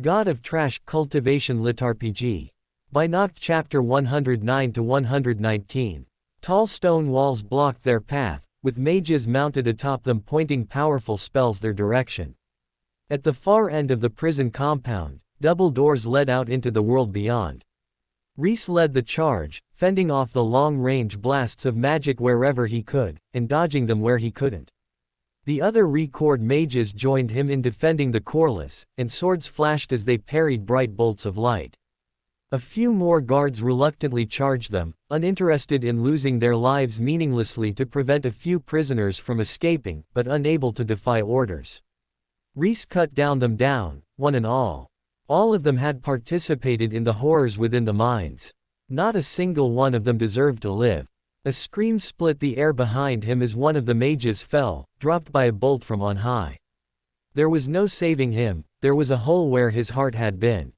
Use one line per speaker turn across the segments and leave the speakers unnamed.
God of Trash, Cultivation LitRPG. By noct Chapter 109 to 119. Tall stone walls blocked their path, with mages mounted atop them pointing powerful spells their direction. At the far end of the prison compound, double doors led out into the world beyond. Rhys led the charge, fending off the long-range blasts of magic wherever he could, and dodging them where he couldn't. The other record mages joined him in defending the coreless, and swords flashed as they parried bright bolts of light. A few more guards reluctantly charged them, uninterested in losing their lives meaninglessly to prevent a few prisoners from escaping, but unable to defy orders. Rhys cut them, one and all. All of them had participated in the horrors within the mines. Not a single one of them deserved to live. A scream split the air behind him as one of the mages fell, dropped by a bolt from on high. There was no saving him, there was a hole where his heart had been.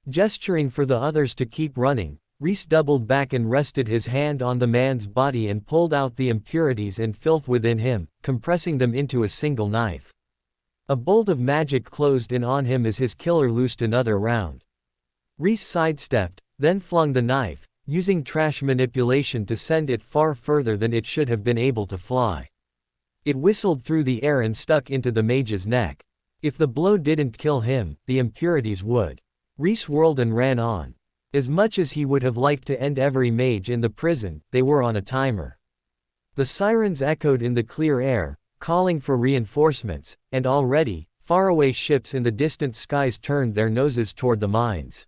Gesturing for the others to keep running, Rhys doubled back and rested his hand on the man's body and pulled out the impurities and filth within him, compressing them into a single knife. A bolt of magic closed in on him as his killer loosed another round. Rhys sidestepped, then flung the knife, using trash manipulation to send it far further than it should have been able to fly. It whistled through the air and stuck into the mage's neck. If the blow didn't kill him, the impurities would. Rhys whirled and ran on. As much as he would have liked to end every mage in the prison, they were on a timer. The sirens echoed in the clear air, calling for reinforcements, and already, faraway ships in the distant skies turned their noses toward the mines.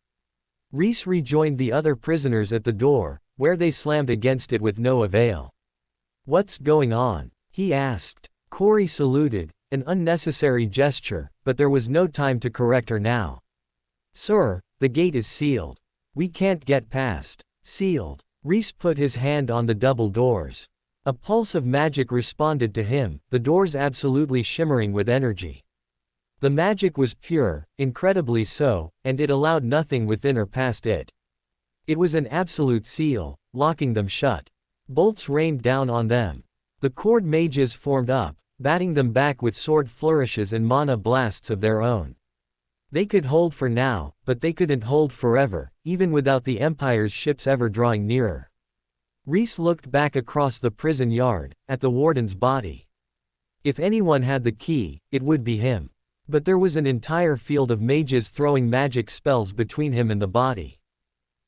Rhys rejoined the other prisoners at the door, where they slammed against it with no avail. "What's going on?" he asked. Corey saluted, an unnecessary gesture, but there was no time to correct her now. "Sir, the gate is sealed. We can't get past." "Sealed." Rhys put his hand on the double doors. A pulse of magic responded to him, the doors absolutely shimmering with energy. The magic was pure, incredibly so, and it allowed nothing within or past it. It was an absolute seal, locking them shut. Bolts rained down on them. The cord mages formed up, batting them back with sword flourishes and mana blasts of their own. They could hold for now, but they couldn't hold forever, even without the Empire's ships ever drawing nearer. Rhys looked back across the prison yard, at the warden's body. If anyone had the key, it would be him. But there was an entire field of mages throwing magic spells between him and the body.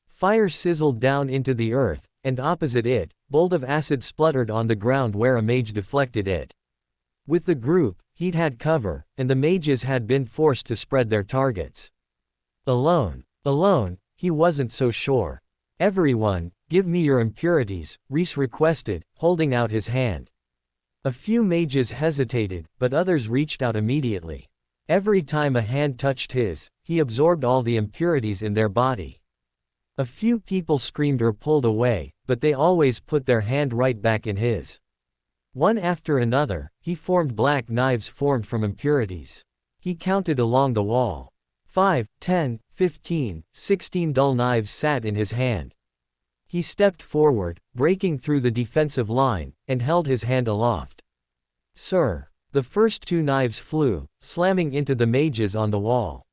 Fire sizzled down into the earth, and opposite it, bolt of acid spluttered on the ground where a mage deflected it. With the group, he'd had cover, and the mages had been forced to spread their targets. Alone, he wasn't so sure. "Everyone, give me your impurities," Rhys requested, holding out his hand. A few mages hesitated, but others reached out immediately. Every time a hand touched his, he absorbed all the impurities in their body. A few people screamed or pulled away, but they always put their hand right back in his. One after another, he formed black knives formed from impurities. He counted along the wall. 5, 10, 15, 16 dull knives sat in his hand. He stepped forward, breaking through the defensive line, and held his hand aloft. "Sir." The first 2 knives flew, slamming into the mages on the wall.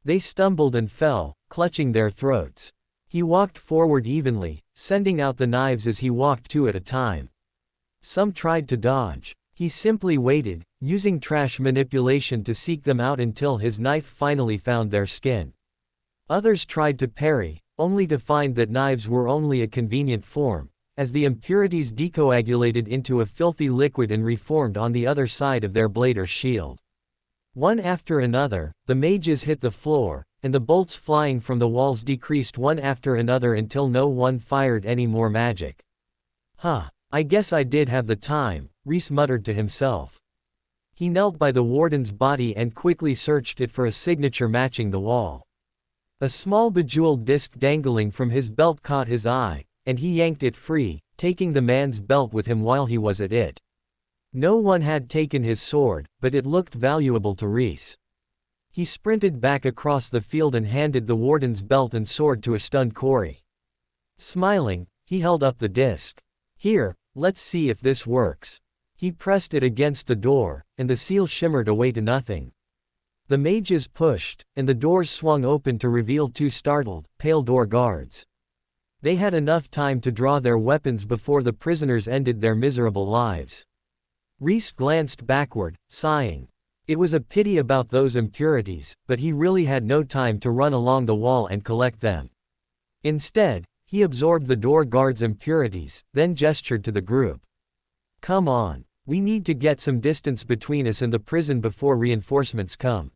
They stumbled and fell, clutching their throats. He walked forward evenly, sending out the knives as he walked 2 at a time. Some tried to dodge. He simply waited, using trash manipulation to seek them out until his knife finally found their skin. Others tried to parry, only to find that knives were only a convenient form, as the impurities decoagulated into a filthy liquid and reformed on the other side of their blade or shield. One after another, the mages hit the floor, and the bolts flying from the walls decreased one after another until no one fired any more magic. "Huh, I guess I did have the time," Rhys muttered to himself. He knelt by the warden's body and quickly searched it for a signature matching the wall. A small bejeweled disc dangling from his belt caught his eye, and he yanked it free, taking the man's belt with him while he was at it. No one had taken his sword, but it looked valuable to Rhys. He sprinted back across the field and handed the warden's belt and sword to a stunned Corey. Smiling, he held up the disc. "Here, let's see if this works." He pressed it against the door, and the seal shimmered away to nothing. The mages pushed, and the doors swung open to reveal two startled, pale door guards. They had enough time to draw their weapons before the prisoners ended their miserable lives. Rhys glanced backward, sighing. It was a pity about those impurities, but he really had no time to run along the wall and collect them. Instead, he absorbed the door guard's impurities, then gestured to the group. "Come on. We need to get some distance between us and the prison before reinforcements come."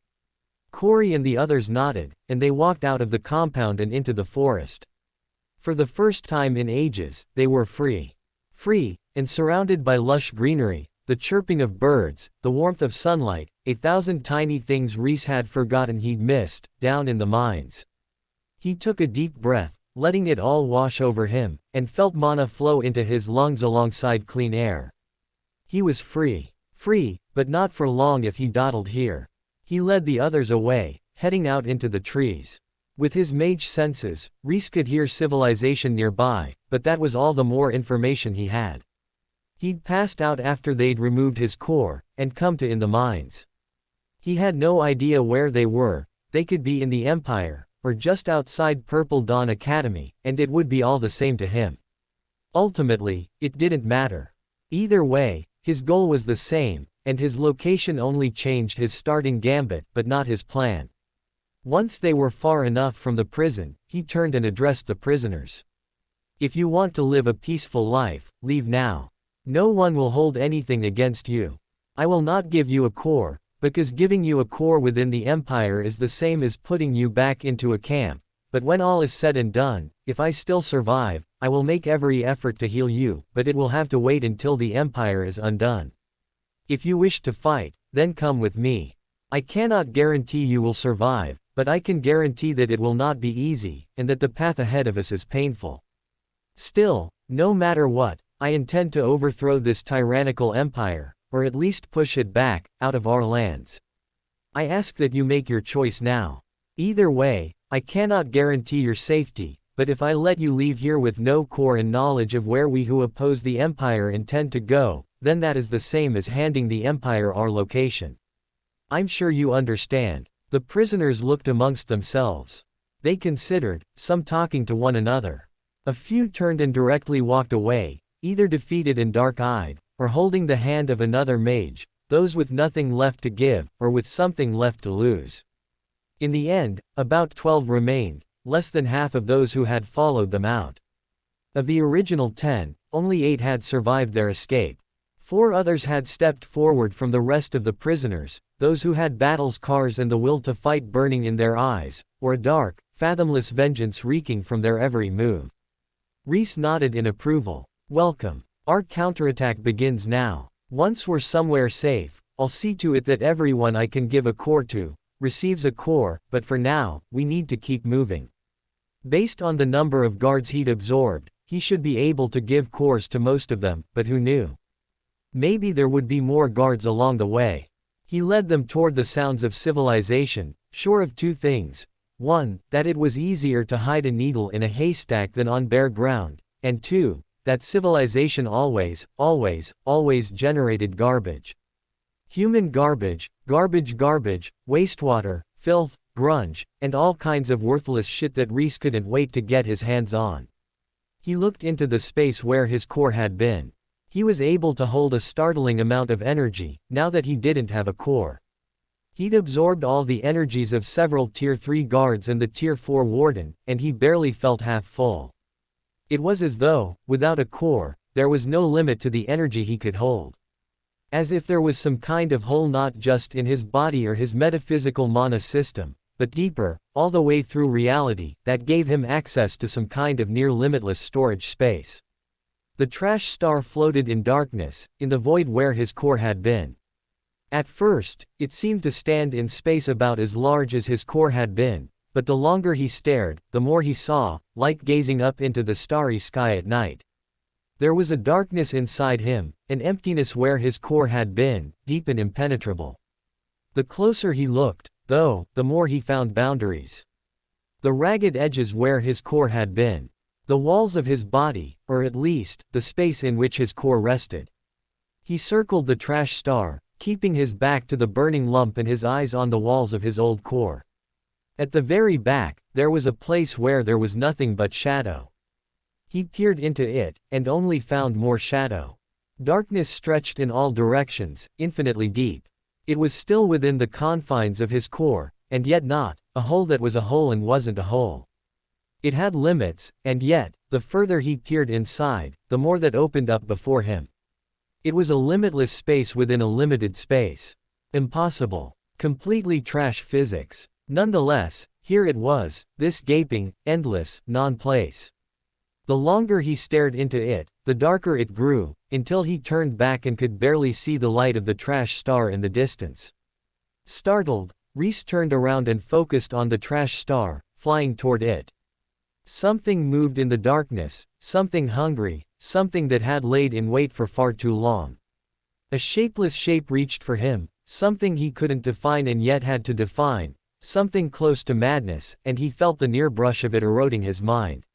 Corey and the others nodded, and they walked out of the compound and into the forest. For the first time in ages, they were free. Free, and surrounded by lush greenery, the chirping of birds, the warmth of sunlight, 1,000 tiny things Rhys had forgotten he'd missed, down in the mines. He took a deep breath, letting it all wash over him, and felt mana flow into his lungs alongside clean air. He was free. Free, but not for long if he dawdled here. He led the others away, heading out into the trees. With his mage senses, Rhys could hear civilization nearby, but that was all the more information he had. He'd passed out after they'd removed his core, and come to in the mines. He had no idea where they were. They could be in the Empire, or just outside Purple Dawn Academy, and it would be all the same to him. Ultimately, it didn't matter. Either way, his goal was the same, and his location only changed his starting gambit but not his plan. Once they were far enough from the prison, he turned and addressed the prisoners. "If you want to live a peaceful life, leave now. No one will hold anything against you. I will not give you a core, because giving you a core within the Empire is the same as putting you back into a camp, but when all is said and done, if I still survive, I will make every effort to heal you, but it will have to wait until the Empire is undone. If you wish to fight, then come with me. I cannot guarantee you will survive, but I can guarantee that it will not be easy, and that the path ahead of us is painful. Still, no matter what, I intend to overthrow this tyrannical empire, or at least push it back, out of our lands. I ask that you make your choice now. Either way, I cannot guarantee your safety, but if I let you leave here with no core and knowledge of where we who oppose the empire intend to go, then that is the same as handing the empire our location. I'm sure you understand." The prisoners looked amongst themselves. They considered, some talking to one another. A few turned and directly walked away, either defeated and dark-eyed, or holding the hand of another mage, those with nothing left to give, or with something left to lose. In the end, about 12 remained, less than half of those who had followed them out. Of the original 10, only 8 had survived their escape. 4 others had stepped forward from the rest of the prisoners, those who had battle scars and the will to fight burning in their eyes, or a dark, fathomless vengeance reeking from their every move. Rhys nodded in approval. "Welcome. Our counterattack begins now. Once we're somewhere safe, I'll see to it that everyone I can give a core to, receives a core, but for now, we need to keep moving." Based on the number of guards he'd absorbed, he should be able to give cores to most of them, but who knew? Maybe there would be more guards along the way. He led them toward the sounds of civilization, sure of 2 things. 1, that it was easier to hide a needle in a haystack than on bare ground, and 2, that civilization always generated garbage. Human garbage, garbage, wastewater, filth, grunge, and all kinds of worthless shit that Rhys couldn't wait to get his hands on. He looked into the space where his core had been. He was able to hold a startling amount of energy, now that he didn't have a core. He'd absorbed all the energies of several Tier 3 guards and the Tier 4 warden, and he barely felt half full. It was as though, without a core, there was no limit to the energy he could hold. As if there was some kind of hole not just in his body or his metaphysical mana system, but deeper, all the way through reality, that gave him access to some kind of near-limitless storage space. The trash star floated in darkness, in the void where his core had been. At first, it seemed to stand in space about as large as his core had been, but the longer he stared, the more he saw, like gazing up into the starry sky at night. There was a darkness inside him, an emptiness where his core had been, deep and impenetrable. The closer he looked, though, the more he found boundaries. The ragged edges where his core had been. The walls of his body, or at least, the space in which his core rested. He circled the trash star, keeping his back to the burning lump and his eyes on the walls of his old core. At the very back, there was a place where there was nothing but shadow. He peered into it, and only found more shadow. Darkness stretched in all directions, infinitely deep. It was still within the confines of his core, and yet not, a hole that was a hole and wasn't a hole. It had limits, and yet, the further he peered inside, the more that opened up before him. It was a limitless space within a limited space. Impossible. Completely trash physics. Nonetheless, here it was, this gaping, endless, non-place. The longer he stared into it, the darker it grew, until he turned back and could barely see the light of the trash star in the distance. Startled, Rhys turned around and focused on the trash star, flying toward it. Something moved in the darkness, something hungry, something that had laid in wait for far too long. A shapeless shape reached for him, something he couldn't define and yet had to define, something close to madness, and he felt the near brush of it eroding his mind.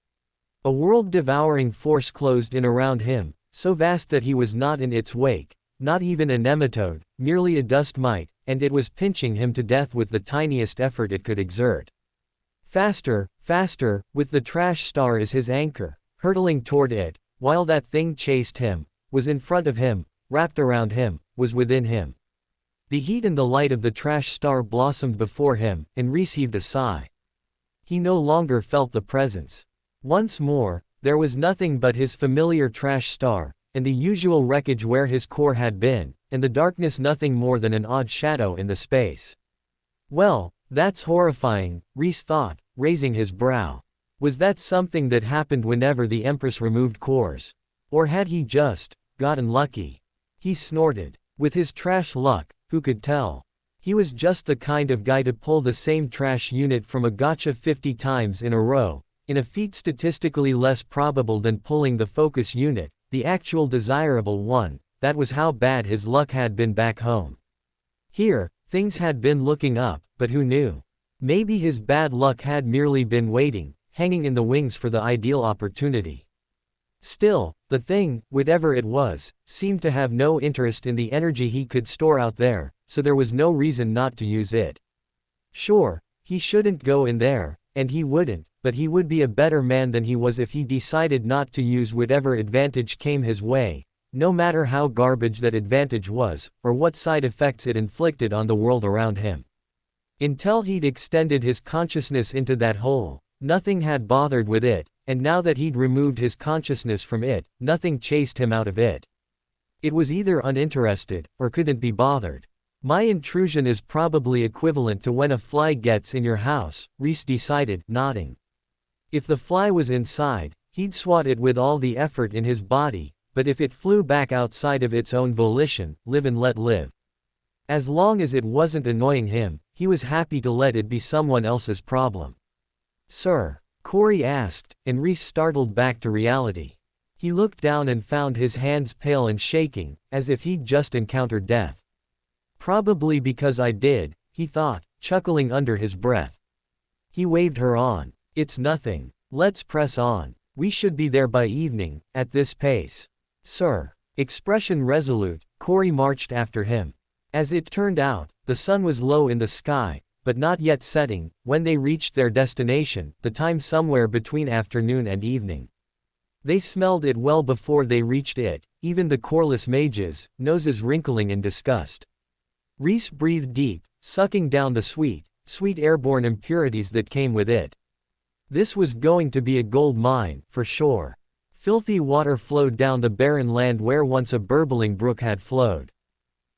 A world-devouring force closed in around him, so vast that he was not in its wake, not even a nematode, merely a dust mite, and it was pinching him to death with the tiniest effort it could exert. Faster, faster, with the trash star as his anchor, hurtling toward it, while that thing chased him, was in front of him, wrapped around him, was within him. The heat and the light of the trash star blossomed before him, and Rhys heaved a sigh. He no longer felt the presence. Once more, there was nothing but his familiar trash star, and the usual wreckage where his core had been, and the darkness nothing more than an odd shadow in the space. Well, that's horrifying, Rhys thought, raising his brow. Was that something that happened whenever the Empress removed cores? Or had he just gotten lucky? He snorted. With his trash luck, who could tell? He was just the kind of guy to pull the same trash unit from a gotcha 50 times in a row, in a feat statistically less probable than pulling the focus unit, the actual desirable one. That was how bad his luck had been back home. Here, things had been looking up, but who knew? Maybe his bad luck had merely been waiting, hanging in the wings for the ideal opportunity. Still, the thing, whatever it was, seemed to have no interest in the energy he could store out there, so there was no reason not to use it. Sure, he shouldn't go in there, and he wouldn't, but he would be a better man than he was if he decided not to use whatever advantage came his way, no matter how garbage that advantage was, or what side effects it inflicted on the world around him. Until he'd extended his consciousness into that hole, nothing had bothered with it, and now that he'd removed his consciousness from it, nothing chased him out of it. It was either uninterested, or couldn't be bothered. My intrusion is probably equivalent to when a fly gets in your house, Rhys decided, nodding. If the fly was inside, he'd swat it with all the effort in his body, but if it flew back outside of its own volition, live and let live. As long as it wasn't annoying him, he was happy to let it be someone else's problem. Sir? Corey asked, and Rhys startled back to reality. He looked down and found his hands pale and shaking, as if he'd just encountered death. Probably because I did, he thought, chuckling under his breath. He waved her on. It's nothing. Let's press on. We should be there by evening, at this pace. Sir. Expression resolute, Corey marched after him. As it turned out, the sun was low in the sky, but not yet setting, when they reached their destination, the time somewhere between afternoon and evening. They smelled it well before they reached it, even the coreless mages, noses wrinkling in disgust. Rhys breathed deep, sucking down the sweet airborne impurities that came with it. This was going to be a gold mine, for sure. Filthy water flowed down the barren land where once a burbling brook had flowed.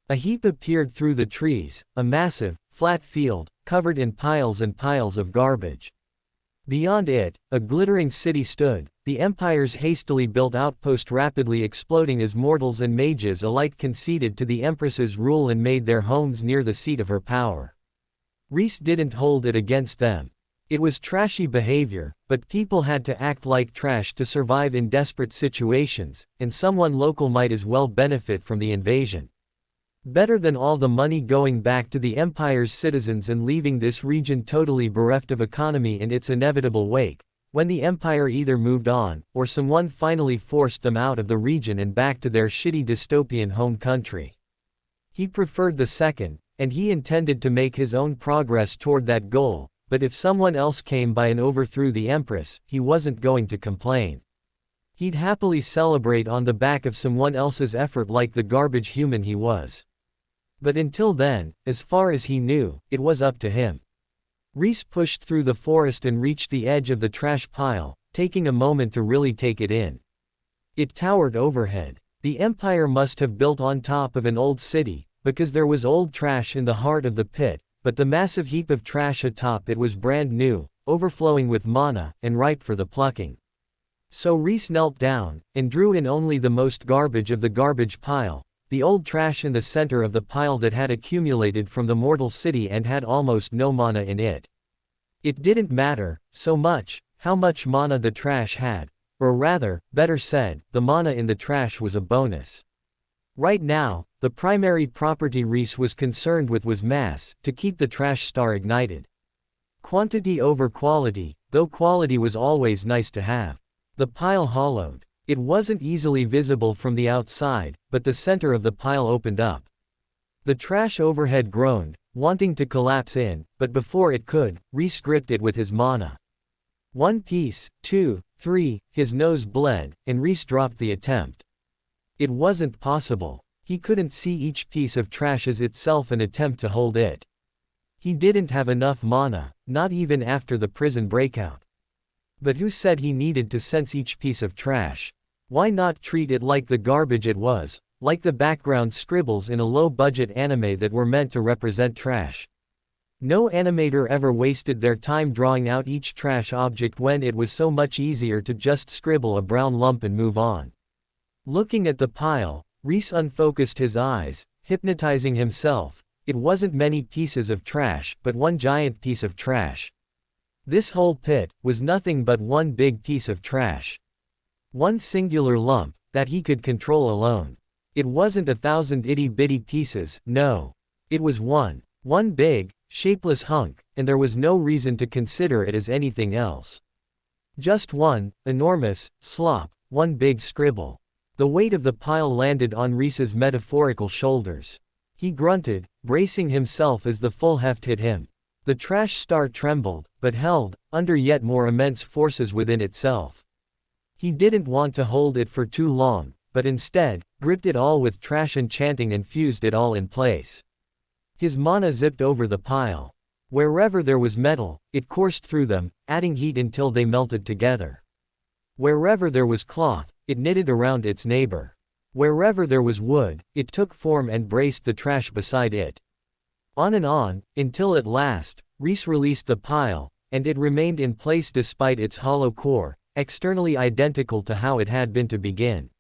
A heap appeared through the trees, a massive, flat field, covered in piles and piles of garbage. Beyond it, a glittering city stood, the Empire's hastily built outpost rapidly exploding as mortals and mages alike conceded to the Empress's rule and made their homes near the seat of her power. Rhys didn't hold it against them. It was trashy behavior, but people had to act like trash to survive in desperate situations, and someone local might as well benefit from the invasion. Better than all the money going back to the Empire's citizens and leaving this region totally bereft of economy in its inevitable wake, when the Empire either moved on, or someone finally forced them out of the region and back to their shitty dystopian home country. He preferred the second, and he intended to make his own progress toward that goal, but if someone else came by and overthrew the Empress, he wasn't going to complain. He'd happily celebrate on the back of someone else's effort like the garbage human he was. But until then, as far as he knew, it was up to him. Rhys pushed through the forest and reached the edge of the trash pile, taking a moment to really take it in. It towered overhead. The Empire must have built on top of an old city, because there was old trash in the heart of the pit, but the massive heap of trash atop it was brand new, overflowing with mana, and ripe for the plucking. So Rhys knelt down, and drew in only the most garbage of the garbage pile, the old trash in the center of the pile that had accumulated from the mortal city and had almost no mana in it. It didn't matter, so much, how much mana the trash had, or rather, better said, the mana in the trash was a bonus. Right now, the primary property Rhys was concerned with was mass, to keep the trash star ignited. Quantity over quality, though quality was always nice to have. The pile hollowed. It wasn't easily visible from the outside, but the center of the pile opened up. The trash overhead groaned, wanting to collapse in, but before it could, Rhys gripped it with his mana. 1 piece, 2, 3, his nose bled, and Rhys dropped the attempt. It wasn't possible. He couldn't see each piece of trash as itself an attempt to hold it. He didn't have enough mana, not even after the prison breakout. But who said he needed to sense each piece of trash? Why not treat it like the garbage it was, like the background scribbles in a low-budget anime that were meant to represent trash? No animator ever wasted their time drawing out each trash object when it was so much easier to just scribble a brown lump and move on. Looking at the pile, Rhys unfocused his eyes, hypnotizing himself. It wasn't many pieces of trash, but one giant piece of trash. This whole pit was nothing but one big piece of trash. One singular lump, that he could control alone. It wasn't 1,000 itty-bitty pieces, no. It was one big, shapeless hunk, and there was no reason to consider it as anything else. Just one, enormous, slop, one big scribble. The weight of the pile landed on Rhys's metaphorical shoulders. He grunted, bracing himself as the full heft hit him. The trash star trembled, but held, under yet more immense forces within itself. He didn't want to hold it for too long, but instead, gripped it all with trash enchanting and fused it all in place. His mana zipped over the pile. Wherever there was metal, it coursed through them, adding heat until they melted together. Wherever there was cloth, it knitted around its neighbor. Wherever there was wood, it took form and braced the trash beside it. On and on, until at last, Rhys released the pile, and it remained in place despite its hollow core, externally identical to how it had been to begin.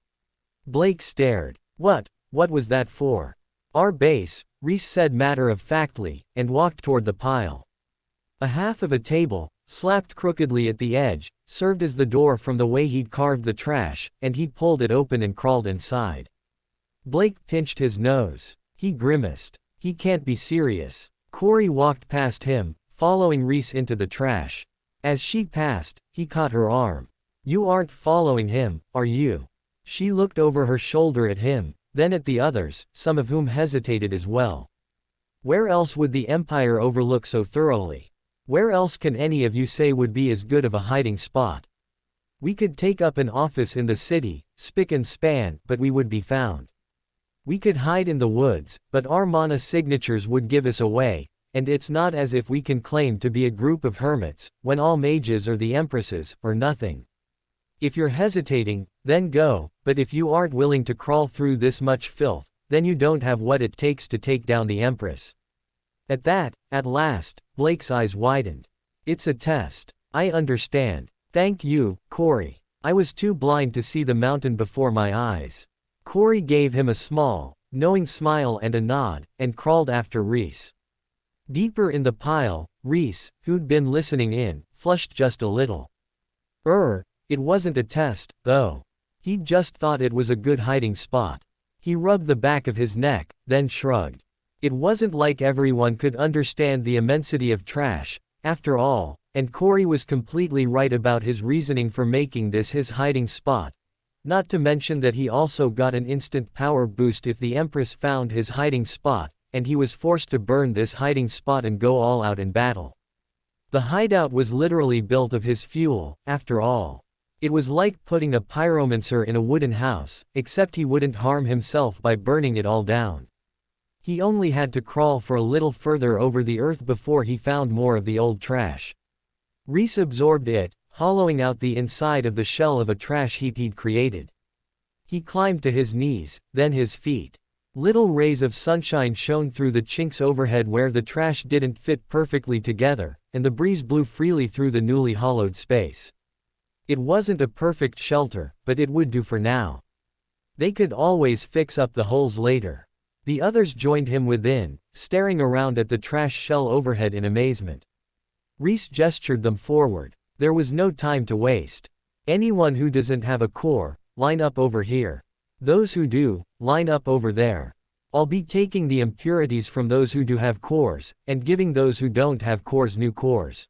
Blake stared. What was that for? Our base, Rhys said matter-of-factly, and walked toward the pile. A half of a table, slapped crookedly at the edge, served as the door from the way he'd carved the trash, and he'd pulled it open and crawled inside. Blake pinched his nose. He grimaced. He can't be serious. Corey walked past him, following Rhys into the trash. As she passed, he caught her arm. You aren't following him, are you? She looked over her shoulder at him, then at the others, some of whom hesitated as well. Where else would the Empire overlook so thoroughly? Where else can any of you say would be as good of a hiding spot? We could take up an office in the city, spick and span, but we would be found. We could hide in the woods, but our mana signatures would give us away, and it's not as if we can claim to be a group of hermits, when all mages are the empresses, or nothing. If you're hesitating, then go, but if you aren't willing to crawl through this much filth, then you don't have what it takes to take down the Empress. At that, at last, Blake's eyes widened. It's a test. I understand. Thank you, Corey. I was too blind to see the mountain before my eyes. Corey gave him a small, knowing smile and a nod, and crawled after Rhys. Deeper in the pile, Rhys, who'd been listening in, flushed just a little. It wasn't a test, though. He'd just thought it was a good hiding spot. He rubbed the back of his neck, then shrugged. It wasn't like everyone could understand the immensity of trash, after all, and Corey was completely right about his reasoning for making this his hiding spot. Not to mention that he also got an instant power boost if the Empress found his hiding spot, and he was forced to burn this hiding spot and go all out in battle. The hideout was literally built of his fuel, after all. It was like putting a pyromancer in a wooden house, except he wouldn't harm himself by burning it all down. He only had to crawl for a little further over the earth before he found more of the old trash. Rhys absorbed it, hollowing out the inside of the shell of a trash heap he'd created. He climbed to his knees, then his feet. Little rays of sunshine shone through the chinks overhead where the trash didn't fit perfectly together, and the breeze blew freely through the newly hollowed space. It wasn't a perfect shelter, but it would do for now. They could always fix up the holes later. The others joined him within, staring around at the trash shell overhead in amazement. Rhys gestured them forward. There was no time to waste. Anyone who doesn't have a core, line up over here. Those who do, line up over there. I'll be taking the impurities from those who do have cores, and giving those who don't have cores new cores.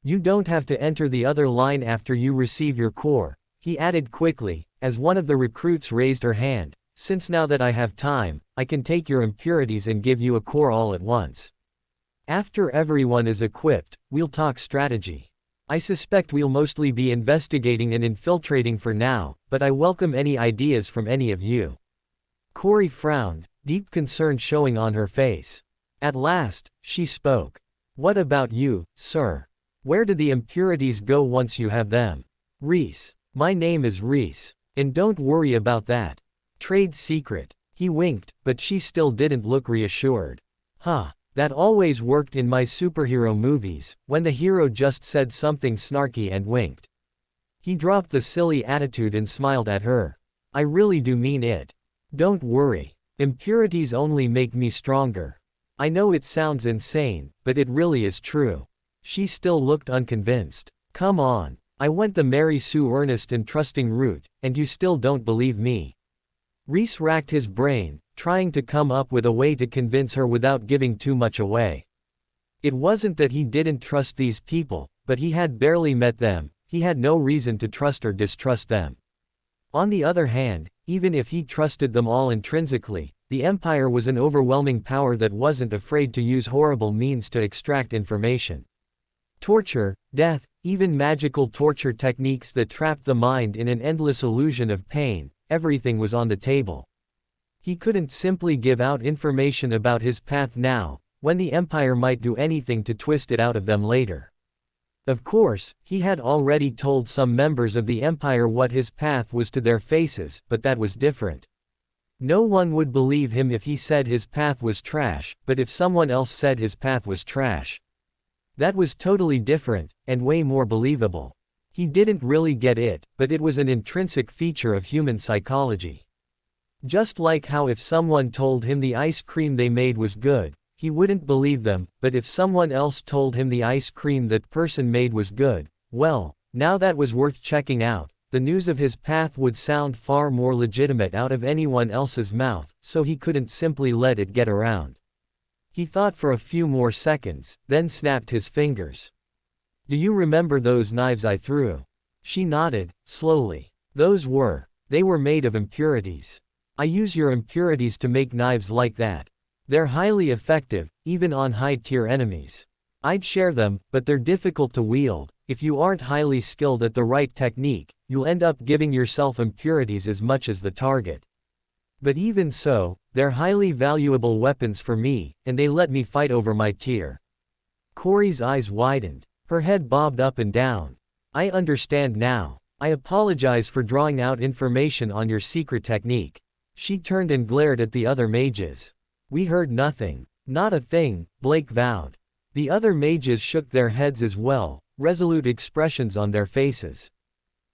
You don't have to enter the other line after you receive your core, he added quickly, as one of the recruits raised her hand, since now that I have time, I can take your impurities and give you a core all at once. After everyone is equipped, we'll talk strategy. I suspect we'll mostly be investigating and infiltrating for now, but I welcome any ideas from any of you. Corey frowned, deep concern showing on her face. At last, she spoke. What about you, sir? Where do the impurities go once you have them? Rhys. My name is Rhys. And don't worry about that. Trade secret. He winked, but she still didn't look reassured. Huh. That always worked in my superhero movies, when the hero just said something snarky and winked. He dropped the silly attitude and smiled at her. I really do mean it. Don't worry. Impurities only make me stronger. I know it sounds insane, but it really is true. She still looked unconvinced. Come on. I went the Mary Sue earnest and trusting route, and you still don't believe me. Rhys racked his brain, trying to come up with a way to convince her without giving too much away. It wasn't that he didn't trust these people, but he had barely met them, he had no reason to trust or distrust them. On the other hand, even if he trusted them all intrinsically, the Empire was an overwhelming power that wasn't afraid to use horrible means to extract information. Torture, death, even magical torture techniques that trapped the mind in an endless illusion of pain, everything was on the table. He couldn't simply give out information about his path now, when the Empire might do anything to twist it out of them later. Of course, he had already told some members of the Empire what his path was to their faces, but that was different. No one would believe him if he said his path was trash, but if someone else said his path was trash, that was totally different, and way more believable. He didn't really get it, but it was an intrinsic feature of human psychology. Just like how if someone told him the ice cream they made was good, he wouldn't believe them, but if someone else told him the ice cream that person made was good, well, now that was worth checking out. The news of his path would sound far more legitimate out of anyone else's mouth, so he couldn't simply let it get around. He thought for a few more seconds, then snapped his fingers. Do you remember those knives I threw? She nodded, slowly. They were made of impurities. I use your impurities to make knives like that. They're highly effective, even on high-tier enemies. I'd share them, but they're difficult to wield. If you aren't highly skilled at the right technique, you'll end up giving yourself impurities as much as the target. But even so, they're highly valuable weapons for me, and they let me fight over my tier. Corey's eyes widened. Her head bobbed up and down. I understand now. I apologize for drawing out information on your secret technique. She turned and glared at the other mages. We heard nothing. Not a thing, Blake vowed. The other mages shook their heads as well, resolute expressions on their faces.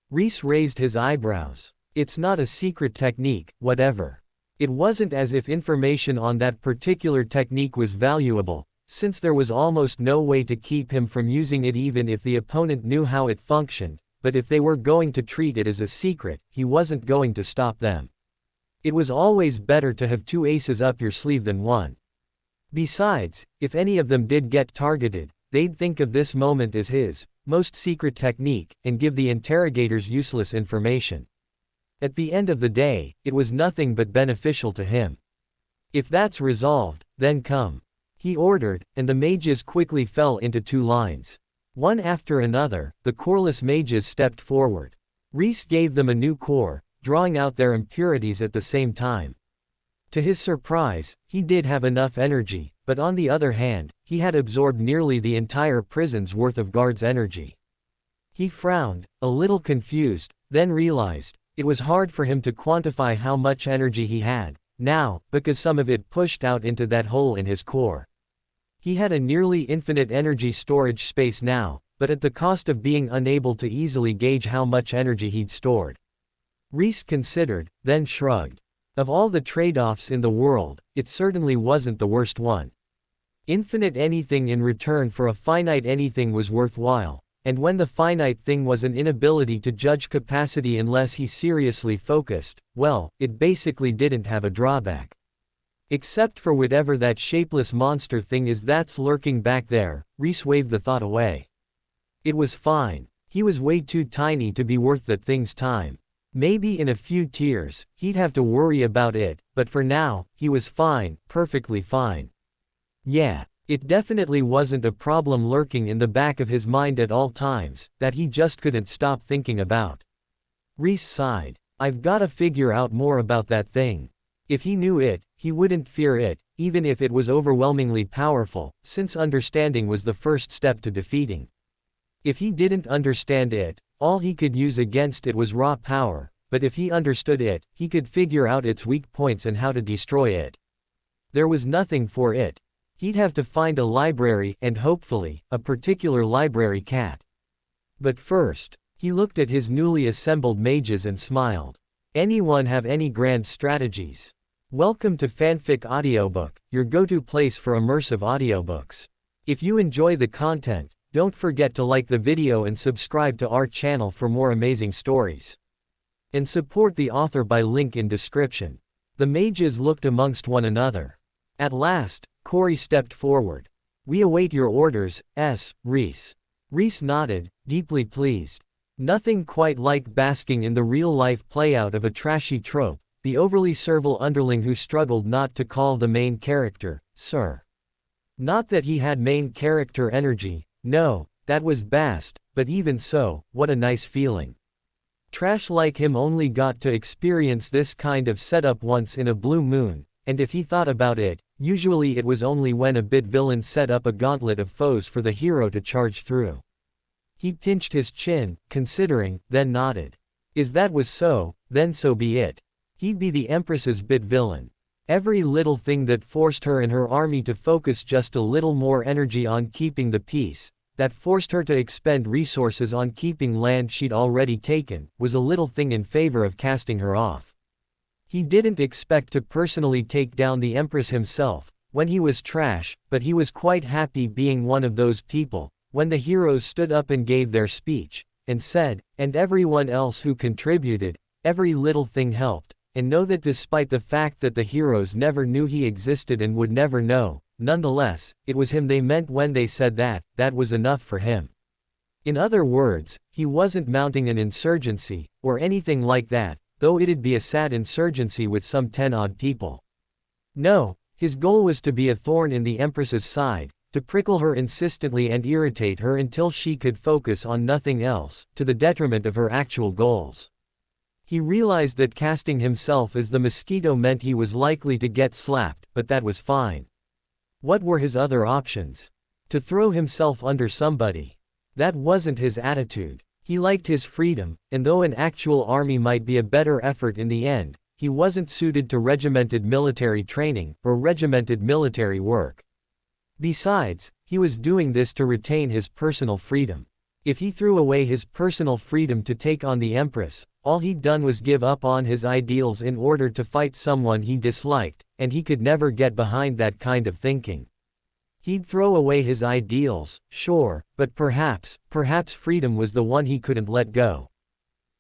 Rhys raised his eyebrows. It's not a secret technique, whatever. It wasn't as if information on that particular technique was valuable, since there was almost no way to keep him from using it even if the opponent knew how it functioned, but if they were going to treat it as a secret, he wasn't going to stop them. It was always better to have two aces up your sleeve than one. Besides, if any of them did get targeted, they'd think of this moment as his most secret technique, and give the interrogators useless information. At the end of the day, it was nothing but beneficial to him. If that's resolved, then come. He ordered, and the mages quickly fell into two lines. One after another, the coreless mages stepped forward. Rhys gave them a new core, drawing out their impurities at the same time. To his surprise, he did have enough energy, but on the other hand, he had absorbed nearly the entire prison's worth of guards' energy. He frowned, a little confused, then realized, it was hard for him to quantify how much energy he had, now, because some of it pushed out into that hole in his core. He had a nearly infinite energy storage space now, but at the cost of being unable to easily gauge how much energy he'd stored. Rhys considered, then shrugged. Of all the trade-offs in the world, it certainly wasn't the worst one. Infinite anything in return for a finite anything was worthwhile, and when the finite thing was an inability to judge capacity unless he seriously focused, well, it basically didn't have a drawback. Except for whatever that shapeless monster thing is that's lurking back there, Rhys waved the thought away. It was fine. He was way too tiny to be worth that thing's time. Maybe in a few tears, he'd have to worry about it, but for now, he was fine, perfectly fine. Yeah. It definitely wasn't a problem lurking in the back of his mind at all times, that he just couldn't stop thinking about. Rhys sighed. I've gotta figure out more about that thing. If he knew it, he wouldn't fear it, even if it was overwhelmingly powerful, since understanding was the first step to defeating. If he didn't understand it, all he could use against it was raw power, but if he understood it, he could figure out its weak points and how to destroy it. There was nothing for it. He'd have to find a library and hopefully, a particular library cat. But first, he looked at his newly assembled mages and smiled. Anyone have any grand strategies? Welcome to Fanfic Audiobook, your go-to place for immersive audiobooks. If you enjoy the content, don't forget to like the video and subscribe to our channel for more amazing stories. And support the author by link in description. The mages looked amongst one another. At last, Corey stepped forward. We await your orders, Rhys. Rhys nodded, deeply pleased. Nothing quite like basking in the real-life playout of a trashy trope, the overly servile underling who struggled not to call the main character, sir. Not that he had main character energy, no, that was Bast, but even so, what a nice feeling. Trash like him only got to experience this kind of setup once in a blue moon, and if he thought about it, usually it was only when a bit villain set up a gauntlet of foes for the hero to charge through. He pinched his chin, considering, then nodded. If that was so, then so be it. He'd be the Empress's bit villain. Every little thing that forced her and her army to focus just a little more energy on keeping the peace, that forced her to expend resources on keeping land she'd already taken, was a little thing in favor of casting her off. He didn't expect to personally take down the Empress himself, when he was trash, but he was quite happy being one of those people, when the heroes stood up and gave their speech, and said, and everyone else who contributed, every little thing helped, and know that despite the fact that the heroes never knew he existed and would never know, nonetheless, it was him they meant when they said that was enough for him. In other words, he wasn't mounting an insurgency, or anything like that, though it'd be a sad insurgency with some 10-odd people. No, his goal was to be a thorn in the Empress's side, to prickle her insistently and irritate her until she could focus on nothing else, to the detriment of her actual goals. He realized that casting himself as the mosquito meant he was likely to get slapped, but that was fine. What were his other options? To throw himself under somebody. That wasn't his attitude. He liked his freedom, and though an actual army might be a better effort in the end, he wasn't suited to regimented military training, or regimented military work. Besides, he was doing this to retain his personal freedom. If he threw away his personal freedom to take on the Empress, all he'd done was give up on his ideals in order to fight someone he disliked, and he could never get behind that kind of thinking. He'd throw away his ideals, sure, but perhaps freedom was the one he couldn't let go.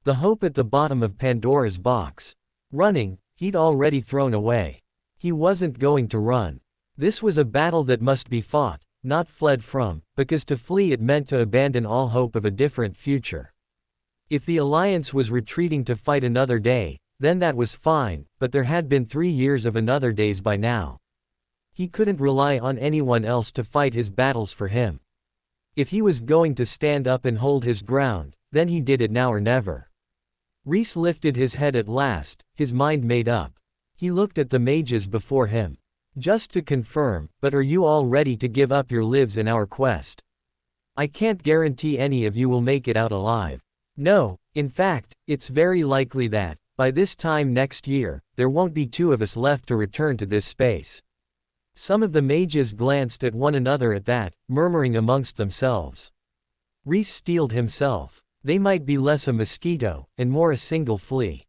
The hope at the bottom of Pandora's box. Running, he'd already thrown away. He wasn't going to run. This was a battle that must be fought, not fled from, because to flee it meant to abandon all hope of a different future. If the Alliance was retreating to fight another day, then that was fine, but there had been 3 years of another days by now. He couldn't rely on anyone else to fight his battles for him. If he was going to stand up and hold his ground, then he did it now or never. Rhys lifted his head at last, his mind made up. He looked at the mages before him. Just to confirm, but are you all ready to give up your lives in our quest? I can't guarantee any of you will make it out alive. No, in fact, it's very likely that, by this time next year, there won't be 2 of us left to return to this space. Some of the mages glanced at one another at that, murmuring amongst themselves. Rhys steeled himself. They might be less a mosquito, and more a single flea.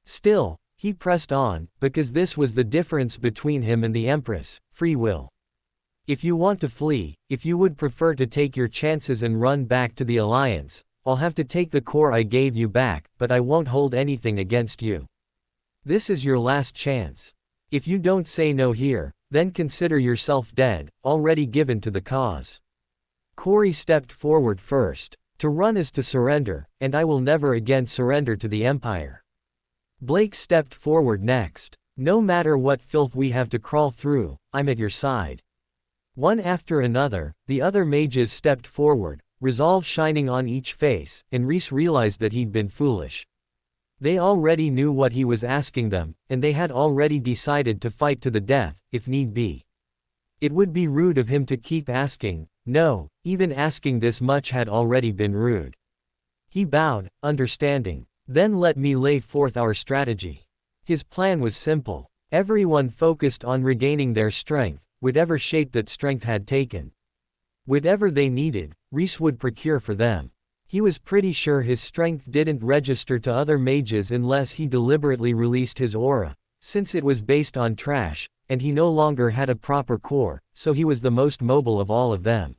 Still, he pressed on, because this was the difference between him and the Empress, free will. If you want to flee, if you would prefer to take your chances and run back to the Alliance, I'll have to take the core I gave you back, but I won't hold anything against you. This is your last chance. If you don't say no here, then consider yourself dead, already given to the cause. Corey stepped forward first. To run is to surrender, and I will never again surrender to the Empire. Blake stepped forward next. No matter what filth we have to crawl through, I'm at your side. One after another, the other mages stepped forward, resolve shining on each face, and Rhys realized that he'd been foolish. They already knew what he was asking them, and they had already decided to fight to the death, if need be. It would be rude of him to keep asking. No, even asking this much had already been rude. He bowed, understanding. Then let me lay forth our strategy. His plan was simple. Everyone focused on regaining their strength, whatever shape that strength had taken. Whatever they needed, Rhys would procure for them. He was pretty sure his strength didn't register to other mages unless he deliberately released his aura, since it was based on trash, and he no longer had a proper core, so he was the most mobile of all of them.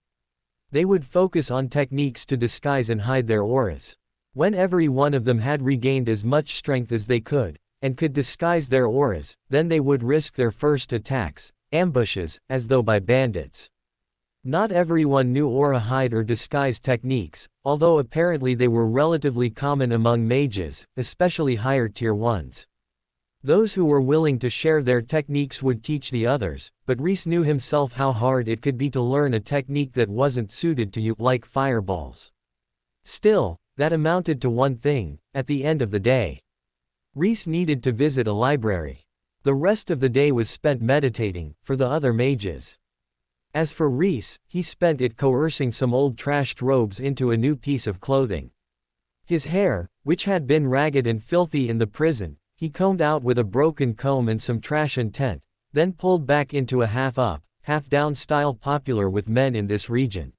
They would focus on techniques to disguise and hide their auras. When every one of them had regained as much strength as they could, and could disguise their auras, then they would risk their first attacks, ambushes, as though by bandits. Not everyone knew aura hide or disguise techniques, although apparently they were relatively common among mages, especially higher tier ones. Those who were willing to share their techniques would teach the others, but Rhys knew himself how hard it could be to learn a technique that wasn't suited to you, like fireballs. Still, that amounted to one thing, at the end of the day. Rhys needed to visit a library. The rest of the day was spent meditating, for the other mages. As for Rhys, he spent it coercing some old trashed robes into a new piece of clothing. His hair, which had been ragged and filthy in the prison, he combed out with a broken comb and some trash and tent, then pulled back into a half-up, half-down style popular with men in this region.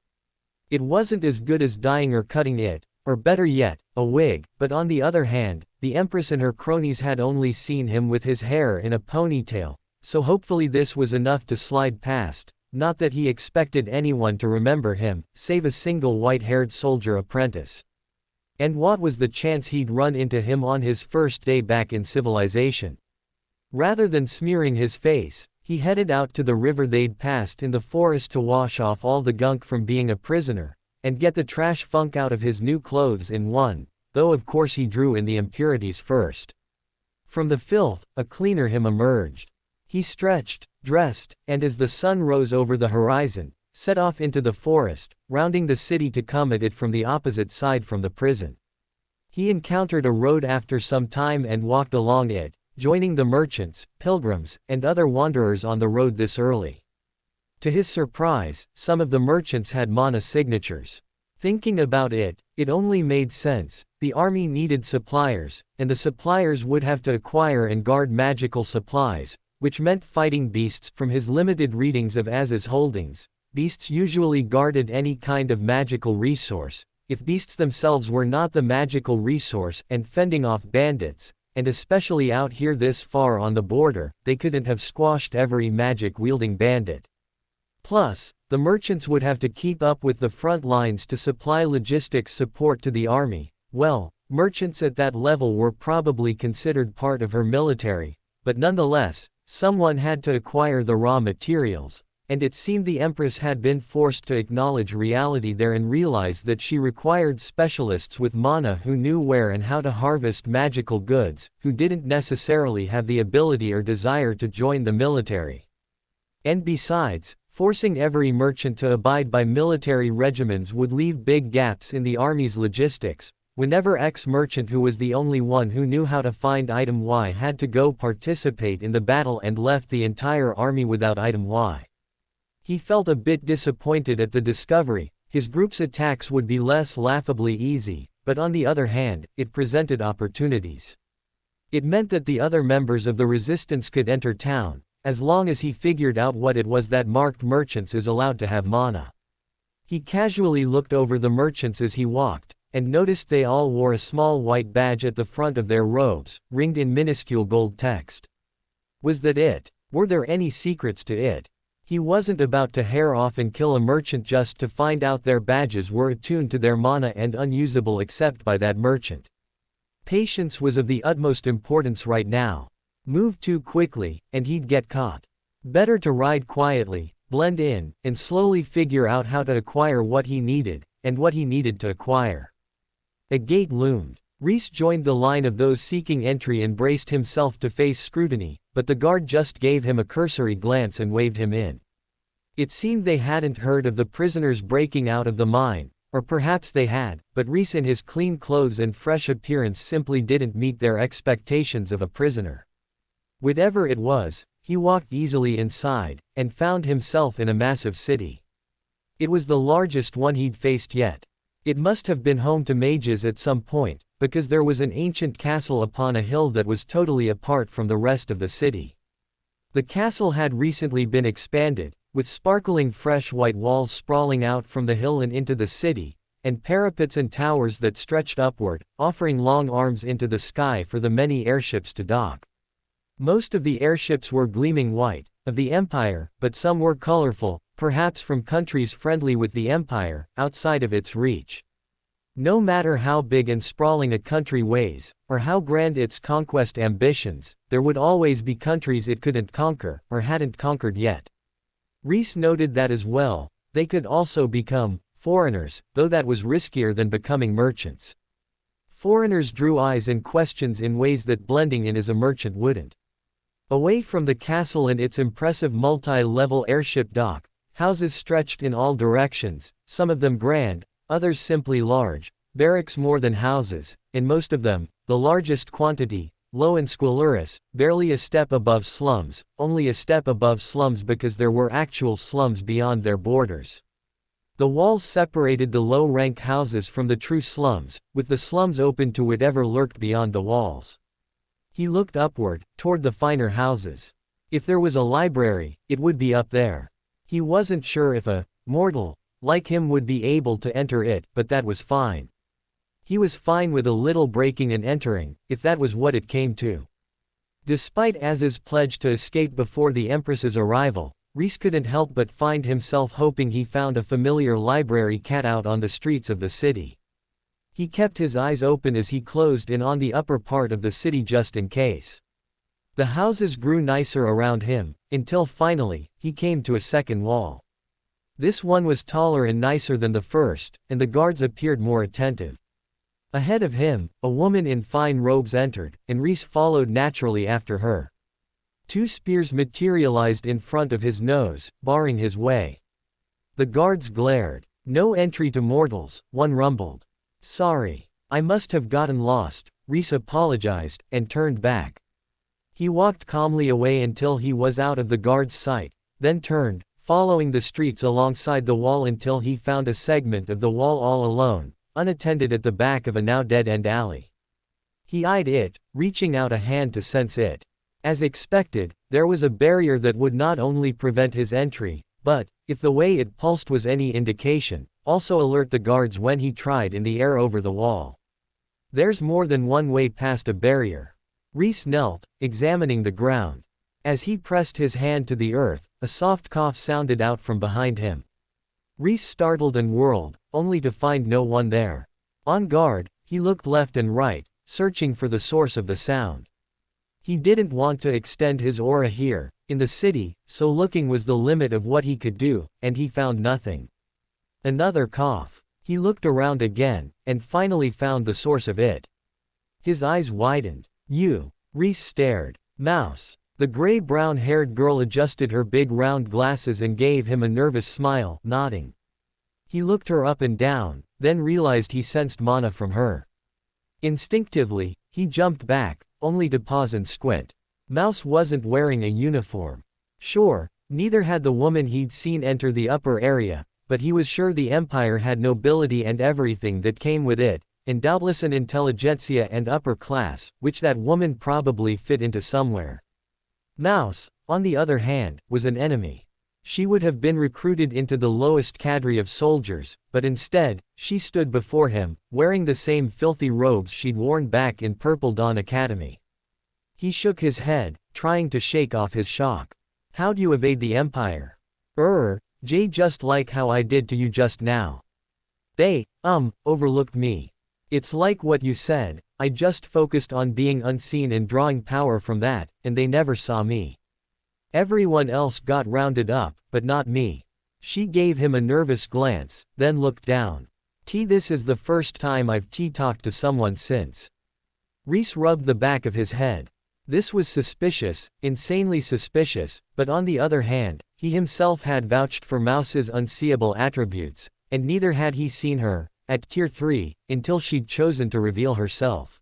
It wasn't as good as dyeing or cutting it, or better yet, a wig, but on the other hand, the Empress and her cronies had only seen him with his hair in a ponytail, so hopefully this was enough to slide past. Not that he expected anyone to remember him, save a single white-haired soldier apprentice. And what was the chance he'd run into him on his first day back in civilization? Rather than smearing his face, he headed out to the river they'd passed in the forest to wash off all the gunk from being a prisoner, and get the trash funk out of his new clothes in one, though of course he drew in the impurities first. From the filth, a cleaner him emerged. He stretched, dressed, and as the sun rose over the horizon, set off into the forest, rounding the city to come at it from the opposite side from the prison. He encountered a road after some time and walked along it, joining the merchants, pilgrims, and other wanderers on the road this early. To his surprise, some of the merchants had mana signatures. Thinking about it, it only made sense. The army needed suppliers, and the suppliers would have to acquire and guard magical supplies, which meant fighting beasts. From his limited readings of Az's holdings, beasts usually guarded any kind of magical resource, if beasts themselves were not the magical resource, and fending off bandits, and especially out here this far on the border, they couldn't have squashed every magic-wielding bandit. Plus, the merchants would have to keep up with the front lines to supply logistics support to the army. Well, merchants at that level were probably considered part of her military, but nonetheless, someone had to acquire the raw materials, and it seemed the Empress had been forced to acknowledge reality there and realize that she required specialists with mana who knew where and how to harvest magical goods, who didn't necessarily have the ability or desire to join the military. And besides, forcing every merchant to abide by military regimens would leave big gaps in the army's logistics. Whenever X-merchant who was the only one who knew how to find item Y had to go participate in the battle and left the entire army without item Y. He felt a bit disappointed at the discovery. His group's attacks would be less laughably easy, but on the other hand, it presented opportunities. It meant that the other members of the resistance could enter town, as long as he figured out what it was that marked merchants is allowed to have mana. He casually looked over the merchants as he walked, and noticed they all wore a small white badge at the front of their robes, ringed in minuscule gold text. Was that it? Were there any secrets to it? He wasn't about to hair off and kill a merchant just to find out their badges were attuned to their mana and unusable except by that merchant. Patience was of the utmost importance right now. Move too quickly, and he'd get caught. Better to ride quietly, blend in, and slowly figure out how to acquire what he needed, and what he needed to acquire. A gate loomed. Rhys joined the line of those seeking entry and braced himself to face scrutiny, but the guard just gave him a cursory glance and waved him in. It seemed they hadn't heard of the prisoners breaking out of the mine, or perhaps they had, but Rhys in his clean clothes and fresh appearance simply didn't meet their expectations of a prisoner. Whatever it was, he walked easily inside, and found himself in a massive city. It was the largest one he'd faced yet. It must have been home to mages at some point, because there was an ancient castle upon a hill that was totally apart from the rest of the city. The castle had recently been expanded, with sparkling fresh white walls sprawling out from the hill and into the city, and parapets and towers that stretched upward, offering long arms into the sky for the many airships to dock. Most of the airships were gleaming white, of the Empire, but some were colorful, perhaps from countries friendly with the Empire, outside of its reach. No matter how big and sprawling a country weighs, or how grand its conquest ambitions, there would always be countries it couldn't conquer, or hadn't conquered yet. Rhys noted that as well. They could also become foreigners, though that was riskier than becoming merchants. Foreigners drew eyes and questions in ways that blending in as a merchant wouldn't. Away from the castle and its impressive multi-level airship dock, houses stretched in all directions, some of them grand, others simply large, barracks more than houses, and most of them, the largest quantity, low and squalorous, barely a step above slums, only a step above slums because there were actual slums beyond their borders. The walls separated the low-rank houses from the true slums, with the slums open to whatever lurked beyond the walls. He looked upward, toward the finer houses. If there was a library, it would be up there. He wasn't sure if a mortal like him would be able to enter it, but that was fine. He was fine with a little breaking and entering, if that was what it came to. Despite Az's pledge to escape before the Empress's arrival, Rhys couldn't help but find himself hoping he found a familiar library cat out on the streets of the city. He kept his eyes open as he closed in on the upper part of the city just in case. The houses grew nicer around him, until finally, he came to a second wall. This one was taller and nicer than the first, and the guards appeared more attentive. Ahead of him, a woman in fine robes entered, and Rhys followed naturally after her. Two spears materialized in front of his nose, barring his way. The guards glared. "No entry to mortals," one rumbled. "Sorry. I must have gotten lost," Rhys apologized, and turned back. He walked calmly away until he was out of the guard's sight, then turned, following the streets alongside the wall until he found a segment of the wall all alone, unattended at the back of a now dead-end alley. He eyed it, reaching out a hand to sense it. As expected, there was a barrier that would not only prevent his entry, but, if the way it pulsed was any indication, also alert the guards when he tried in the air over the wall. There's more than one way past a barrier. Rhys knelt, examining the ground. As he pressed his hand to the earth, a soft cough sounded out from behind him. Rhys startled and whirled, only to find no one there. On guard, he looked left and right, searching for the source of the sound. He didn't want to extend his aura here, in the city, so looking was the limit of what he could do, and he found nothing. Another cough. He looked around again, and finally found the source of it. His eyes widened. You. Rhys stared. Mouse. The gray-brown-haired girl adjusted her big round glasses and gave him a nervous smile, nodding. He looked her up and down, then realized he sensed mana from her. Instinctively, he jumped back, only to pause and squint. Mouse wasn't wearing a uniform. Sure, neither had the woman he'd seen enter the upper area, but he was sure the Empire had nobility and everything that came with it, and doubtless an intelligentsia and upper class, which that woman probably fit into somewhere. Mouse, on the other hand, was an enemy. She would have been recruited into the lowest cadre of soldiers, but instead, she stood before him, wearing the same filthy robes she'd worn back in Purple Dawn Academy. He shook his head, trying to shake off his shock. How'd you evade the Empire? Jay, just like how I did to you just now. They, overlooked me. It's like what you said, I just focused on being unseen and drawing power from that, and they never saw me. Everyone else got rounded up, but not me. She gave him a nervous glance, then looked down. This is the first time I've talked to someone since. Rhys rubbed the back of his head. This was suspicious, insanely suspicious, but on the other hand, he himself had vouched for Mouse's unseeable attributes, and neither had he seen her, at Tier 3, until she'd chosen to reveal herself.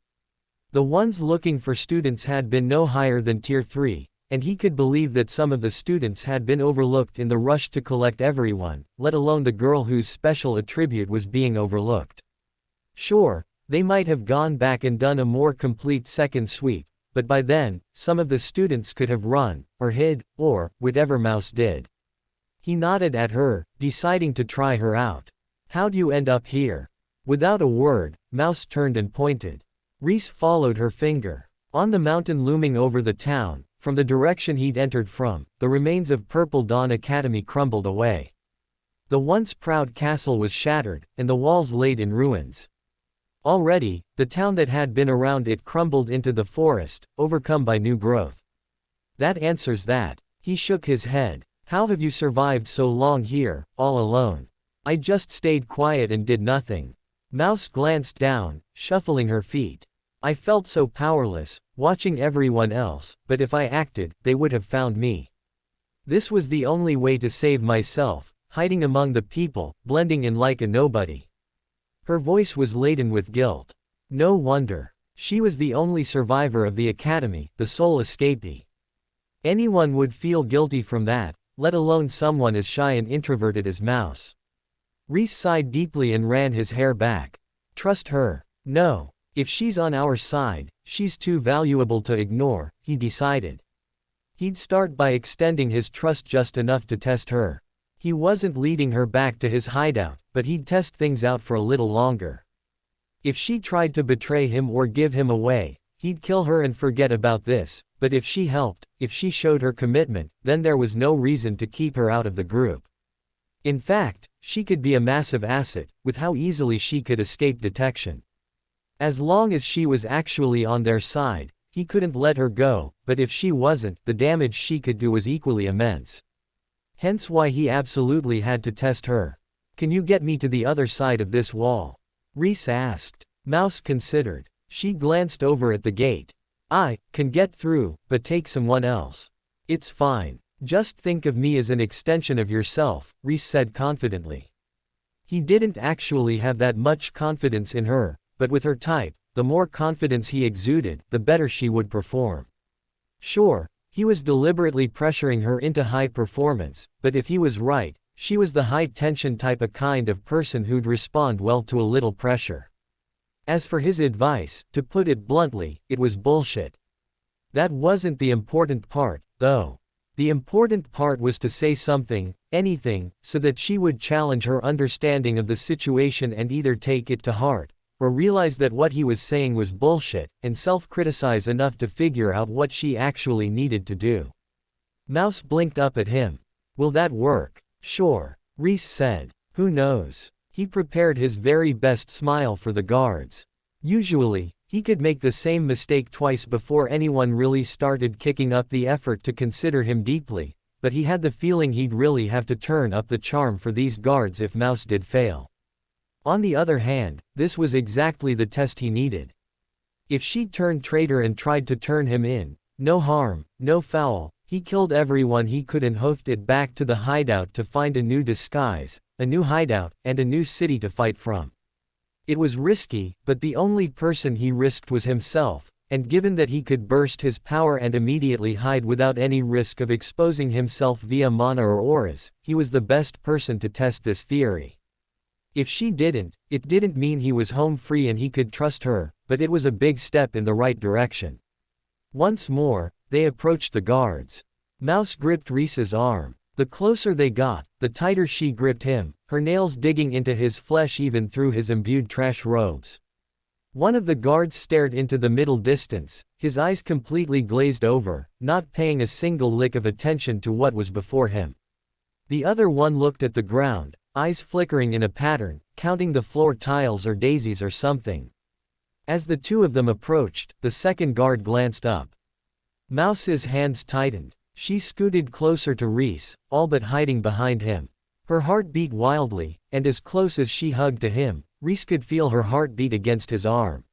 The ones looking for students had been no higher than Tier 3, and he could believe that some of the students had been overlooked in the rush to collect everyone, let alone the girl whose special attribute was being overlooked. Sure, they might have gone back and done a more complete second sweep, but by then, some of the students could have run, or hid, or, whatever Mouse did. He nodded at her, deciding to try her out. How'd you end up here? Without a word, Mouse turned and pointed. Rhys followed her finger. On the mountain looming over the town, from the direction he'd entered from, the remains of Purple Dawn Academy crumbled away. The once proud castle was shattered, and the walls laid in ruins. Already, the town that had been around it crumbled into the forest, overcome by new growth. That answers that. He shook his head. How have you survived so long here, all alone? I just stayed quiet and did nothing. Mouse glanced down, shuffling her feet. I felt so powerless, watching everyone else, but if I acted, they would have found me. This was the only way to save myself, hiding among the people, blending in like a nobody. Her voice was laden with guilt. No wonder. She was the only survivor of the academy, the sole escapee. Anyone would feel guilty from that, let alone someone as shy and introverted as Mouse. Rhys sighed deeply and ran his hair back. Trust her. No. If she's on our side, she's too valuable to ignore, he decided. He'd start by extending his trust just enough to test her. He wasn't leading her back to his hideout, but he'd test things out for a little longer. If she tried to betray him or give him away, he'd kill her and forget about this, but if she helped, if she showed her commitment, then there was no reason to keep her out of the group. In fact, she could be a massive asset, with how easily she could escape detection. As long as she was actually on their side, he couldn't let her go, but if she wasn't, the damage she could do was equally immense. Hence why he absolutely had to test her. Can you get me to the other side of this wall? Rhys asked. Mouse considered. She glanced over at the gate. I can get through, but take someone else. It's fine. Just think of me as an extension of yourself, Rhys said confidently. He didn't actually have that much confidence in her, but with her type, the more confidence he exuded, the better she would perform. Sure, he was deliberately pressuring her into high performance, but if he was right, she was the high-tension type of kind of person who'd respond well to a little pressure. As for his advice, to put it bluntly, it was bullshit. That wasn't the important part, though. The important part was to say something, anything, so that she would challenge her understanding of the situation and either take it to heart, or realize that what he was saying was bullshit, and self-criticize enough to figure out what she actually needed to do. Mouse blinked up at him. Will that work? Sure, Rhys said. Who knows? He prepared his very best smile for the guards. Usually, He could make the same mistake twice before anyone really started kicking up the effort to consider him deeply, but he had the feeling he'd really have to turn up the charm for these guards if Mouse did fail. On the other hand, this was exactly the test he needed. If she turned traitor and tried to turn him in, no harm, no foul, he killed everyone he could and hoofed it back to the hideout to find a new disguise, a new hideout, and a new city to fight from. It was risky, but the only person he risked was himself, and given that he could burst his power and immediately hide without any risk of exposing himself via mana or auras, he was the best person to test this theory. If she didn't, it didn't mean he was home free and he could trust her, but it was a big step in the right direction. Once more, they approached the guards. Mouse gripped Rhys's arm. The closer they got, the tighter she gripped him, her nails digging into his flesh even through his imbued trash robes. One of the guards stared into the middle distance, his eyes completely glazed over, not paying a single lick of attention to what was before him. The other one looked at the ground, eyes flickering in a pattern, counting the floor tiles or daisies or something. As the two of them approached, the second guard glanced up. Mouse's hands tightened. She scooted closer to Rhys, all but hiding behind him. Her heart beat wildly, and as close as she hugged to him, Rhys could feel her heartbeat against his arm.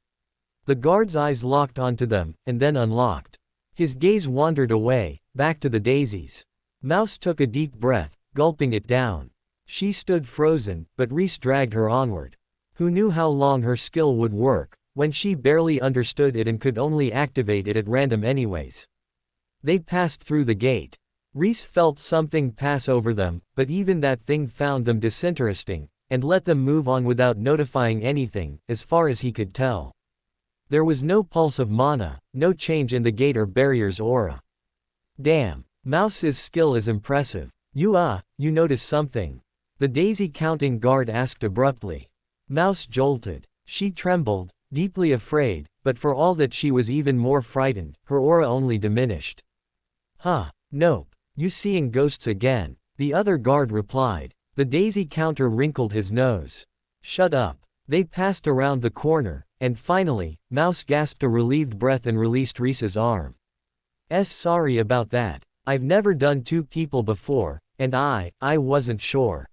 The guard's eyes locked onto them, and then unlocked. His gaze wandered away, back to the daisies. Mouse took a deep breath, gulping it down. She stood frozen, but Rhys dragged her onward. Who knew how long her skill would work, when she barely understood it and could only activate it at random anyways. They passed through the gate. Rhys felt something pass over them, but even that thing found them disinteresting, and let them move on without notifying anything, as far as he could tell. There was no pulse of mana, no change in the gate or barrier's aura. Damn, Mouse's skill is impressive. You notice something? The daisy-counting guard asked abruptly. Mouse jolted. She trembled, deeply afraid, but for all that she was even more frightened, her aura only diminished. Nope. You seeing ghosts again? The other guard replied. The daisy counter wrinkled his nose. Shut up. They passed around the corner, and finally, Mouse gasped a relieved breath and released Rhys's arm. Sorry about that. I've never done two people before, and I wasn't sure.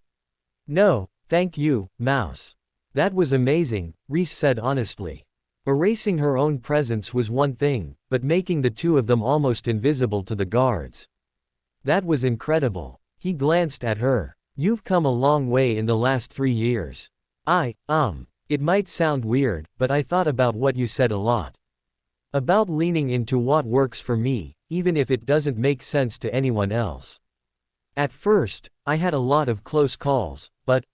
No, thank you, Mouse. That was amazing, Rhys said honestly. Erasing her own presence was one thing, but making the two of them almost invisible to the guards. That was incredible. He glanced at her. You've come a long way in the last 3 years. It might sound weird, but I thought about what you said a lot. About leaning into what works for me, even if it doesn't make sense to anyone else. At first, I had a lot of close calls, but,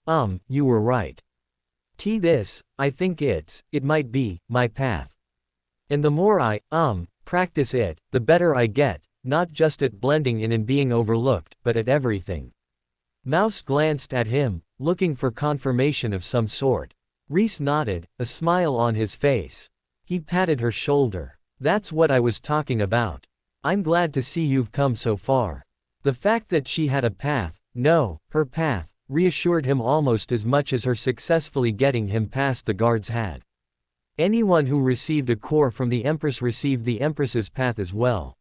you were right. I think it might be, my path. And the more I, practice it, the better I get, not just at blending in and being overlooked, but at everything. Mouse glanced at him, looking for confirmation of some sort. Rhys nodded, a smile on his face. He patted her shoulder. That's what I was talking about. I'm glad to see you've come so far. The fact that she had a path, her path, reassured him almost as much as her successfully getting him past the guards had. Anyone who received a core from the Empress received the Empress's path as well.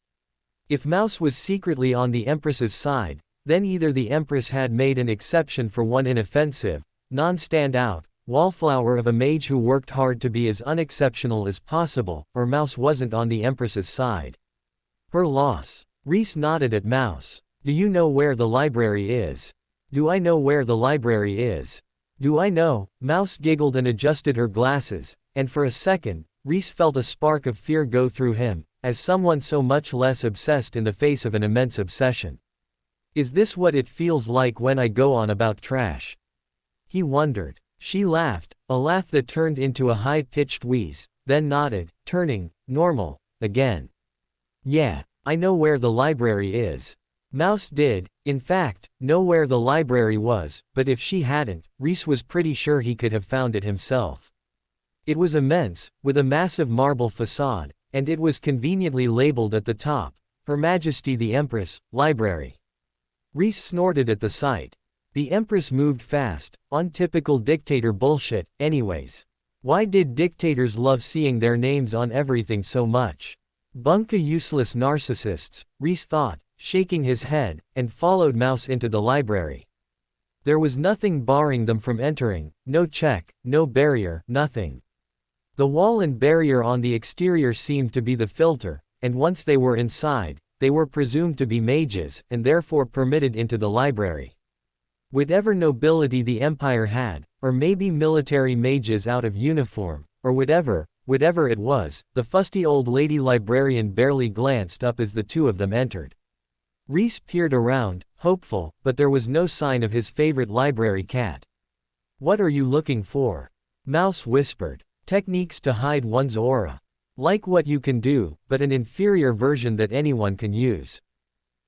If Mouse was secretly on the Empress's side, then either the Empress had made an exception for one inoffensive, non-standout, wallflower of a mage who worked hard to be as unexceptional as possible, or Mouse wasn't on the Empress's side. Her loss. Rhys nodded at Mouse. Do you know where the library is? Do I know where the library is? Do I know? Mouse giggled and adjusted her glasses, and for a second, Rhys felt a spark of fear go through him, as someone so much less obsessed in the face of an immense obsession. Is this what it feels like when I go on about trash? He wondered. She laughed, a laugh that turned into a high-pitched wheeze, then nodded, turning normal again. Yeah, I know where the library is. Mouse did, in fact, know where the library was, but if she hadn't, Rhys was pretty sure he could have found it himself. It was immense, with a massive marble facade, and it was conveniently labeled at the top, Her Majesty the Empress, Library. Rhys snorted at the sight. The Empress moved fast, on typical dictator bullshit, anyways. Why did dictators love seeing their names on everything so much? Bunka useless narcissists, Rhys thought, shaking his head, and followed Mouse into the library. There was nothing barring them from entering, no check, no barrier, nothing. The wall and barrier on the exterior seemed to be the filter, and once they were inside, they were presumed to be mages, and therefore permitted into the library. Whatever nobility the Empire had, or maybe military mages out of uniform, or whatever it was, the fusty old lady librarian barely glanced up as the two of them entered. Rhys peered around, hopeful, but there was no sign of his favorite library cat. "What are you looking for?" Mouse whispered. "Techniques to hide one's aura. Like what you can do, but an inferior version that anyone can use.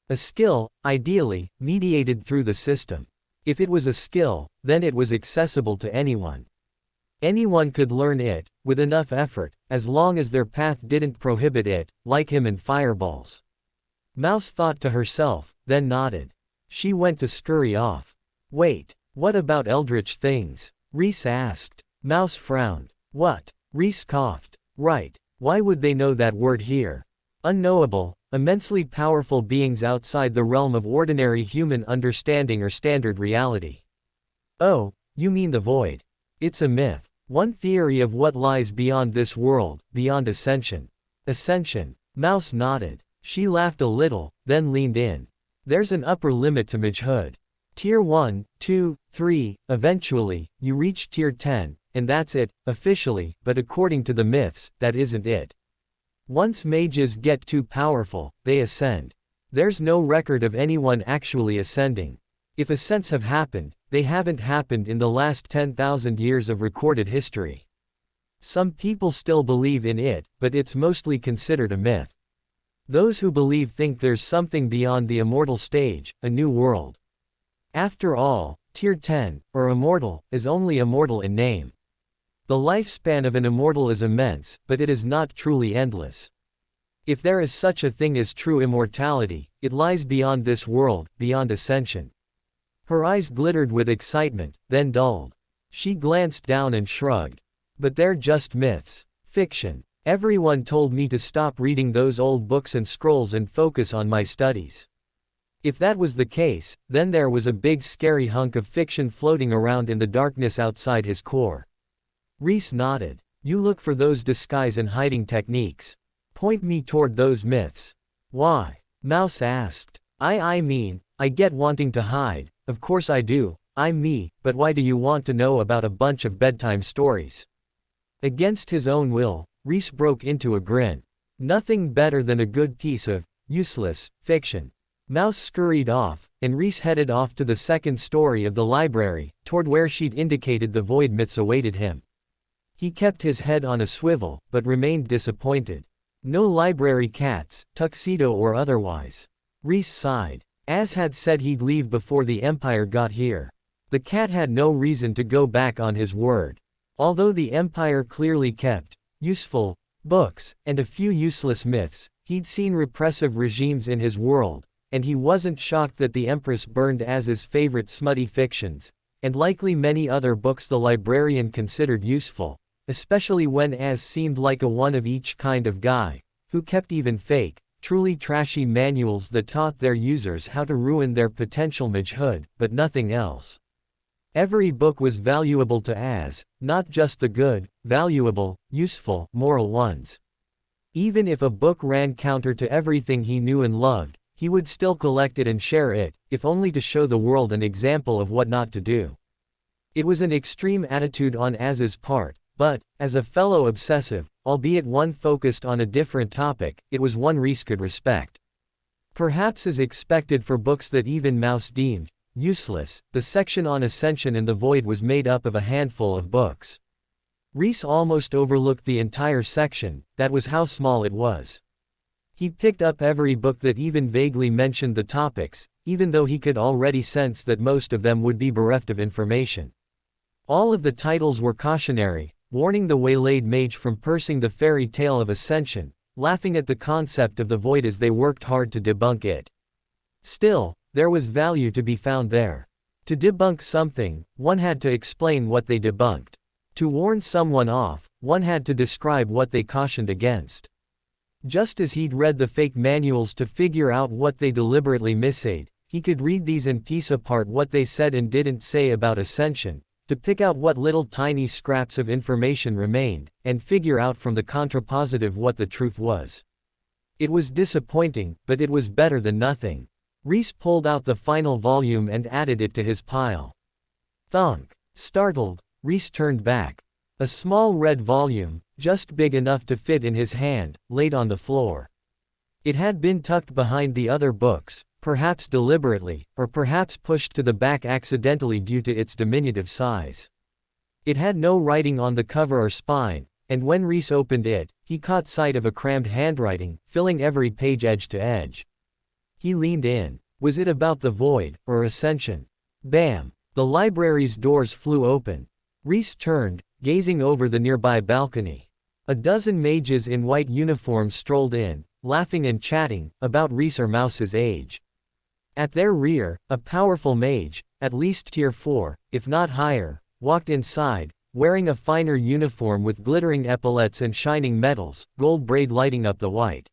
A skill, ideally, mediated through the system. If it was a skill, then it was accessible to anyone. Anyone could learn it, with enough effort, as long as their path didn't prohibit it, like him and fireballs." Mouse thought to herself, then nodded. She went to scurry off. "Wait, what about eldritch things?" Rhys asked. Mouse frowned. "What?" Rhys coughed. "Right. Why would they know that word here? Unknowable, immensely powerful beings outside the realm of ordinary human understanding or standard reality." "Oh, you mean the void. It's a myth. One theory of what lies beyond this world, beyond ascension." "Ascension?" Mouse nodded. She laughed a little, then leaned in. "There's an upper limit to magehood. Tier 1, 2, 3, eventually, you reach Tier 10, and that's it, officially, but according to the myths, that isn't it. Once mages get too powerful, they ascend. There's no record of anyone actually ascending. If ascents have happened, they haven't happened in the last 10,000 years of recorded history. Some people still believe in it, but it's mostly considered a myth. Those who believe think there's something beyond the immortal stage, a new world. After all, Tier 10, or immortal, is only immortal in name. The lifespan of an immortal is immense, but it is not truly endless. If there is such a thing as true immortality, it lies beyond this world, beyond ascension." Her eyes glittered with excitement, then dulled. She glanced down and shrugged. "But they're just myths. Fiction. Everyone told me to stop reading those old books and scrolls and focus on my studies." If that was the case, then there was a big scary hunk of fiction floating around in the darkness outside his core. Rhys nodded. "You look for those disguise and hiding techniques. Point me toward those myths." "Why?" Mouse asked. I mean, I get wanting to hide, of course I do, I'm me, but why do you want to know about a bunch of bedtime stories?" Against his own will, Rhys broke into a grin. Nothing better than a good piece of useless fiction. Mouse scurried off, and Rhys headed off to the second story of the library, toward where she'd indicated the void myths awaited him. He kept his head on a swivel, but remained disappointed. No library cats, tuxedo or otherwise. Rhys sighed. Az had said he'd leave before the Empire got here. The cat had no reason to go back on his word. Although the Empire clearly kept useful books, and a few useless myths, he'd seen repressive regimes in his world, and he wasn't shocked that the Empress burned Az's favorite smutty fictions, and likely many other books the librarian considered useful, especially when Az seemed like a one-of-each kind of guy, who kept even fake, truly trashy manuals that taught their users how to ruin their potential magehood, but nothing else. Every book was valuable to Az, not just the good, valuable, useful, moral ones. Even if a book ran counter to everything he knew and loved, he would still collect it and share it, if only to show the world an example of what not to do. It was an extreme attitude on Az's part, but, as a fellow obsessive, albeit one focused on a different topic, it was one Rhys could respect. Perhaps as expected for books that even Mouse deemed useless, the section on Ascension and the Void was made up of a handful of books. Rhys almost overlooked the entire section, that was how small it was. He picked up every book that even vaguely mentioned the topics, even though he could already sense that most of them would be bereft of information. All of the titles were cautionary, warning the waylaid mage from pursing the fairy tale of Ascension, laughing at the concept of the void as they worked hard to debunk it. Still, there was value to be found there. To debunk something, one had to explain what they debunked. To warn someone off, one had to describe what they cautioned against. Just as he'd read the fake manuals to figure out what they deliberately missaid, he could read these and piece apart what they said and didn't say about ascension, to pick out what little tiny scraps of information remained, and figure out from the contrapositive what the truth was. It was disappointing, but it was better than nothing. Rhys pulled out the final volume and added it to his pile. Thunk. Startled, Rhys turned back. A small red volume, just big enough to fit in his hand, laid on the floor. It had been tucked behind the other books, perhaps deliberately, or perhaps pushed to the back accidentally due to its diminutive size. It had no writing on the cover or spine, and when Rhys opened it, he caught sight of a crammed handwriting, filling every page edge to edge. He leaned in. Was it about the void, or ascension? Bam! The library's doors flew open. Rhys turned, gazing over the nearby balcony. A dozen mages in white uniforms strolled in, laughing and chatting, about Rhys or Mouse's age. At their rear, a powerful mage, at least tier 4, if not higher, walked inside, wearing a finer uniform with glittering epaulets and shining metals, gold braid lighting up the white.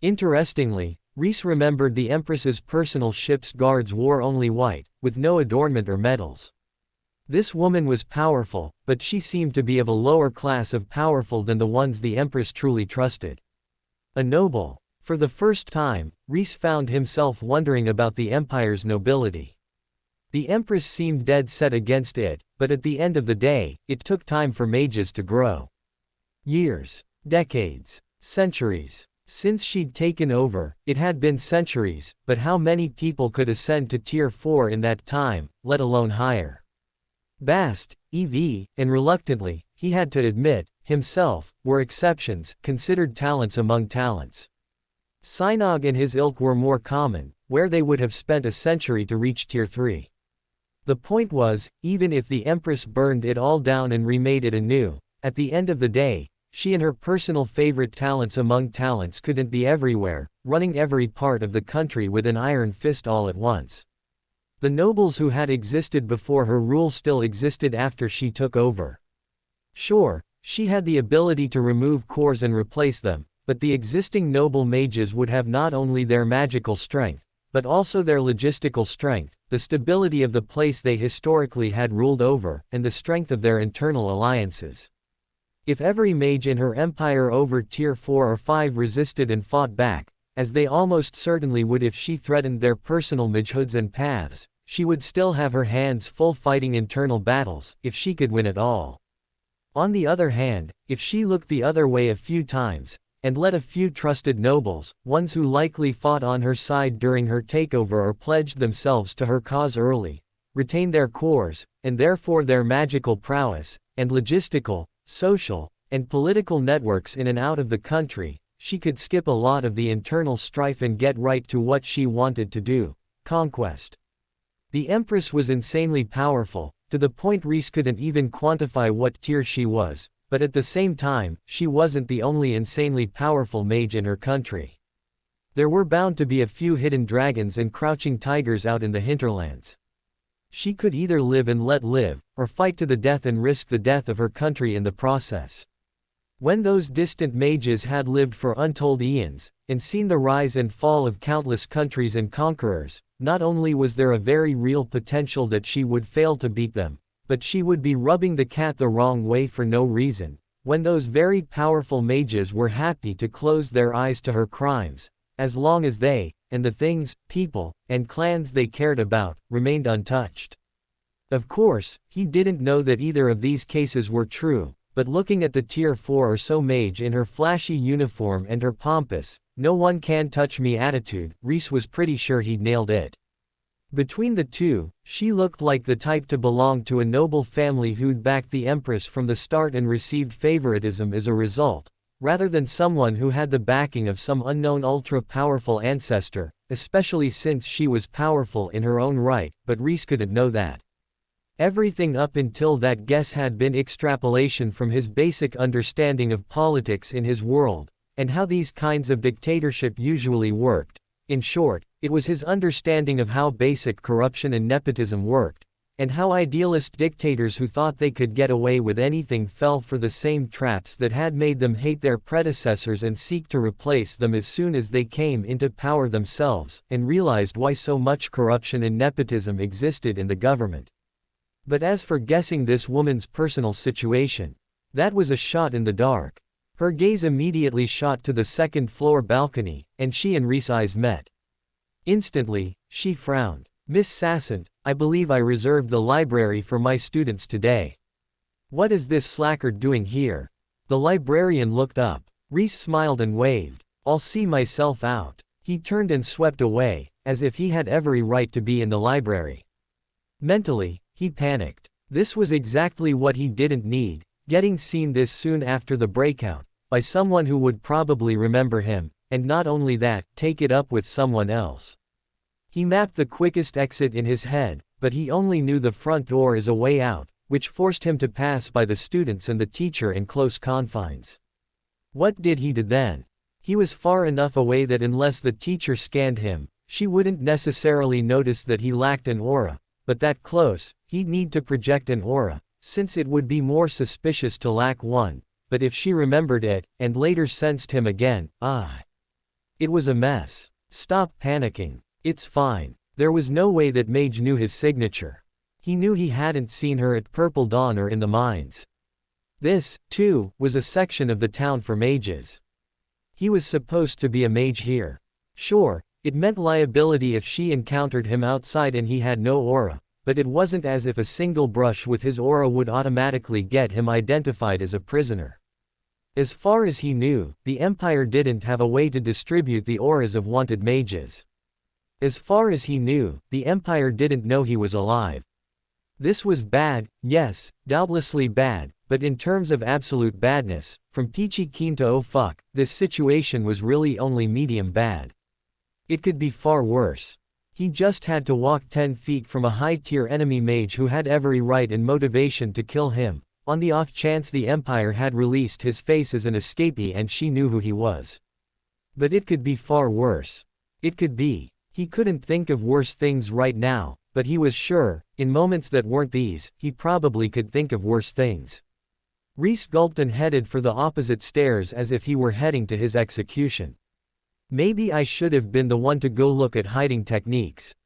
Interestingly, Rhys remembered the Empress's personal ship's guards wore only white, with no adornment or medals. This woman was powerful, but she seemed to be of a lower class of powerful than the ones the Empress truly trusted. A noble. For the first time, Rhys found himself wondering about the Empire's nobility. The Empress seemed dead set against it, but at the end of the day, it took time for mages to grow. Years. Decades. Centuries. Since she'd taken over, it had been centuries, but how many people could ascend to tier 4 in that time, let alone higher? Bast, EV, and reluctantly, he had to admit, himself, were exceptions, considered talents among talents. Synog and his ilk were more common, where they would have spent a century to reach tier 3. The point was, even if the Empress burned it all down and remade it anew, at the end of the day, she and her personal favorite talents among talents couldn't be everywhere, running every part of the country with an iron fist all at once. The nobles who had existed before her rule still existed after she took over. Sure, she had the ability to remove cores and replace them, but the existing noble mages would have not only their magical strength, but also their logistical strength, the stability of the place they historically had ruled over, and the strength of their internal alliances. If every mage in her empire over tier 4 or 5 resisted and fought back, as they almost certainly would if she threatened their personal magehoods and paths, she would still have her hands full fighting internal battles, if she could win at all. On the other hand, if she looked the other way a few times, and let a few trusted nobles, ones who likely fought on her side during her takeover or pledged themselves to her cause early, retain their cores, and therefore their magical prowess, and logistical, social, and political networks in and out of the country, she could skip a lot of the internal strife and get right to what she wanted to do: conquest. The Empress was insanely powerful, to the point Rhys couldn't even quantify what tier she was, but at the same time, she wasn't the only insanely powerful mage in her country. There were bound to be a few hidden dragons and crouching tigers out in the hinterlands. She could either live and let live, or fight to the death and risk the death of her country in the process. When those distant mages had lived for untold eons, and seen the rise and fall of countless countries and conquerors, not only was there a very real potential that she would fail to beat them, but she would be rubbing the cat the wrong way for no reason, when those very powerful mages were happy to close their eyes to her crimes, as long as they, and the things, people, and clans they cared about, remained untouched. Of course, he didn't know that either of these cases were true, but looking at the tier 4 or so mage in her flashy uniform and her pompous, "no one can touch me" attitude, Rhys was pretty sure he'd nailed it. Between the two, she looked like the type to belong to a noble family who'd backed the Empress from the start and received favoritism as a result, rather than someone who had the backing of some unknown ultra-powerful ancestor, especially since she was powerful in her own right, but Rhys couldn't know that. Everything up until that guess had been extrapolation from his basic understanding of politics in his world, and how these kinds of dictatorship usually worked. In short, it was his understanding of how basic corruption and nepotism worked, and how idealist dictators who thought they could get away with anything fell for the same traps that had made them hate their predecessors and seek to replace them as soon as they came into power themselves, and realized why so much corruption and nepotism existed in the government. But as for guessing this woman's personal situation, that was a shot in the dark. Her gaze immediately shot to the second-floor balcony, and she and Rhys' eyes met. Instantly, she frowned. "Miss Sassant, I believe I reserved the library for my students today. What is this slackard doing here?" The librarian looked up. Rhys smiled and waved. "I'll see myself out." He turned and swept away, as if he had every right to be in the library. Mentally, he panicked. This was exactly what he didn't need, getting seen this soon after the breakout, by someone who would probably remember him, and not only that, take it up with someone else. He mapped the quickest exit in his head, but he only knew the front door as a way out, which forced him to pass by the students and the teacher in close confines. What did he do then? He was far enough away that unless the teacher scanned him, she wouldn't necessarily notice that he lacked an aura, but that close, he'd need to project an aura, since it would be more suspicious to lack one, but if she remembered it, and later sensed him again, it was a mess. Stop panicking. It's fine. There was no way that Mage knew his signature. He knew he hadn't seen her at Purple Dawn or in the mines. This, too, was a section of the town for mages. He was supposed to be a mage here. Sure, it meant liability if she encountered him outside and he had no aura, but it wasn't as if a single brush with his aura would automatically get him identified as a prisoner. As far as he knew, the Empire didn't have a way to distribute the auras of wanted mages. As far as he knew, the Empire didn't know he was alive. This was bad, yes, doubtlessly bad, but in terms of absolute badness, from peachy keen to oh fuck, this situation was really only medium bad. It could be far worse. He just had to walk 10 feet from a high-tier enemy mage who had every right and motivation to kill him, on the off chance the Empire had released his face as an escapee and she knew who he was. But it could be far worse. It could be. He couldn't think of worse things right now, but he was sure, in moments that weren't these, he probably could think of worse things. Rhys gulped and headed for the opposite stairs as if he were heading to his execution. Maybe I should have been the one to go look at hiding techniques.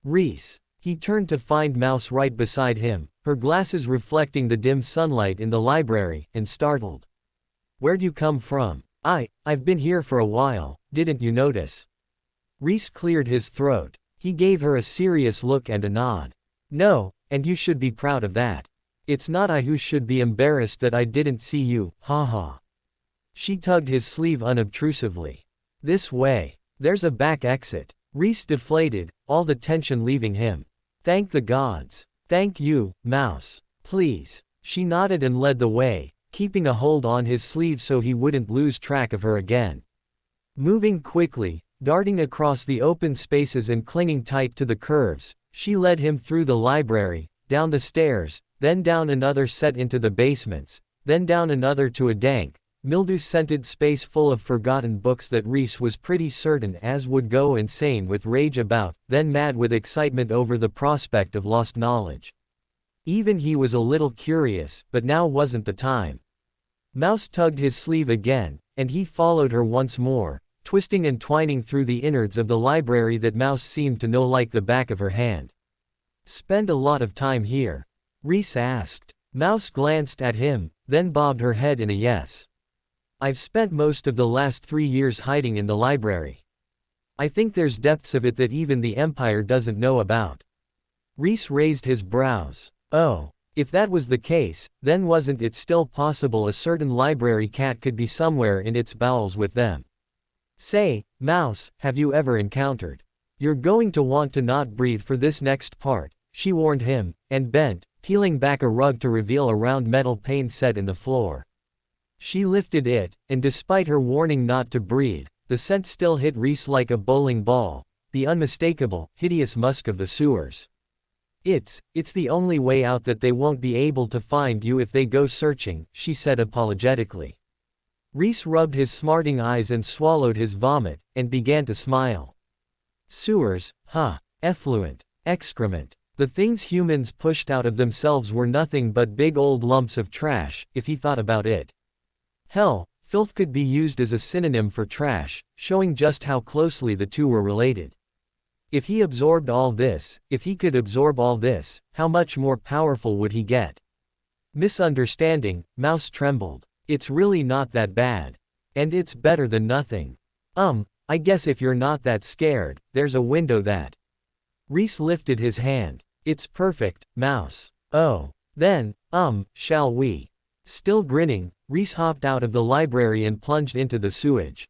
Rhys. He turned to find Mouse right beside him, her glasses reflecting the dim sunlight in the library, and startled. "Where'd you come from?" I've been here for a while, didn't you notice?" Rhys cleared his throat. He gave her a serious look and a nod. "No, and you should be proud of that. It's not I who should be embarrassed that I didn't see you, haha." She tugged his sleeve unobtrusively. "This way. There's a back exit." Rhys deflated, all the tension leaving him. "Thank the gods. Thank you, Mouse. Please." She nodded and led the way, keeping a hold on his sleeve so he wouldn't lose track of her again. Moving quickly, darting across the open spaces and clinging tight to the curves, she led him through the library, down the stairs, then down another set into the basements, then down another to a dank, mildew-scented space full of forgotten books that Rhys was pretty certain as would go insane with rage about, then mad with excitement over the prospect of lost knowledge. Even he was a little curious, but now wasn't the time. Mouse tugged his sleeve again, and he followed her once more, twisting and twining through the innards of the library that Mouse seemed to know like the back of her hand. "Spend a lot of time here?" Rhys asked. Mouse glanced at him, then bobbed her head in a yes. "I've spent most of the last 3 years hiding in the library. I think there's depths of it that even the Empire doesn't know about." Rhys raised his brows. Oh, if that was the case, then wasn't it still possible a certain library cat could be somewhere in its bowels with them? "Say, Mouse, have you ever encountered? You're going to want to not breathe for this next part," she warned him, and bent, peeling back a rug to reveal a round metal pane set in the floor. She lifted it, and despite her warning not to breathe, the scent still hit Rhys like a bowling ball, the unmistakable, hideous musk of the sewers. It's the only way out that they won't be able to find you if they go searching," she said apologetically. Rhys rubbed his smarting eyes and swallowed his vomit, and began to smile. "Sewers, huh? Effluent. Excrement. The things humans pushed out of themselves were nothing but big old lumps of trash, if he thought about it. Hell, filth could be used as a synonym for trash, showing just how closely the two were related. If he absorbed all this, if he could absorb all this, how much more powerful would he get? Misunderstanding, Mouse trembled. It's really not that bad. And it's better than nothing. I guess if you're not that scared, there's a window that. Rhys lifted his hand. It's perfect, Mouse. Oh. Then, shall we? Still grinning, Rhys hopped out of the library and plunged into the sewage.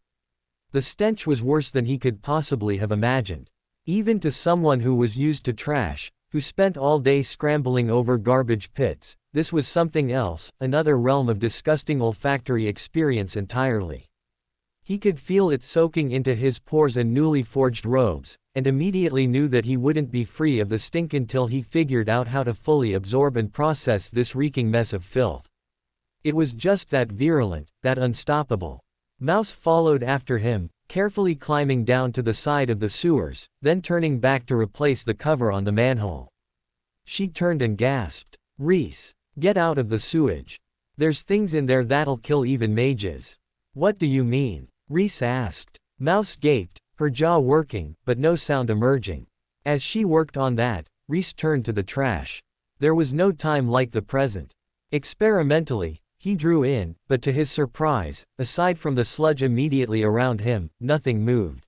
The stench was worse than he could possibly have imagined. Even to someone who was used to trash, who spent all day scrambling over garbage pits, this was something else, another realm of disgusting olfactory experience entirely. He could feel it soaking into his pores and newly forged robes, and immediately knew that he wouldn't be free of the stink until he figured out how to fully absorb and process this reeking mess of filth. It was just that virulent, that unstoppable. Mouse followed after him, carefully climbing down to the side of the sewers, then turning back to replace the cover on the manhole. She turned and gasped, "Rhys, get out of the sewage. There's things in there that'll kill even mages." "What do you mean?" Rhys asked. Mouse gaped, her jaw working, but no sound emerging. As she worked on that, Rhys turned to the trash. There was no time like the present. Experimentally, he drew in, but to his surprise, aside from the sludge immediately around him, nothing moved.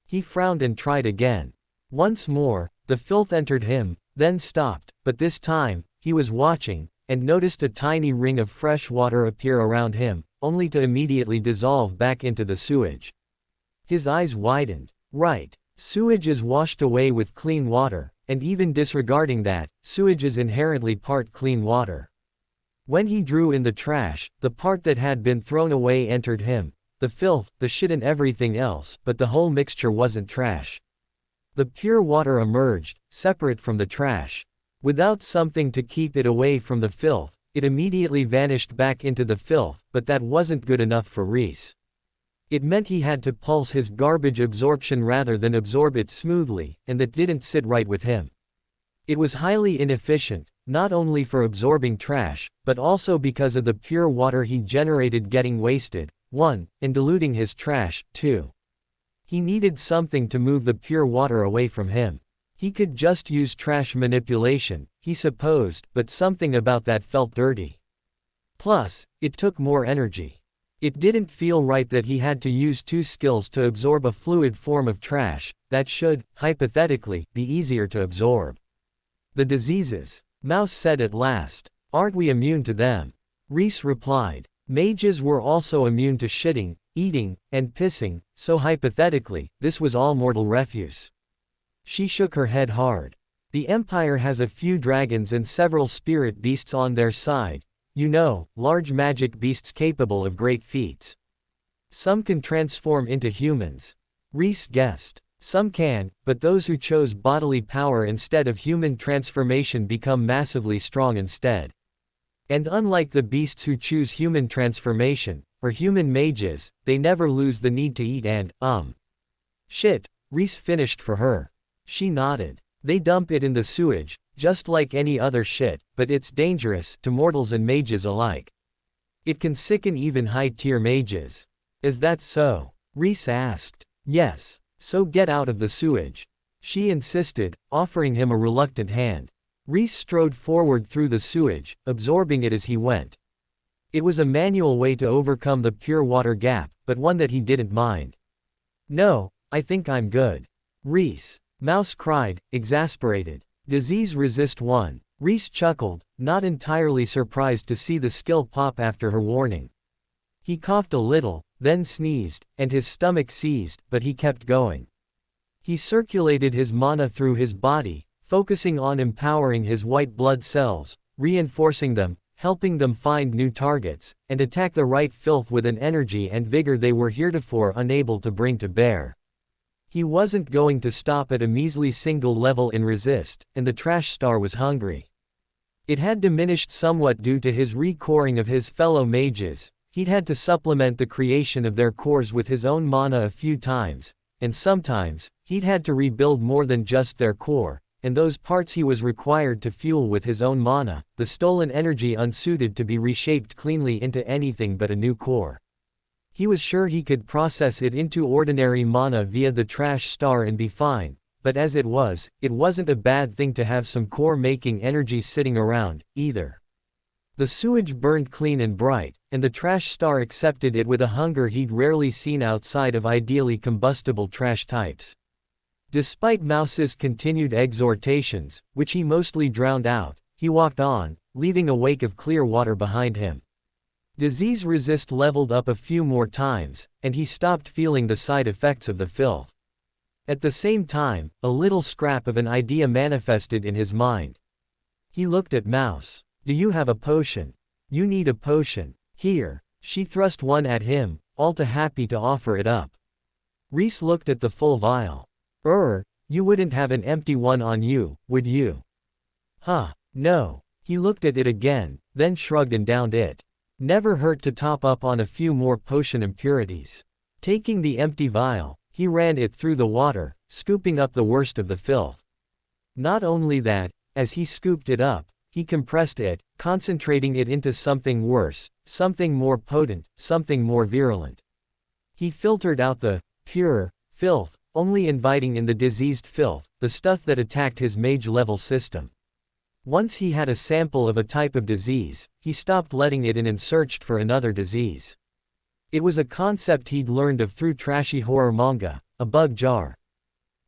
He frowned and tried again. Once more, the filth entered him, then stopped, but this time, he was watching, and noticed a tiny ring of fresh water appear around him, only to immediately dissolve back into the sewage. His eyes widened. Right. Sewage is washed away with clean water, and even disregarding that, sewage is inherently part clean water. When he drew in the trash, the part that had been thrown away entered him, the filth, the shit and everything else, but the whole mixture wasn't trash. The pure water emerged, separate from the trash. Without something to keep it away from the filth, it immediately vanished back into the filth, but that wasn't good enough for Rhys. It meant he had to pulse his garbage absorption rather than absorb it smoothly, and that didn't sit right with him. It was highly inefficient, not only for absorbing trash, but also because of the pure water he generated getting wasted, 1, and diluting his trash, 2. He needed something to move the pure water away from him. He could just use trash manipulation, he supposed, but something about that felt dirty. Plus, it took more energy. It didn't feel right that he had to use two skills to absorb a fluid form of trash, that should, hypothetically, be easier to absorb. "The diseases," Mouse said at last. "Aren't we immune to them?" Rhys replied. "Mages were also immune to shitting, eating, and pissing, so hypothetically, this was all mortal refuse." She shook her head hard. "The Empire has a few dragons and several spirit beasts on their side, you know, large magic beasts capable of great feats. Some can transform into humans." Rhys guessed. "Some can, but those who chose bodily power instead of human transformation become massively strong instead. And unlike the beasts who choose human transformation, or human mages, they never lose the need to eat and, shit," Rhys finished for her. She nodded. "They dump it in the sewage, just like any other shit, but it's dangerous to mortals and mages alike. It can sicken even high-tier mages." "Is that so?" Rhys asked. "Yes. So get out of the sewage," she insisted, offering him a reluctant hand. Rhys strode forward through the sewage, absorbing it as he went. It was a manual way to overcome the pure water gap, but one that he didn't mind. "No, I think I'm good." "Rhys," Mouse cried, exasperated. "Disease resist 1. Rhys chuckled, not entirely surprised to see the skill pop after her warning. He coughed a little, then sneezed, and his stomach seized, but he kept going. He circulated his mana through his body, focusing on empowering his white blood cells, reinforcing them, helping them find new targets, and attack the right filth with an energy and vigor they were heretofore unable to bring to bear. He wasn't going to stop at a measly single level in resist, and the trash star was hungry. It had diminished somewhat due to his recoring of his fellow mages. He'd had to supplement the creation of their cores with his own mana a few times, and sometimes, he'd had to rebuild more than just their core, and those parts he was required to fuel with his own mana, the stolen energy unsuited to be reshaped cleanly into anything but a new core. He was sure he could process it into ordinary mana via the trash star and be fine, but as it wasn't a bad thing to have some core-making energy sitting around, either. The sewage burned clean and bright, and the trash star accepted it with a hunger he'd rarely seen outside of ideally combustible trash types. Despite Mouse's continued exhortations, which he mostly drowned out, he walked on, leaving a wake of clear water behind him. Disease resist leveled up a few more times, and he stopped feeling the side effects of the filth. At the same time, a little scrap of an idea manifested in his mind. He looked at Mouse. "Do you have a potion? You need a potion. Here." She thrust one at him, all too happy to offer it up. Rhys looked at the full vial. You wouldn't have an empty one on you, would you?" "Huh, no." He looked at it again, then shrugged and downed it. Never hurt to top up on a few more potion impurities. Taking the empty vial, he ran it through the water, scooping up the worst of the filth. Not only that, as he scooped it up, he compressed it, concentrating it into something worse, something more potent, something more virulent. He filtered out the pure filth, only inviting in the diseased filth, the stuff that attacked his mage-level system. Once he had a sample of a type of disease, he stopped letting it in and searched for another disease. It was a concept he'd learned of through trashy horror manga, a bug jar.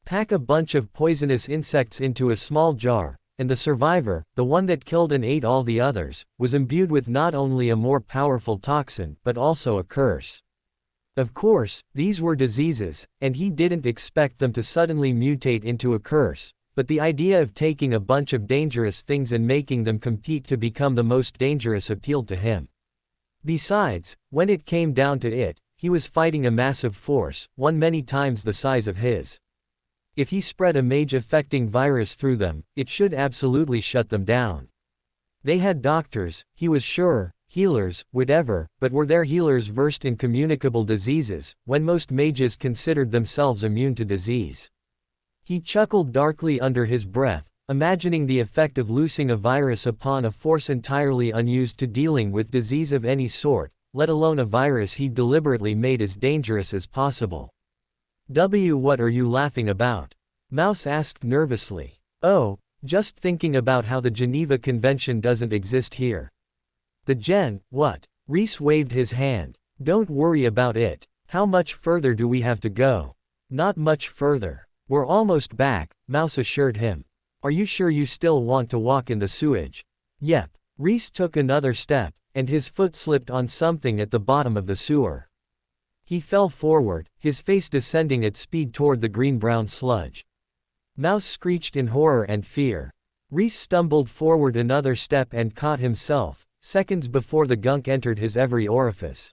Pack a bunch of poisonous insects into a small jar, and the survivor, the one that killed and ate all the others, was imbued with not only a more powerful toxin but also a curse. Of course, these were diseases, and he didn't expect them to suddenly mutate into a curse, but the idea of taking a bunch of dangerous things and making them compete to become the most dangerous appealed to him. Besides, when it came down to it, he was fighting a massive force, one many times the size of his. If he spread a mage-affecting virus through them, it should absolutely shut them down. They had doctors, he was sure, healers, whatever, but were their healers versed in communicable diseases, when most mages considered themselves immune to disease? He chuckled darkly under his breath, imagining the effect of loosing a virus upon a force entirely unused to dealing with disease of any sort, let alone a virus he deliberately made as dangerous as possible. What are you laughing about?" Mouse asked nervously. "Oh, just thinking about how the Geneva Convention doesn't exist here." What?" Rhys waved his hand. "Don't worry about it. How much further do we have to go?" "Not much further. We're almost back," Mouse assured him. "Are you sure you still want to walk in the sewage?" "Yep." Rhys took another step, and his foot slipped on something at the bottom of the sewer. He fell forward, his face descending at speed toward the green-brown sludge. Mouse screeched in horror and fear. Rhys stumbled forward another step and caught himself, seconds before the gunk entered his every orifice.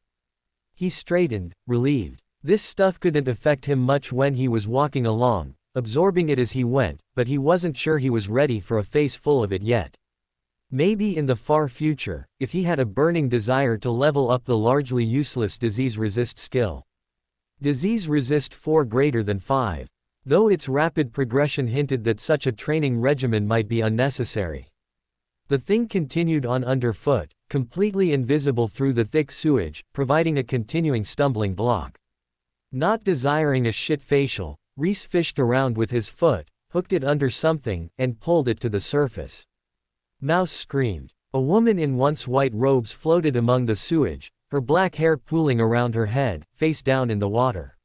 He straightened, relieved. This stuff couldn't affect him much when he was walking along, absorbing it as he went, but he wasn't sure he was ready for a face full of it yet. Maybe in the far future, if he had a burning desire to level up the largely useless Disease Resist skill. Disease Resist 4 greater than 5. Though its rapid progression hinted that such a training regimen might be unnecessary. The thing continued on underfoot, completely invisible through the thick sewage, providing a continuing stumbling block. Not desiring a shit facial, Rhys fished around with his foot, hooked it under something, and pulled it to the surface. Mouse screamed. A woman in once white robes floated among the sewage, her black hair pooling around her head, face down in the water.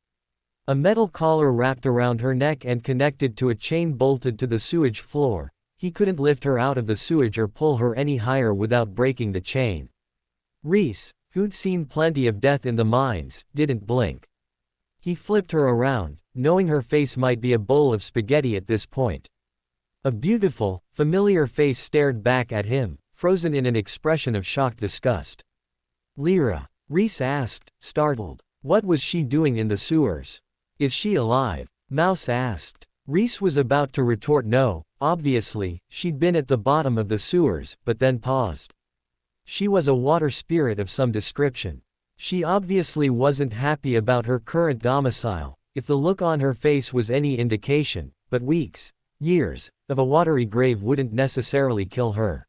A metal collar wrapped around her neck and connected to a chain bolted to the sewage floor. He couldn't lift her out of the sewage or pull her any higher without breaking the chain. Rhys, who'd seen plenty of death in the mines, didn't blink. He flipped her around, knowing her face might be a bowl of spaghetti at this point. A beautiful, familiar face stared back at him, frozen in an expression of shocked disgust. "Lyra?" Rhys asked, startled. "What was she doing in the sewers? Is she alive?" Mouse asked. Rhys was about to retort no, obviously, she'd been at the bottom of the sewers, but then paused. She was a water spirit of some description. She obviously wasn't happy about her current domicile, if the look on her face was any indication, but weeks, Years of a watery grave wouldn't necessarily kill her.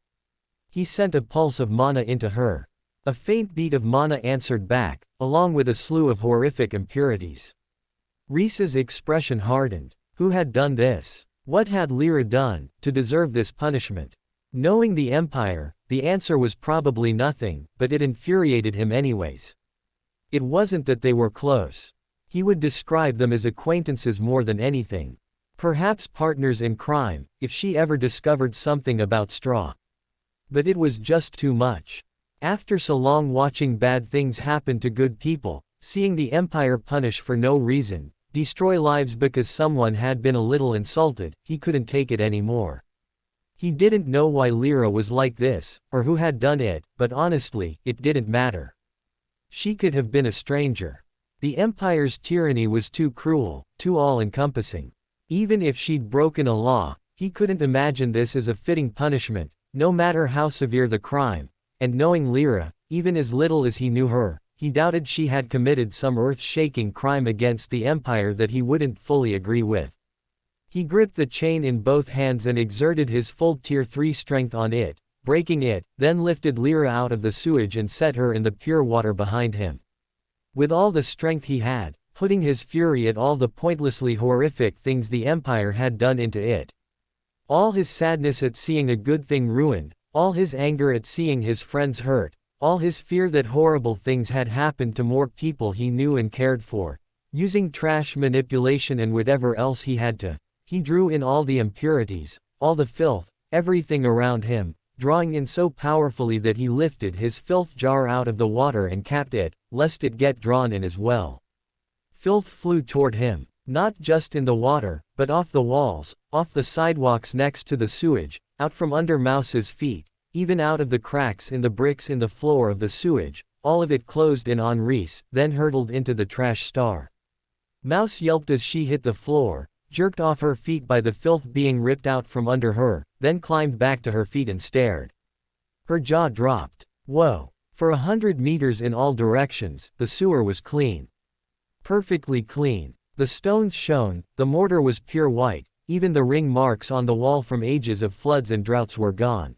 He sent a pulse of mana into her. A faint beat of mana answered back, along with a slew of horrific impurities. Rhys's expression hardened. Who had done this? What had Lyra done to deserve this punishment? Knowing the Empire, the answer was probably nothing, but it infuriated him anyways. It wasn't that they were close. He would describe them as acquaintances more than anything. Perhaps partners in crime, if she ever discovered something about Straw. But it was just too much. After so long watching bad things happen to good people, seeing the Empire punish for no reason, destroy lives because someone had been a little insulted, he couldn't take it anymore. He didn't know why Lyra was like this, or who had done it, but honestly, it didn't matter. She could have been a stranger. The Empire's tyranny was too cruel, too all-encompassing. Even if she'd broken a law, he couldn't imagine this as a fitting punishment, no matter how severe the crime. And knowing Lyra, even as little as he knew her, he doubted she had committed some earth-shaking crime against the Empire that he wouldn't fully agree with. He gripped the chain in both hands and exerted his full Tier 3 strength on it, breaking it, then lifted Lyra out of the sewage and set her in the pure water behind him. With all the strength he had, putting his fury at all the pointlessly horrific things the Empire had done into it. All his sadness at seeing a good thing ruined, all his anger at seeing his friends hurt, all his fear that horrible things had happened to more people he knew and cared for, using trash manipulation and whatever else he had to, he drew in all the impurities, all the filth, everything around him, drawing in so powerfully that he lifted his filth jar out of the water and capped it, lest it get drawn in as well. Filth flew toward him, not just in the water, but off the walls, off the sidewalks next to the sewage, out from under Mouse's feet, even out of the cracks in the bricks in the floor of the sewage, all of it closed in on Rhys, then hurtled into the trash star. Mouse yelped as she hit the floor, jerked off her feet by the filth being ripped out from under her, then climbed back to her feet and stared. Her jaw dropped. Whoa. For 100 meters in all directions, the sewer was clean. Perfectly clean. The stones shone, the mortar was pure white, even the ring marks on the wall from ages of floods and droughts were gone.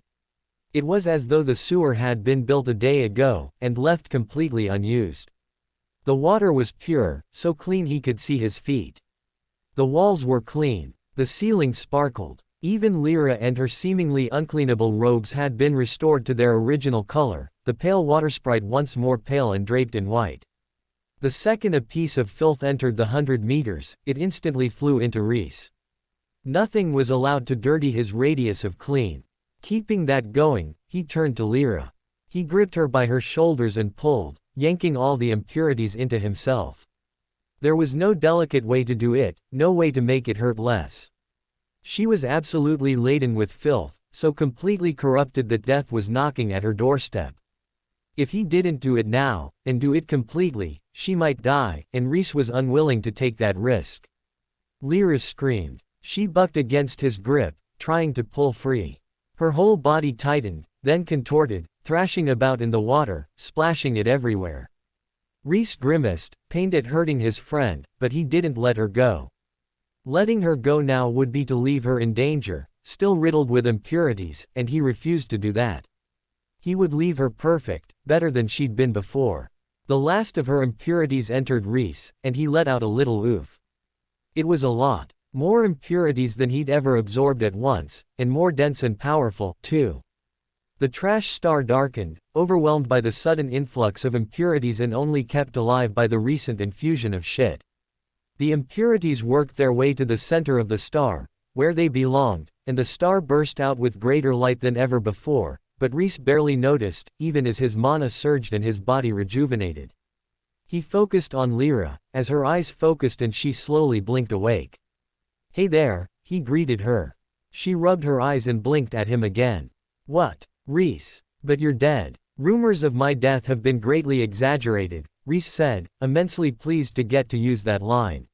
It was as though the sewer had been built a day ago, and left completely unused. The water was pure, so clean he could see his feet. The walls were clean. The ceiling sparkled. Even Lyra and her seemingly uncleanable robes had been restored to their original color, the pale water sprite once more pale and draped in white. The second a piece of filth entered the 100 meters, it instantly flew into Rhys. Nothing was allowed to dirty his radius of clean. Keeping that going, he turned to Lyra. He gripped her by her shoulders and pulled, yanking all the impurities into himself. There was no delicate way to do it, no way to make it hurt less. She was absolutely laden with filth, so completely corrupted that death was knocking at her doorstep. If he didn't do it now, and do it completely, she might die, and Rhys was unwilling to take that risk. Lyra screamed. She bucked against his grip, trying to pull free. Her whole body tightened, then contorted, thrashing about in the water, splashing it everywhere. Rhys grimaced, pained at hurting his friend, but he didn't let her go. Letting her go now would be to leave her in danger, still riddled with impurities, and he refused to do that. He would leave her perfect, better than she'd been before. The last of her impurities entered Rhys, and he let out a little oof. It was a lot. More impurities than he'd ever absorbed at once, and more dense and powerful, too. The trash star darkened, overwhelmed by the sudden influx of impurities and only kept alive by the recent infusion of shit. The impurities worked their way to the center of the star, where they belonged, and the star burst out with greater light than ever before, but Rhys barely noticed, even as his mana surged and his body rejuvenated. He focused on Lyra, as her eyes focused and she slowly blinked awake. "Hey there," he greeted her. She rubbed her eyes and blinked at him again. "What? Rhys? But you're dead." "Rumors of my death have been greatly exaggerated," Rhys said, immensely pleased to get to use that line.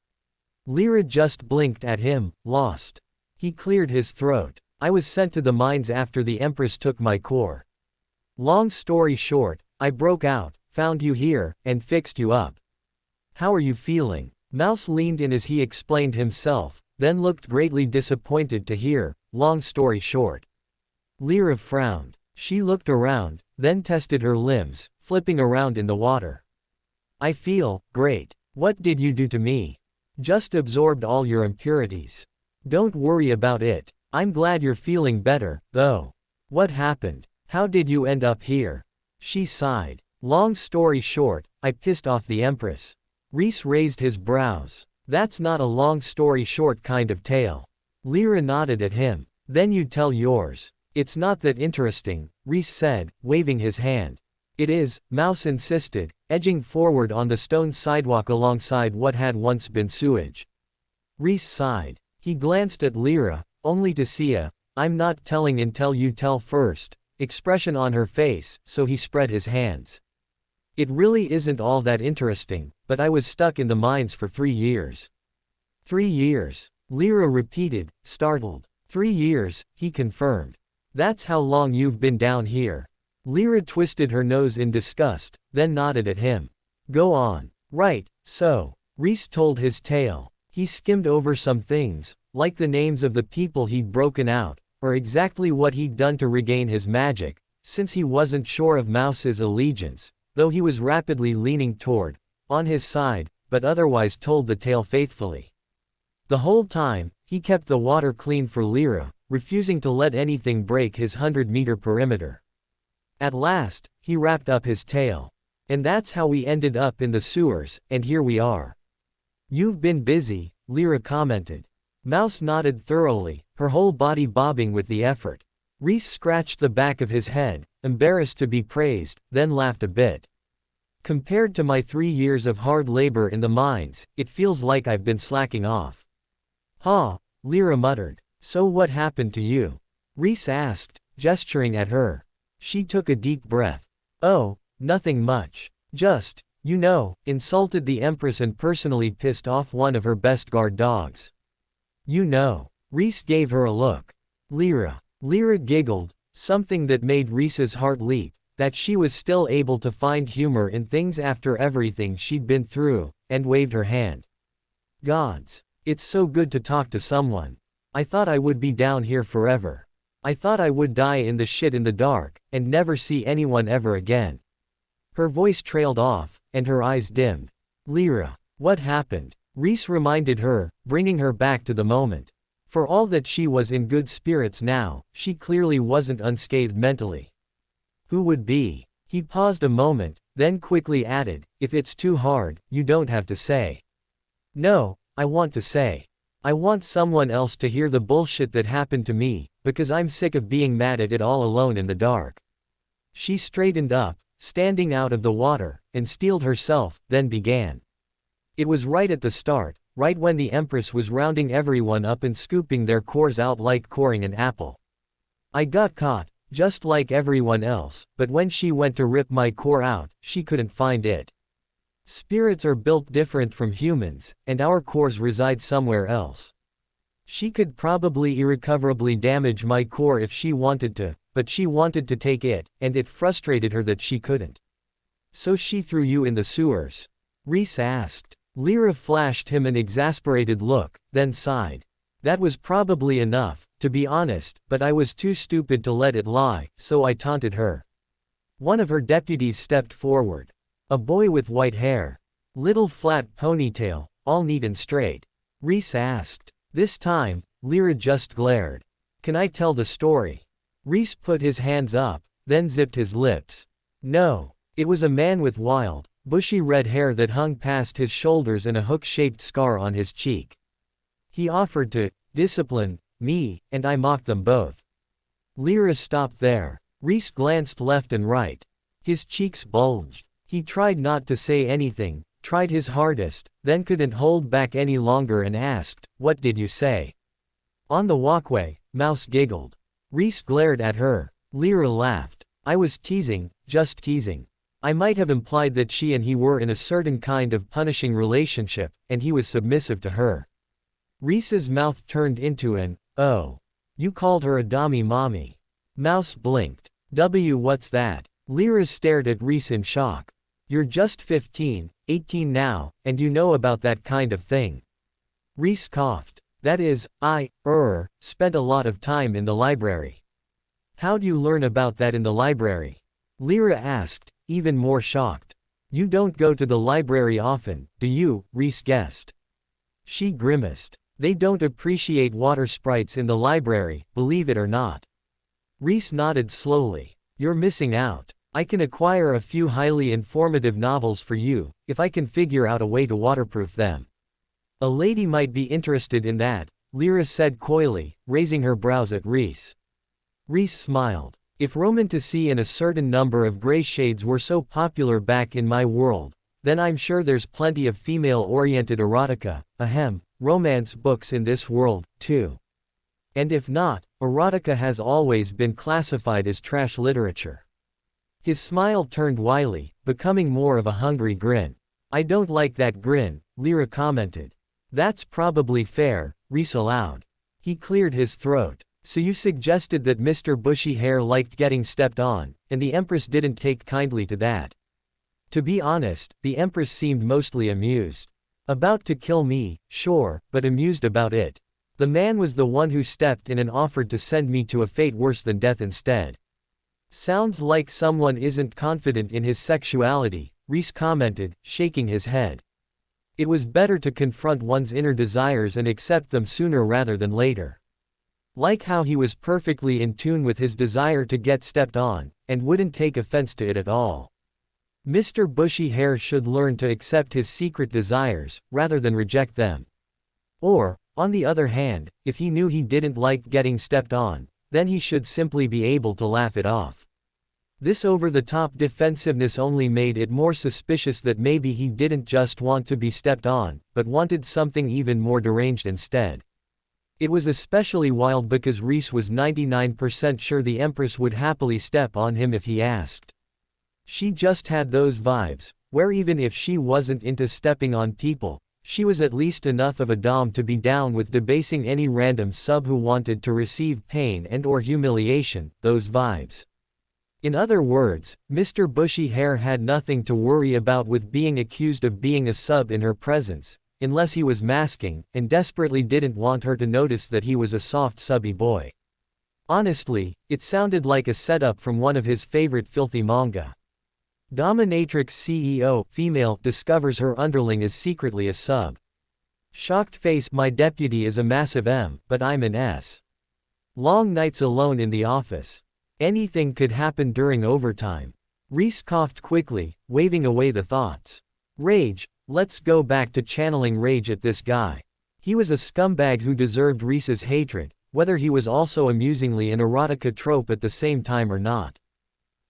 Lyra just blinked at him, lost. He cleared his throat. "I was sent to the mines after the Empress took my core. Long story short, I broke out, found you here, and fixed you up. How are you feeling?" Mouse leaned in as he explained himself, then looked greatly disappointed to hear, long story short. Lyra frowned. She looked around, then tested her limbs, flipping around in the water. I feel great. What did you do to me? Just absorbed all your impurities. Don't worry about it. I'm glad you're feeling better, though. What happened? How did you end up here? She sighed. Long story short, I pissed off the Empress. Rhys raised his brows. That's not a long story short kind of tale. Lyra nodded at him. Then you tell yours. It's not that interesting, Rhys said, waving his hand. It is, Mouse insisted, edging forward on the stone sidewalk alongside what had once been sewage. Rhys sighed. He glanced at Lyra, only to see a, I'm not telling until you tell first, expression on her face, so he spread his hands. It really isn't all that interesting, but I was stuck in the mines for 3 years. 3 years, Lyra repeated, startled. 3 years, he confirmed. That's how long you've been down here. Lyra twisted her nose in disgust, then nodded at him. Go on. Right, so. Rhys told his tale. He skimmed over some things, like the names of the people he'd broken out, or exactly what he'd done to regain his magic, since he wasn't sure of Mouse's allegiance, though he was rapidly leaning toward, on his side, but otherwise told the tale faithfully. The whole time, he kept the water clean for Lyra, refusing to let anything break his 100-meter perimeter. At last, he wrapped up his tale. And that's how we ended up in the sewers, and here we are. You've been busy, Lyra commented. Mouse nodded thoroughly, her whole body bobbing with the effort. Rhys scratched the back of his head, embarrassed to be praised, then laughed a bit. Compared to my 3 years of hard labor in the mines, it feels like I've been slacking off. Huh, Lyra muttered. So what happened to you? Rhys asked, gesturing at her. She took a deep breath. Oh, nothing much. Just, insulted the Empress and personally pissed off one of her best guard dogs. Rhys gave her a look. Lyra giggled, something that made Rhys's heart leap, that she was still able to find humor in things after everything she'd been through, and waved her hand. Gods, it's so good to talk to someone. I thought I would be down here forever. I thought I would die in the shit in the dark, and never see anyone ever again. Her voice trailed off, and her eyes dimmed. Lyra, what happened? Rhys reminded her, bringing her back to the moment. For all that she was in good spirits now, she clearly wasn't unscathed mentally. Who would be? He paused a moment, then quickly added, if it's too hard, you don't have to say. No, I want to say. I want someone else to hear the bullshit that happened to me, because I'm sick of being mad at it all alone in the dark. She straightened up, standing out of the water, and steeled herself, then began. It was right at the start, right when the Empress was rounding everyone up and scooping their cores out like coring an apple. I got caught, just like everyone else, but when she went to rip my core out, she couldn't find it. Spirits are built different from humans, and our cores reside somewhere else. She could probably irrecoverably damage my core if she wanted to, but she wanted to take it, and it frustrated her that she couldn't. So she threw you in the sewers? Rhys asked. Lyra flashed him an exasperated look, then sighed. That was probably enough, to be honest, but I was too stupid to let it lie, so I taunted her. One of her deputies stepped forward. A boy with white hair. Little flat ponytail, all neat and straight. Rhys asked. This time, Lyra just glared. Can I tell the story? Rhys put his hands up, then zipped his lips. No. It was a man with wild, bushy red hair that hung past his shoulders and a hook-shaped scar on his cheek. He offered to discipline me, and I mocked them both. Lyra stopped there. Rhys glanced left and right. His cheeks bulged. He tried not to say anything, tried his hardest, then couldn't hold back any longer and asked, what did you say? On the walkway, Mouse giggled. Rhys glared at her. Lyra laughed. I was teasing, just teasing. I might have implied that she and he were in a certain kind of punishing relationship, and he was submissive to her. Rhys's mouth turned into an, oh. You called her a dummy mommy. Mouse blinked. What's that? Lyra stared at Rhys in shock. You're just 15, 18 now, and you know about that kind of thing. Rhys coughed. That is, spent a lot of time in the library. How'd you learn about that in the library? Lyra asked, even more shocked. You don't go to the library often, do you? Rhys guessed. She grimaced. They don't appreciate water sprites in the library, believe it or not. Rhys nodded slowly. You're missing out. I can acquire a few highly informative novels for you, if I can figure out a way to waterproof them. A lady might be interested in that, Lyra said coyly, raising her brows at Rhys. Rhys smiled. If romantasy and a certain number of gray shades were so popular back in my world, then I'm sure there's plenty of female-oriented erotica, romance books in this world, too. And if not, erotica has always been classified as trash literature. His smile turned wily, becoming more of a hungry grin. I don't like that grin, Lyra commented. That's probably fair, Rhys allowed. He cleared his throat. So you suggested that Mr. Bushy Hair liked getting stepped on, and the Empress didn't take kindly to that. To be honest, the Empress seemed mostly amused. About to kill me, sure, but amused about it. The man was the one who stepped in and offered to send me to a fate worse than death instead. Sounds like someone isn't confident in his sexuality, Rhys commented, shaking his head. It was better to confront one's inner desires and accept them sooner rather than later. Like how he was perfectly in tune with his desire to get stepped on, and wouldn't take offense to it at all. Mr. Bushy Hair should learn to accept his secret desires, rather than reject them. Or, on the other hand, if he knew he didn't like getting stepped on, then he should simply be able to laugh it off. This over-the-top defensiveness only made it more suspicious that maybe he didn't just want to be stepped on, but wanted something even more deranged instead. It was especially wild because Rhys was 99% sure the Empress would happily step on him if he asked. She just had those vibes, where even if she wasn't into stepping on people, she was at least enough of a dom to be down with debasing any random sub who wanted to receive pain and/or humiliation, those vibes. In other words, Mr. Bushy Hair had nothing to worry about with being accused of being a sub in her presence, unless he was masking, and desperately didn't want her to notice that he was a soft subby boy. Honestly, it sounded like a setup from one of his favorite filthy manga. Dominatrix CEO, female, discovers her underling is secretly a sub. Shocked face, my deputy is a massive M, but I'm an S. Long nights alone in the office. Anything could happen during overtime. Rhys coughed quickly, waving away the thoughts. Rage, let's go back to channeling rage at this guy. He was a scumbag who deserved Rhys's hatred, whether he was also amusingly an erotica trope at the same time or not.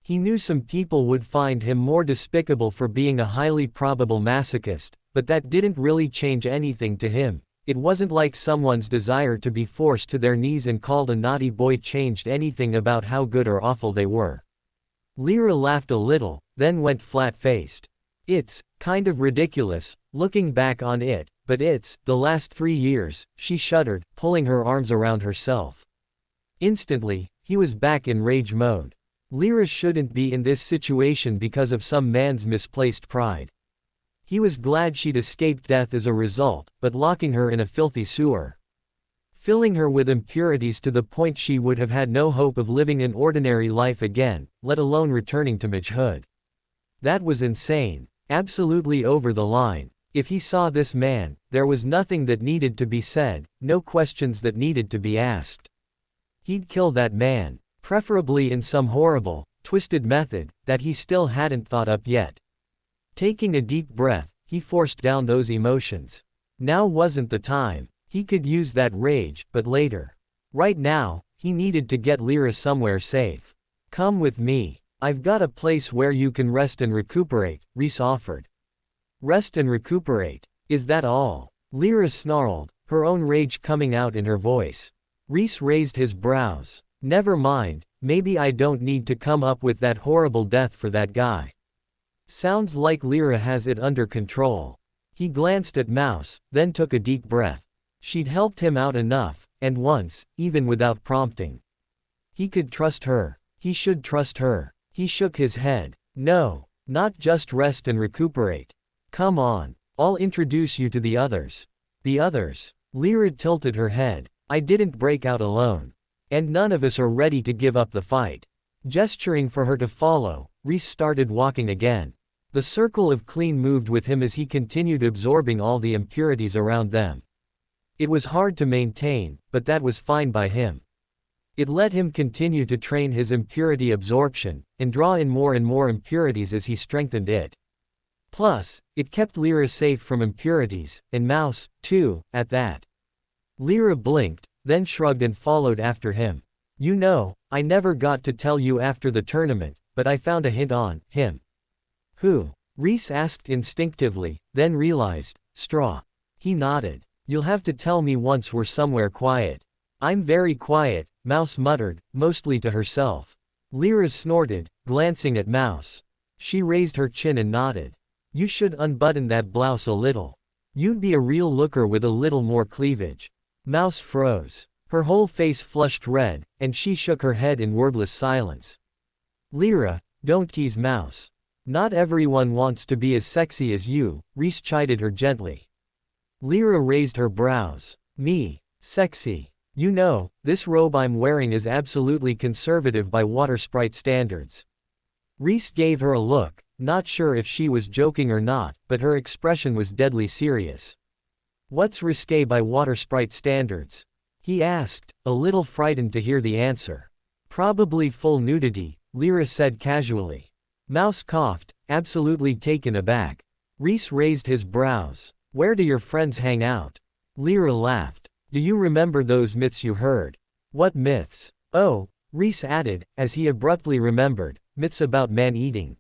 He knew some people would find him more despicable for being a highly probable masochist, but that didn't really change anything to him. It wasn't like someone's desire to be forced to their knees and called a naughty boy changed anything about how good or awful they were. Lyra laughed a little, then went flat-faced. It's kind of ridiculous, looking back on it, but it's the last 3 years, she shuddered, pulling her arms around herself. Instantly, he was back in rage mode. Lyra shouldn't be in this situation because of some man's misplaced pride. He was glad she'd escaped death as a result, but locking her in a filthy sewer, filling her with impurities to the point she would have had no hope of living an ordinary life again, let alone returning to magehood. That was insane. Absolutely over the line. If he saw this man, there was nothing that needed to be said, no questions that needed to be asked. He'd kill that man, preferably in some horrible, twisted method that he still hadn't thought up yet. Taking a deep breath, he forced down those emotions. Now wasn't the time. He could use that rage, but later. Right now, he needed to get Lyra somewhere safe. Come with me. I've got a place where you can rest and recuperate, Rhys offered. Rest and recuperate? Is that all? Lyra snarled, her own rage coming out in her voice. Rhys raised his brows. Never mind, maybe I don't need to come up with that horrible death for that guy. Sounds like Lyra has it under control. He glanced at Mouse, then took a deep breath. She'd helped him out enough, and once, even without prompting. He could trust her. He should trust her. He shook his head. No, not just rest and recuperate. Come on, I'll introduce you to the others. The others? Lyra tilted her head. I didn't break out alone. And none of us are ready to give up the fight. Gesturing for her to follow, Rhys started walking again. The circle of clean moved with him as he continued absorbing all the impurities around them. It was hard to maintain, but that was fine by him. It let him continue to train his impurity absorption, and draw in more and more impurities as he strengthened it. Plus, it kept Lyra safe from impurities, and Mouse, too, at that. Lyra blinked, then shrugged and followed after him. You know, I never got to tell you after the tournament, but I found a hint on him. Who? Rhys asked instinctively, then realized, Straw. He nodded. You'll have to tell me once we're somewhere quiet. I'm very quiet, Mouse muttered, mostly to herself. Lyra snorted, glancing at Mouse. She raised her chin and nodded. You should unbutton that blouse a little. You'd be a real looker with a little more cleavage. Mouse froze. Her whole face flushed red, and she shook her head in wordless silence. Lyra, don't tease Mouse. Not everyone wants to be as sexy as you, Rhys chided her gently. Lyra raised her brows. Me? Sexy? You know, this robe I'm wearing is absolutely conservative by water sprite standards. Rhys gave her a look, not sure if she was joking or not, but her expression was deadly serious. What's risque by water sprite standards? He asked, a little frightened to hear the answer. Probably full nudity, Lyra said casually. Mouse coughed, absolutely taken aback. Rhys raised his brows. Where do your friends hang out? Lyra laughed. Do you remember those myths you heard? What myths? Oh, Rhys added, as he abruptly remembered, myths about man-eating.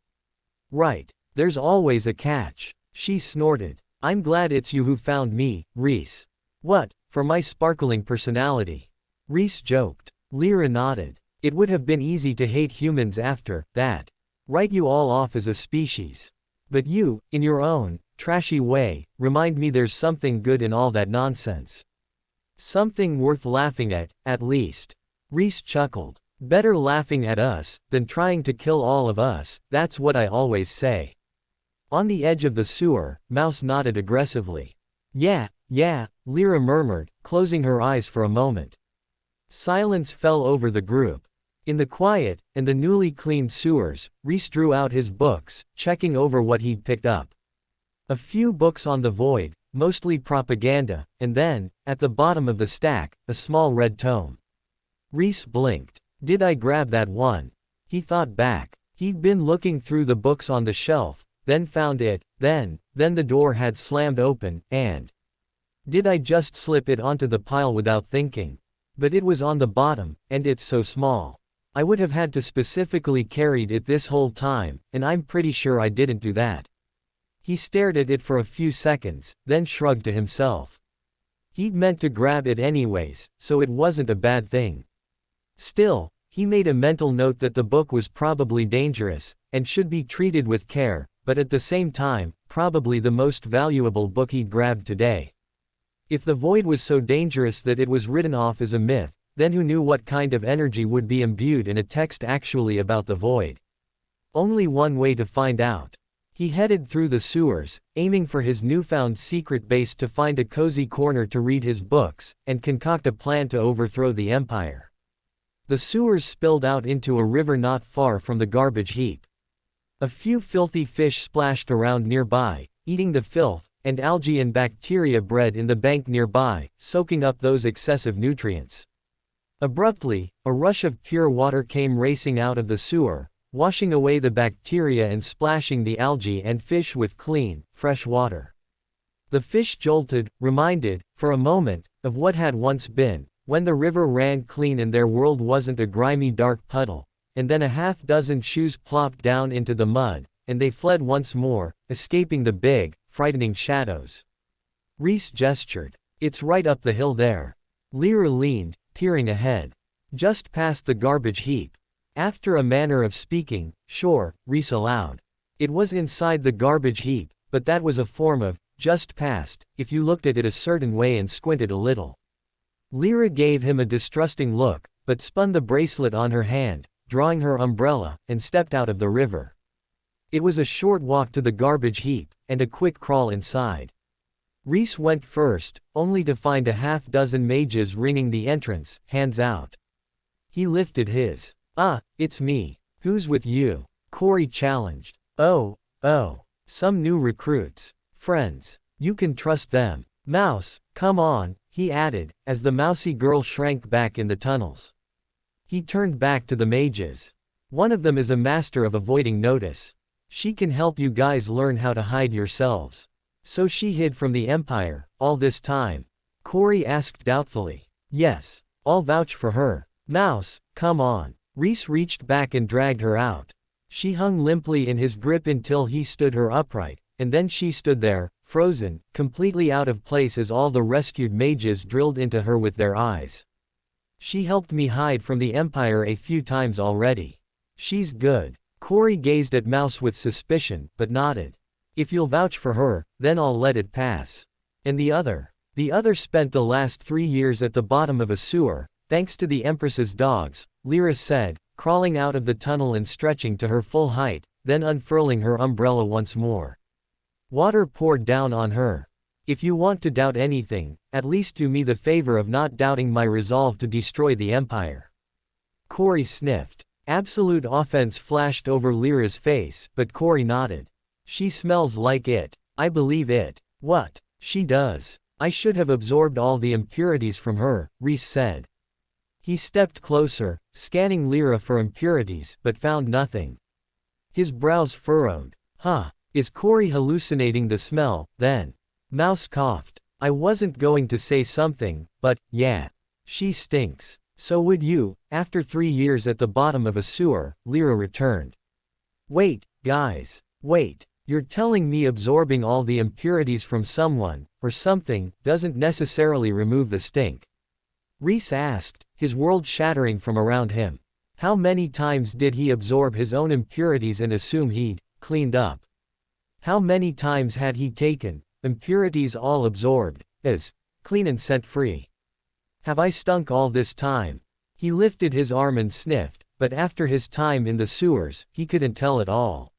Right. There's always a catch. She snorted. I'm glad it's you who found me, Rhys. What, for my sparkling personality? Rhys joked. Lyra nodded. It would have been easy to hate humans after that. Write you all off as a species. But you, in your own, trashy way, remind me there's something good in all that nonsense. Something worth laughing at least. Rhys chuckled. Better laughing at us, than trying to kill all of us, that's what I always say. On the edge of the sewer, Mouse nodded aggressively. Yeah, Lyra murmured, closing her eyes for a moment. Silence fell over the group. In the quiet, and the newly cleaned sewers, Rhys drew out his books, checking over what he'd picked up. A few books on the void, mostly propaganda, and then, at the bottom of the stack, a small red tome. Rhys blinked. Did I grab that one? He thought back. He'd been looking through the books on the shelf, then found it, then the door had slammed open, and... Did I just slip it onto the pile without thinking? But it was on the bottom, and it's so small. I would have had to specifically carried it this whole time, and I'm pretty sure I didn't do that. He stared at it for a few seconds, then shrugged to himself. He'd meant to grab it anyways, so it wasn't a bad thing. Still, he made a mental note that the book was probably dangerous, and should be treated with care, but at the same time, probably the most valuable book he'd grabbed today. If the void was so dangerous that it was written off as a myth, then who knew what kind of energy would be imbued in a text actually about the void? Only one way to find out. He headed through the sewers, aiming for his newfound secret base to find a cozy corner to read his books, and concoct a plan to overthrow the Empire. The sewers spilled out into a river not far from the garbage heap. A few filthy fish splashed around nearby, eating the filth, and algae and bacteria bred in the bank nearby, soaking up those excessive nutrients. Abruptly, a rush of pure water came racing out of the sewer, washing away the bacteria and splashing the algae and fish with clean, fresh water. The fish jolted, reminded, for a moment, of what had once been, when the river ran clean and their world wasn't a grimy dark puddle, and then a half-dozen shoes plopped down into the mud, and they fled once more, escaping the big, frightening shadows. Rhys gestured. It's right up the hill there. Lyra leaned, peering ahead. Just past the garbage heap. After a manner of speaking, sure, Rhys allowed. It was inside the garbage heap, but that was a form of, just past, if you looked at it a certain way and squinted a little. Lyra gave him a distrusting look, but spun the bracelet on her hand, drawing her umbrella, and stepped out of the river. It was a short walk to the garbage heap, and a quick crawl inside. Rhys went first, only to find a half-dozen mages ringing the entrance, hands out. He lifted his. It's me. Who's with you? Corey challenged. Oh, some new recruits. Friends. You can trust them. Mouse, come on, he added, as the mousy girl shrank back in the tunnels. He turned back to the mages. One of them is a master of avoiding notice. She can help you guys learn how to hide yourselves. So she hid from the Empire, all this time? Corey asked doubtfully. Yes, I'll vouch for her. Mouse, come on. Rhys reached back and dragged her out. She hung limply in his grip until he stood her upright, and then she stood there, frozen, completely out of place as all the rescued mages drilled into her with their eyes. She helped me hide from the Empire a few times already. She's good. Corey gazed at Mouse with suspicion, but nodded. If you'll vouch for her, then I'll let it pass. And the other? The other spent the last 3 years at the bottom of a sewer, thanks to the Empress's dogs, Lyra said, crawling out of the tunnel and stretching to her full height, then unfurling her umbrella once more. Water poured down on her. If you want to doubt anything, at least do me the favor of not doubting my resolve to destroy the Empire. Corey sniffed. Absolute offense flashed over Lyra's face, but Corey nodded. She smells like it. I believe it. What? She does. I should have absorbed all the impurities from her, Rhys said. He stepped closer, scanning Lyra for impurities, but found nothing. His brows furrowed. Is Corey hallucinating the smell, then? Mouse coughed. I wasn't going to say something, but, yeah. She stinks. So would you. After 3 years at the bottom of a sewer, Lyra returned. Wait, guys. Wait. You're telling me absorbing all the impurities from someone, or something, doesn't necessarily remove the stink? Rhys asked, his world shattering from around him. How many times did he absorb his own impurities and assume he'd cleaned up? How many times had he taken impurities all absorbed, as clean and scent free? Have I stunk all this time? He lifted his arm and sniffed, but after his time in the sewers, he couldn't tell it all.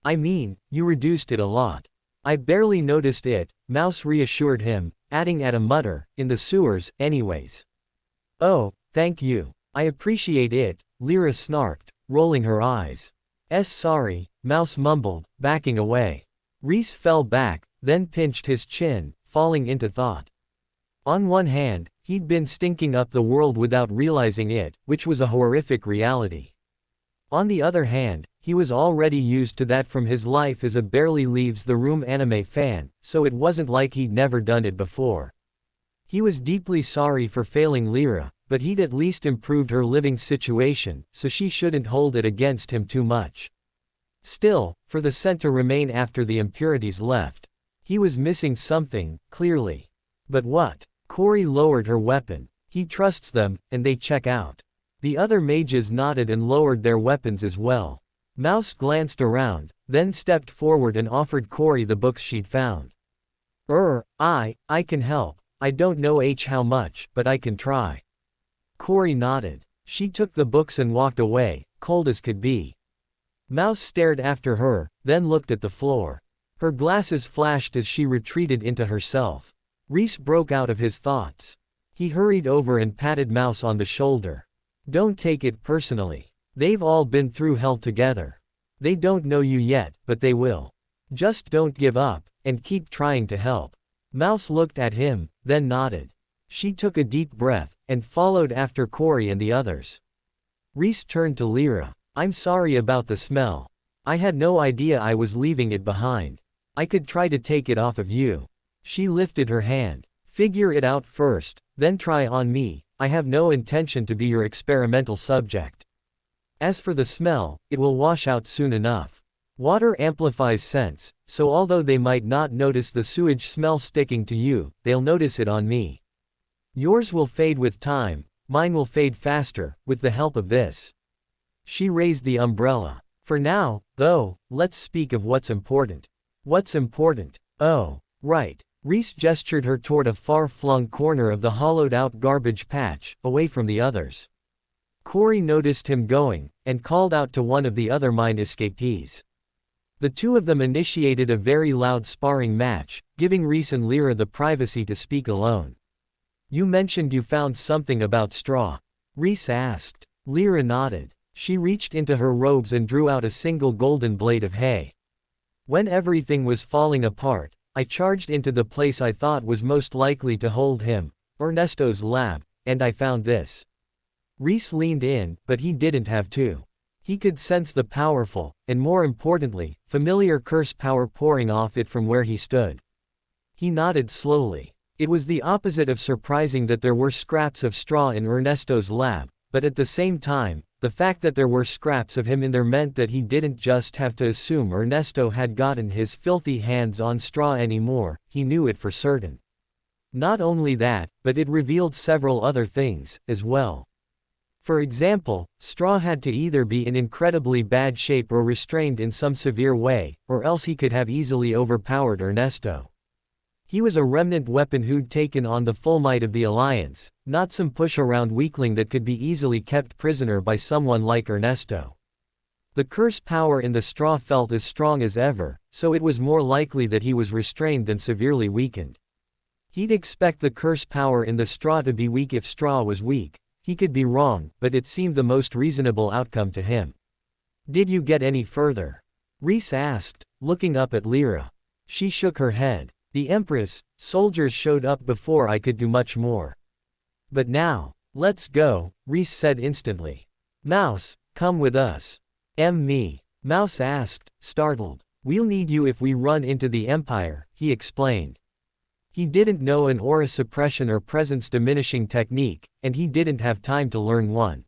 I mean, you reduced it a lot. I barely noticed it, Mouse reassured him, adding at a mutter, in the sewers, anyways. Oh, thank you. I appreciate it, Lyra snarked, rolling her eyes. Sorry, Mouse mumbled, backing away. Rhys fell back, then pinched his chin, falling into thought. On one hand, he'd been stinking up the world without realizing it, which was a horrific reality. On the other hand, he was already used to that from his life as a barely leaves the room anime fan, so it wasn't like he'd never done it before. He was deeply sorry for failing Lyra, but he'd at least improved her living situation, so she shouldn't hold it against him too much. Still, for the scent to remain after the impurities left. He was missing something, clearly. But what? Corey lowered her weapon. He trusts them, and they check out. The other mages nodded and lowered their weapons as well. Mouse glanced around, then stepped forward and offered Corey the books she'd found. I can help. I don't know how much, but I can try. Corey nodded. She took the books and walked away, cold as could be. Mouse stared after her, then looked at the floor. Her glasses flashed as she retreated into herself. Rhys broke out of his thoughts. He hurried over and patted Mouse on the shoulder. Don't take it personally. They've all been through hell together. They don't know you yet, but they will. Just don't give up, and keep trying to help. Mouse looked at him, then nodded. She took a deep breath, and followed after Corey and the others. Rhys turned to Lyra. I'm sorry about the smell. I had no idea I was leaving it behind. I could try to take it off of you. She lifted her hand. Figure it out first, then try on me. I have no intention to be your experimental subject. As for the smell, it will wash out soon enough. Water amplifies scents, so although they might not notice the sewage smell sticking to you, they'll notice it on me. Yours will fade with time, mine will fade faster, with the help of this. She raised the umbrella. For now, though, let's speak of what's important. What's important? Oh, right. Rhys gestured her toward a far-flung corner of the hollowed-out garbage patch, away from the others. Corey noticed him going, and called out to one of the other mine escapees. The two of them initiated a very loud sparring match, giving Rhys and Lyra the privacy to speak alone. You mentioned you found something about straw. Rhys asked. Lyra nodded. She reached into her robes and drew out a single golden blade of hay. When everything was falling apart, I charged into the place I thought was most likely to hold him, Ernesto's lab, and I found this. Rhys leaned in, but he didn't have to. He could sense the powerful, and more importantly, familiar curse power pouring off it from where he stood. He nodded slowly. It was the opposite of surprising that there were scraps of straw in Ernesto's lab, but at the same time, the fact that there were scraps of him in there meant that he didn't just have to assume Ernesto had gotten his filthy hands on straw anymore, he knew it for certain. Not only that, but it revealed several other things, as well. For example, straw had to either be in incredibly bad shape or restrained in some severe way, or else he could have easily overpowered Ernesto. He was a remnant weapon who'd taken on the full might of the Alliance, not some push-around weakling that could be easily kept prisoner by someone like Ernesto. The curse power in the straw felt as strong as ever, so it was more likely that he was restrained than severely weakened. He'd expect the curse power in the straw to be weak if straw was weak. He could be wrong, but it seemed the most reasonable outcome to him. Did you get any further? Rhys asked, looking up at Lyra. She shook her head. The Empress, soldiers showed up before I could do much more. But now, let's go, Rhys said instantly. Mouse, come with us. Me? Mouse asked, startled. We'll need you if we run into the Empire, he explained. He didn't know an aura suppression or presence diminishing technique, and he didn't have time to learn one.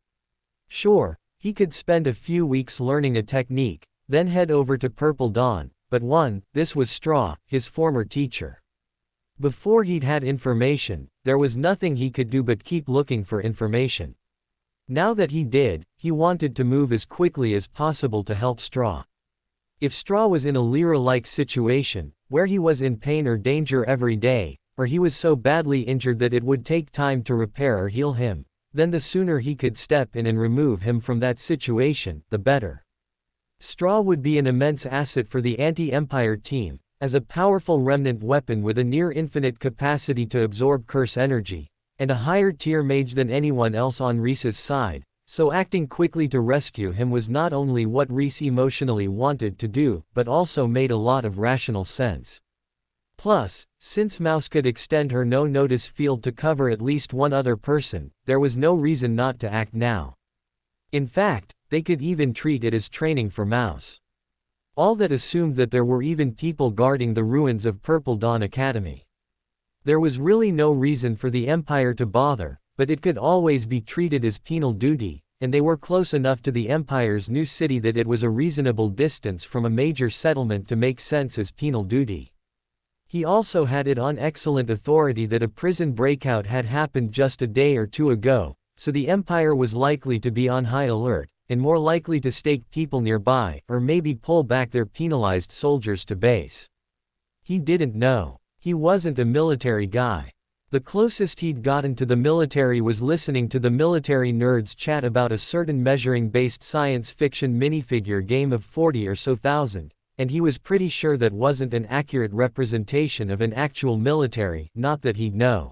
Sure, he could spend a few weeks learning a technique, then head over to Purple Dawn, but this was Straw, his former teacher. Before he'd had information, there was nothing he could do but keep looking for information. Now that he did, he wanted to move as quickly as possible to help Straw. If Straw was in a Lyra-like situation, where he was in pain or danger every day, or he was so badly injured that it would take time to repair or heal him, then the sooner he could step in and remove him from that situation, the better. Straw would be an immense asset for the anti-Empire team, as a powerful remnant weapon with a near-infinite capacity to absorb curse energy, and a higher tier mage than anyone else on Rhys's side, so acting quickly to rescue him was not only what Rhys emotionally wanted to do, but also made a lot of rational sense. Plus, since Mouse could extend her no-notice field to cover at least one other person, there was no reason not to act now. In fact, they could even treat it as training for Mouse. All that assumed that there were even people guarding the ruins of Purple Dawn Academy. There was really no reason for the Empire to bother, but it could always be treated as penal duty, and they were close enough to the Empire's new city that it was a reasonable distance from a major settlement to make sense as penal duty. He also had it on excellent authority that a prison breakout had happened just a day or two ago, so the Empire was likely to be on high alert, and more likely to stake people nearby, or maybe pull back their penalized soldiers to base. He didn't know. He wasn't a military guy. The closest he'd gotten to the military was listening to the military nerds chat about a certain measuring-based science fiction minifigure game of 40 or so thousand, and he was pretty sure that wasn't an accurate representation of an actual military, not that he'd know.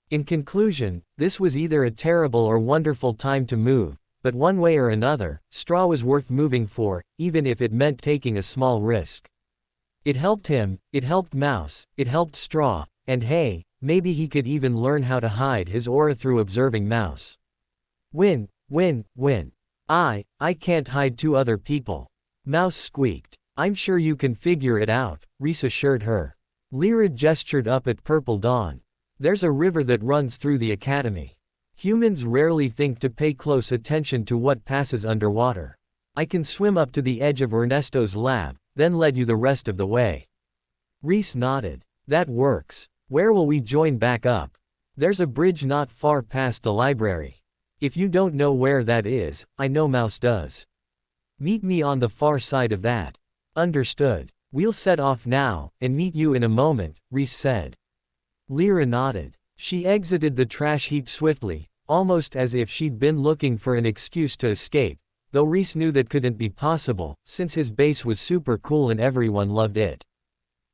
In conclusion, this was either a terrible or wonderful time to move, but one way or another, Straw was worth moving for, even if it meant taking a small risk. It helped him, it helped Mouse, it helped Straw, and hey, maybe he could even learn how to hide his aura through observing Mouse. Win. I can't hide two other people. Mouse squeaked. I'm sure you can figure it out, Rhys assured her. Lyra gestured up at Purple Dawn. There's a river that runs through the academy. Humans rarely think to pay close attention to what passes underwater. I can swim up to the edge of Ernesto's lab, then lead you the rest of the way. Rhys nodded. That works. Where will we join back up? There's a bridge not far past the library. If you don't know where that is, I know Mouse does. Meet me on the far side of that. Understood. We'll set off now, and meet you in a moment, Rhys said. Lyra nodded. She exited the trash heap swiftly, almost as if she'd been looking for an excuse to escape, though Rhys knew that couldn't be possible, since his base was super cool and everyone loved it.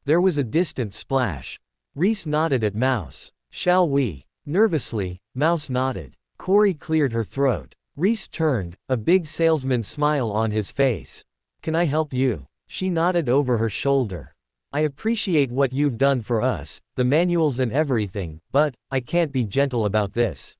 There was a distant splash. Rhys nodded at Mouse. "Shall we?" Nervously, Mouse nodded. Corey cleared her throat. Rhys turned, a big salesman smile on his face. "Can I help you?" She nodded over her shoulder. "I appreciate what you've done for us, the manuals and everything, but I can't be gentle about this.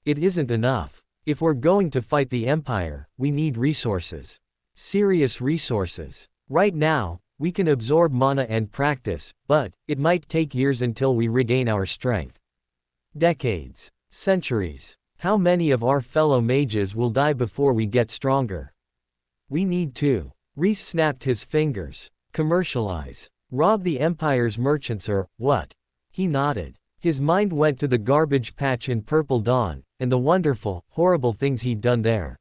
It isn't enough. If we're going to fight the Empire, we need resources. Serious resources. Right now, we can absorb mana and practice, but it might take years until we regain our strength. Decades. Centuries. How many of our fellow mages will die before we get stronger? We need to." Rhys snapped his fingers. "Commercialize. Rob the Empire's merchants or what?" He nodded. His mind went to the garbage patch in Purple Dawn, and the wonderful, horrible things he'd done there.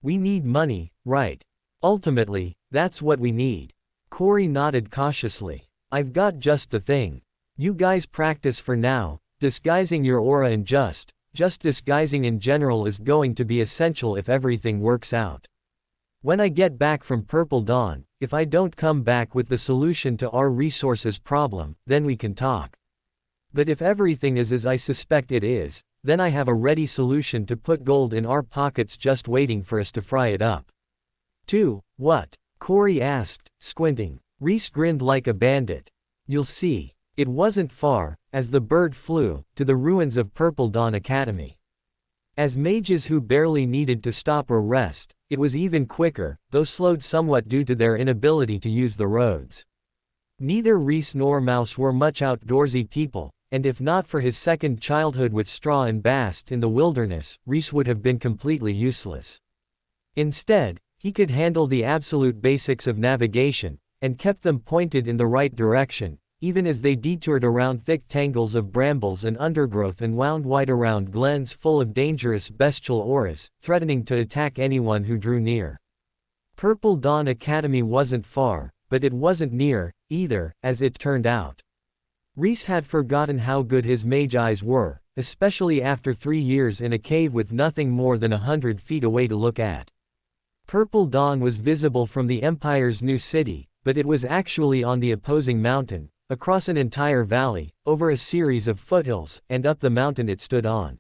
"We need money, right? Ultimately, that's what we need." Corey nodded cautiously. "I've got just the thing. You guys practice for now, disguising your aura and just disguising in general is going to be essential if everything works out. When I get back from Purple Dawn, if I don't come back with the solution to our resources problem, then we can talk. But if everything is as I suspect it is, then I have a ready solution to put gold in our pockets just waiting for us to fry it up." "To what?" Corey asked, squinting. Rhys grinned like a bandit. "You'll see." It wasn't far, as the bird flew, to the ruins of Purple Dawn Academy. As mages who barely needed to stop or rest, it was even quicker, though slowed somewhat due to their inability to use the roads. Neither Rhys nor Mouse were much outdoorsy people, and if not for his second childhood with Straw and Bast in the wilderness, Rhys would have been completely useless. Instead, he could handle the absolute basics of navigation, and kept them pointed in the right direction, even as they detoured around thick tangles of brambles and undergrowth and wound wide around glens full of dangerous bestial auras, threatening to attack anyone who drew near. Purple Dawn Academy wasn't far, but it wasn't near, either, as it turned out. Rhys had forgotten how good his mage eyes were, especially after 3 years in a cave with nothing more than 100 feet away to look at. Purple Dawn was visible from the Empire's new city, but it was actually on the opposing mountain, across an entire valley, over a series of foothills, and up the mountain it stood on.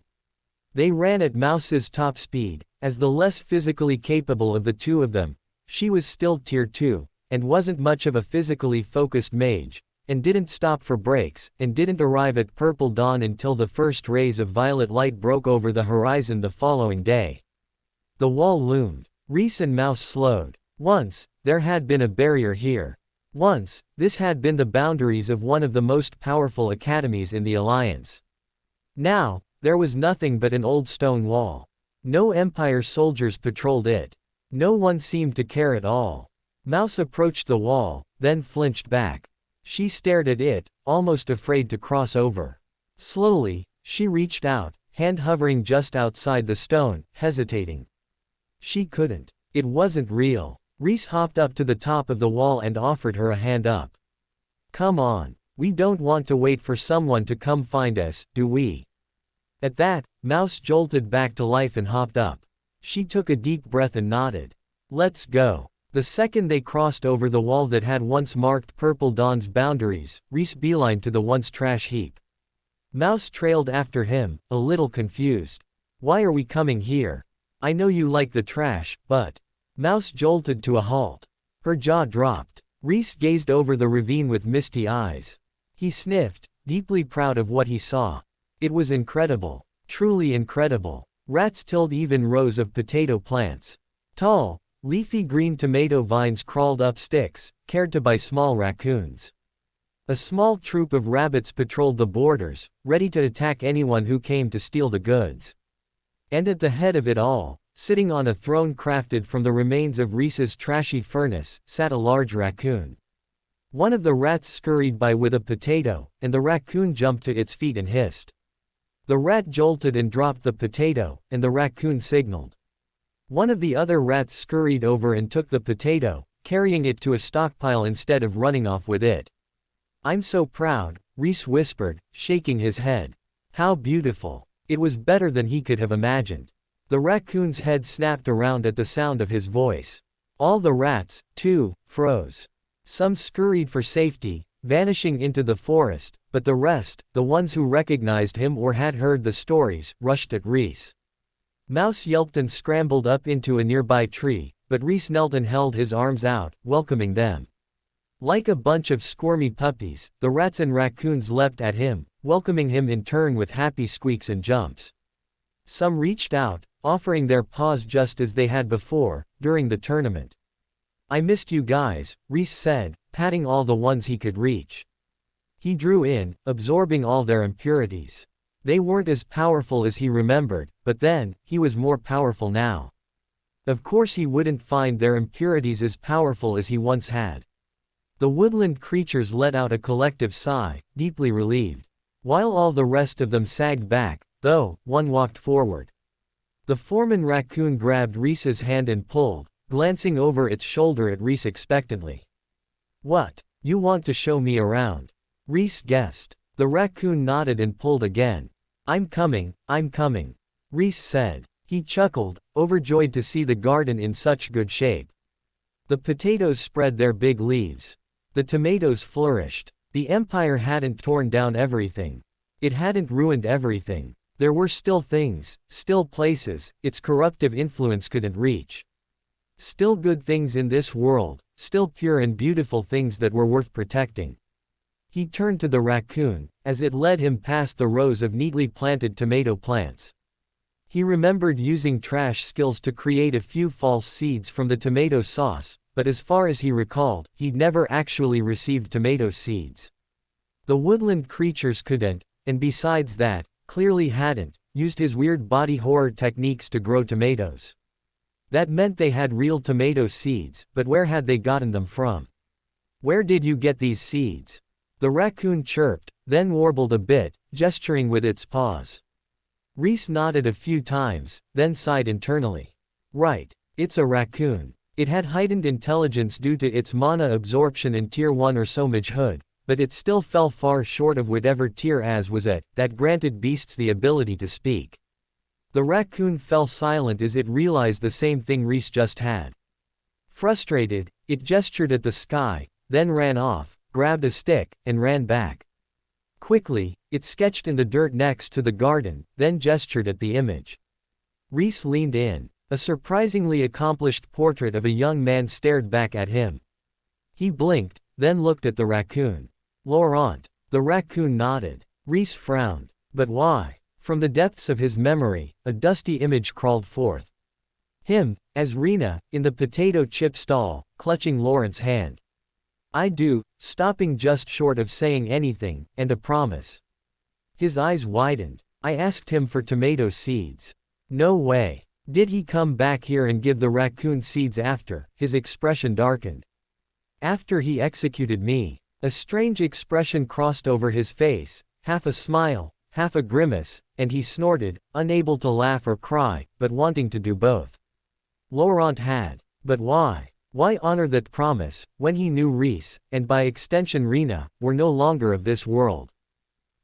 They ran at Mouse's top speed, as the less physically capable of the two of them. She was still Tier 2, and wasn't much of a physically focused mage, and didn't stop for breaks, and didn't arrive at Purple Dawn until the first rays of violet light broke over the horizon the following day. The wall loomed. Rhys and Mouse slowed. Once, there had been a barrier here. Once, this had been the boundaries of one of the most powerful academies in the Alliance. Now, there was nothing but an old stone wall. No Empire soldiers patrolled it. No one seemed to care at all. Mouse approached the wall, then flinched back. She stared at it, almost afraid to cross over. Slowly, she reached out, hand hovering just outside the stone, hesitating. She couldn't. It wasn't real. Rhys hopped up to the top of the wall and offered her a hand up. "Come on. We don't want to wait for someone to come find us, do we?" At that, Mouse jolted back to life and hopped up. She took a deep breath and nodded. "Let's go." The second they crossed over the wall that had once marked Purple Dawn's boundaries, Rhys beelined to the once trash heap. Mouse trailed after him, a little confused. "Why are we coming here? I know you like the trash, but..." Mouse jolted to a halt. Her jaw dropped. Rhys gazed over the ravine with misty eyes. He sniffed, deeply proud of what he saw. It was incredible. Truly incredible. Rats tilled even rows of potato plants. Tall, leafy green tomato vines crawled up sticks, cared to by small raccoons. A small troop of rabbits patrolled the borders, ready to attack anyone who came to steal the goods. And at the head of it all, sitting on a throne crafted from the remains of Rhys's trashy furnace, sat a large raccoon. One of the rats scurried by with a potato, and the raccoon jumped to its feet and hissed. The rat jolted and dropped the potato, and the raccoon signaled. One of the other rats scurried over and took the potato, carrying it to a stockpile instead of running off with it. "I'm so proud," Rhys whispered, shaking his head. "How beautiful." It was better than he could have imagined. The raccoon's head snapped around at the sound of his voice. All the rats, too, froze. Some scurried for safety, vanishing into the forest, but the rest, the ones who recognized him or had heard the stories, rushed at Rhys. Mouse yelped and scrambled up into a nearby tree, but Rhys knelt and held his arms out, welcoming them. Like a bunch of squirmy puppies, the rats and raccoons leapt at him, welcoming him in turn with happy squeaks and jumps. Some reached out, offering their paws just as they had before, during the tournament. "I missed you guys," Rhys said, patting all the ones he could reach. He drew in, absorbing all their impurities. They weren't as powerful as he remembered, but then, he was more powerful now. Of course he wouldn't find their impurities as powerful as he once had. The woodland creatures let out a collective sigh, deeply relieved. While all the rest of them sagged back, though, one walked forward. The foreman raccoon grabbed Rhys's hand and pulled, glancing over its shoulder at Rhys expectantly. "What? You want to show me around?" Rhys guessed. The raccoon nodded and pulled again. I'm coming," Rhys said. He chuckled, overjoyed to see the garden in such good shape. The potatoes spread their big leaves. The tomatoes flourished. The Empire hadn't torn down everything. It hadn't ruined everything. There were still things, still places, its corruptive influence couldn't reach. Still good things in this world, still pure and beautiful things that were worth protecting. He turned to the raccoon, as it led him past the rows of neatly planted tomato plants. He remembered using trash skills to create a few false seeds from the tomato sauce, but as far as he recalled, he'd never actually received tomato seeds. The woodland creatures couldn't, and besides that, clearly hadn't, used his weird body horror techniques to grow tomatoes. That meant they had real tomato seeds, but where had they gotten them from? "Where did you get these seeds?" The raccoon chirped, then warbled a bit, gesturing with its paws. Rhys nodded a few times, then sighed internally. Right. It's a raccoon. It had heightened intelligence due to its mana absorption and Tier 1 or so magehood, but it still fell far short of whatever Tier As was at, that granted beasts the ability to speak. The raccoon fell silent as it realized the same thing Rhys just had. Frustrated, it gestured at the sky, then ran off, grabbed a stick, and ran back. Quickly, it sketched in the dirt next to the garden, then gestured at the image. Rhys leaned in. A surprisingly accomplished portrait of a young man stared back at him. He blinked, then looked at the raccoon. Laurent. The raccoon nodded. Rhys frowned. But why? From the depths of his memory, a dusty image crawled forth. Him, as Rena, in the potato chip stall, clutching Laurent's hand. "I do," stopping just short of saying anything, "and a promise." His eyes widened. "I asked him for tomato seeds." "No way. Did he come back here and give the raccoon seeds after?" His expression darkened. "After he executed me." A strange expression crossed over his face, half a smile, half a grimace, and he snorted, unable to laugh or cry, but wanting to do both. Laurent had. But why? Why honor that promise, when he knew Rhys, and by extension Rena, were no longer of this world?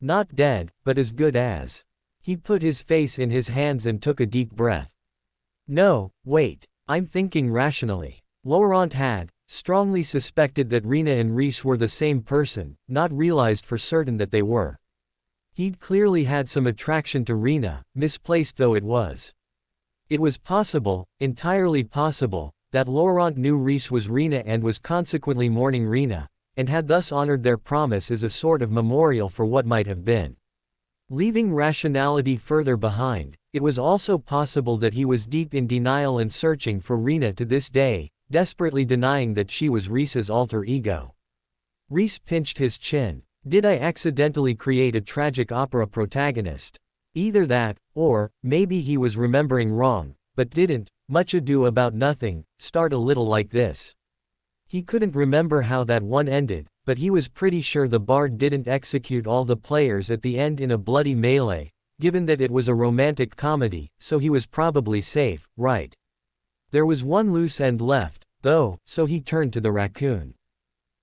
Not dead, but as good as. He put his face in his hands and took a deep breath. No, wait, I'm thinking rationally. Laurent had strongly suspected that Rena and Rhys were the same person, not realized for certain that they were. He'd clearly had some attraction to Rena, misplaced though it was. It was possible, entirely possible, that Laurent knew Rhys was Rena and was consequently mourning Rena, and had thus honored their promise as a sort of memorial for what might have been. Leaving rationality further behind, it was also possible that he was deep in denial and searching for Rena to this day, desperately denying that she was Rhys's alter ego. Rhys pinched his chin. Did I accidentally create a tragic opera protagonist? Either that, or, maybe he was remembering wrong, but didn't, Much Ado About Nothing, start a little like this. He couldn't remember how that one ended, but he was pretty sure the bard didn't execute all the players at the end in a bloody melee, given that it was a romantic comedy, so he was probably safe, right? There was one loose end left, though, so he turned to the raccoon.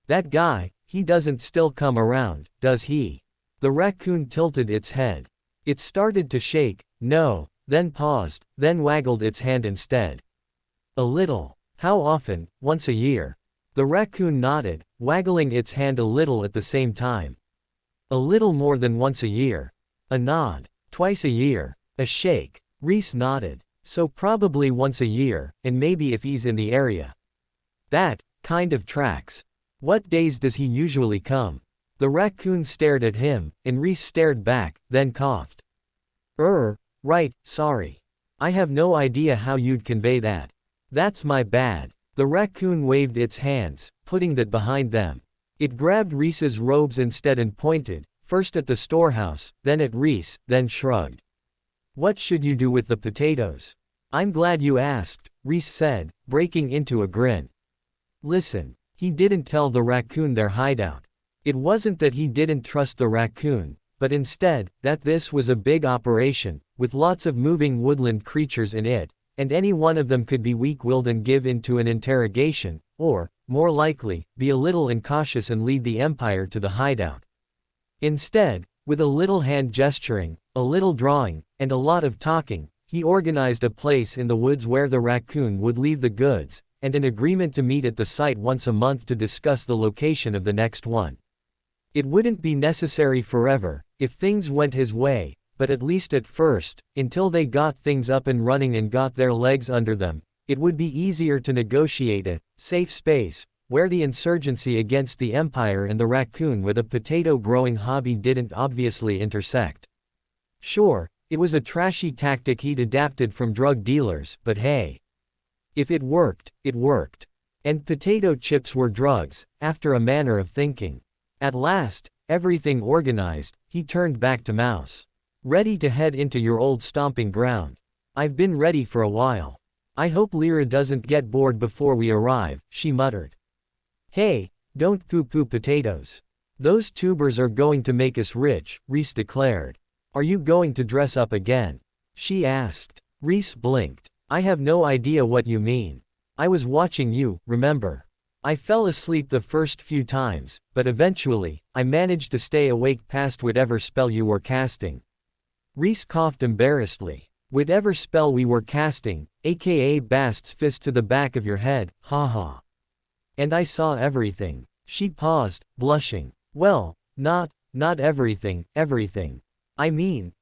That guy, he doesn't still come around, does he? The raccoon tilted its head. It started to shake. No, then paused, then waggled its hand instead. A little. How often? Once a year. The raccoon nodded, waggling its hand a little at the same time. A little more than once a year. A nod. Twice a year. A shake. Rhys nodded. So probably once a year, and maybe if he's in the area. That kind of tracks. What days does he usually come? The raccoon stared at him, and Rhys stared back, then coughed. Right, sorry. I have no idea how you'd convey that. That's my bad. The raccoon waved its hands, putting that behind them. It grabbed Rhys's robes instead and pointed, first at the storehouse, then at Rhys, then shrugged. What should you do with the potatoes? I'm glad you asked, Rhys said, breaking into a grin. Listen, he didn't tell the raccoon their hideout. It wasn't that he didn't trust the raccoon, but instead, that this was a big operation, with lots of moving woodland creatures in it, and any one of them could be weak-willed and give in to an interrogation, or, more likely, be a little incautious and lead the Empire to the hideout. Instead, with a little hand gesturing, a little drawing, and a lot of talking, he organized a place in the woods where the raccoon would leave the goods, and an agreement to meet at the site once a month to discuss the location of the next one. It wouldn't be necessary forever, if things went his way, but at least at first, until they got things up and running and got their legs under them, it would be easier to negotiate a safe space, where the insurgency against the Empire and the raccoon with a potato-growing hobby didn't obviously intersect. Sure, it was a trashy tactic he'd adapted from drug dealers, but hey. If it worked, it worked. And potato chips were drugs, after a manner of thinking. At last, everything organized, he turned back to Mouse. Ready to head into your old stomping ground. I've been ready for a while. I hope Lyra doesn't get bored before we arrive, she muttered. Hey, don't poo-poo potatoes. Those tubers are going to make us rich, Rhys declared. Are you going to dress up again? She asked. Rhys blinked. I have no idea what you mean. I was watching you, remember? I fell asleep the first few times, but eventually, I managed to stay awake past whatever spell you were casting. Rhys coughed embarrassedly. Whatever spell we were casting, aka Bast's fist to the back of your head, haha. And I saw everything. She paused, blushing. Well, not everything. I mean,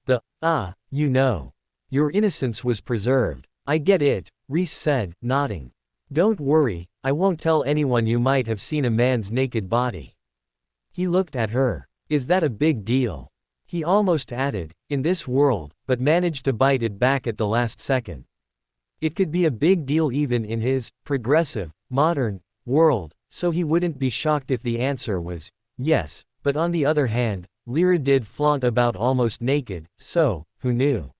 you know. Your innocence was preserved. I get it, Rhys said, nodding. Don't worry, I won't tell anyone you might have seen a man's naked body. He looked at her. Is that a big deal? He almost added, in this world, but managed to bite it back at the last second. It could be a big deal even in his progressive, modern world, so he wouldn't be shocked if the answer was yes, but on the other hand, Lyra did flaunt about almost naked, so, who knew?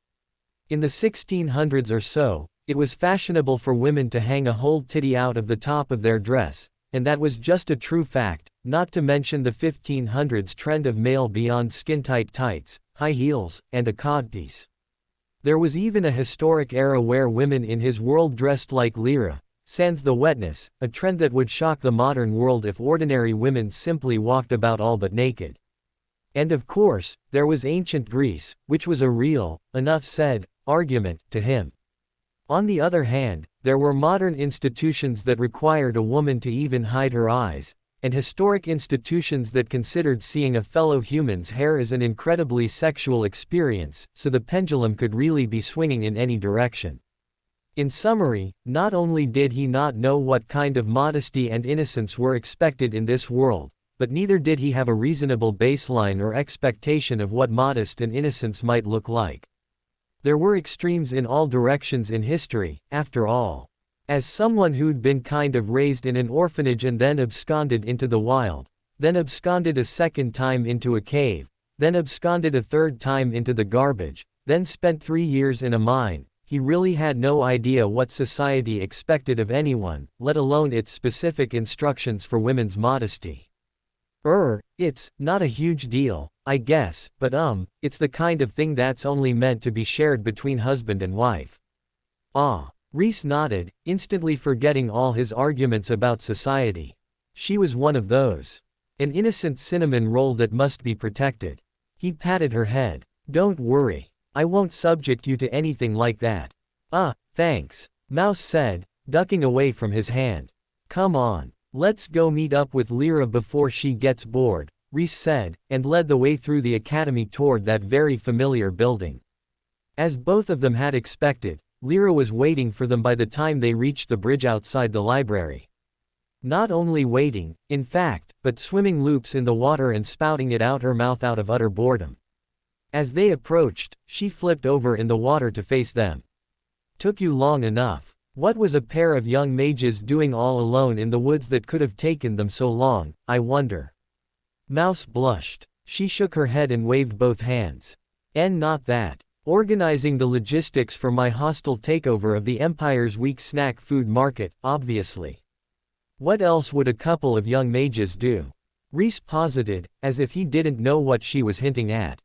In the 1600s or so, it was fashionable for women to hang a whole titty out of the top of their dress, and that was just a true fact, not to mention the 1500s trend of male beyond skin-tight tights, high heels, and a codpiece. There was even a historic era where women in his world dressed like Lyra, sans the wetness, a trend that would shock the modern world if ordinary women simply walked about all but naked. And of course, there was ancient Greece, which was a real, enough said, argument to him. On the other hand, there were modern institutions that required a woman to even hide her eyes, and historic institutions that considered seeing a fellow human's hair as an incredibly sexual experience, so the pendulum could really be swinging in any direction. In summary, not only did he not know what kind of modesty and innocence were expected in this world, but neither did he have a reasonable baseline or expectation of what modest and innocence might look like. There were extremes in all directions in history, after all. As someone who'd been kind of raised in an orphanage and then absconded into the wild, then absconded a second time into a cave, then absconded a third time into the garbage, then spent 3 years in a mine, he really had no idea what society expected of anyone, let alone its specific instructions for women's modesty. It's not a huge deal, I guess, but it's the kind of thing that's only meant to be shared between husband and wife. Rhys nodded, instantly forgetting all his arguments about society. She was one of those. An innocent cinnamon roll that must be protected. He patted her head. Don't worry. I won't subject you to anything like that. Thanks, Mouse said, ducking away from his hand. Come on, let's go meet up with Lyra before she gets bored, Rhys said, and led the way through the academy toward that very familiar building. As both of them had expected, Lyra was waiting for them by the time they reached the bridge outside the library. Not only waiting, in fact, but swimming loops in the water and spouting it out her mouth out of utter boredom. As they approached, she flipped over in the water to face them. Took you long enough. What was a pair of young mages doing all alone in the woods that could have taken them so long, I wonder? Mouse blushed. She shook her head and waved both hands. Not that. Organizing the logistics for my hostile takeover of the Empire's weak snack food market, obviously. What else would a couple of young mages do? Rhys posited, as if he didn't know what she was hinting at.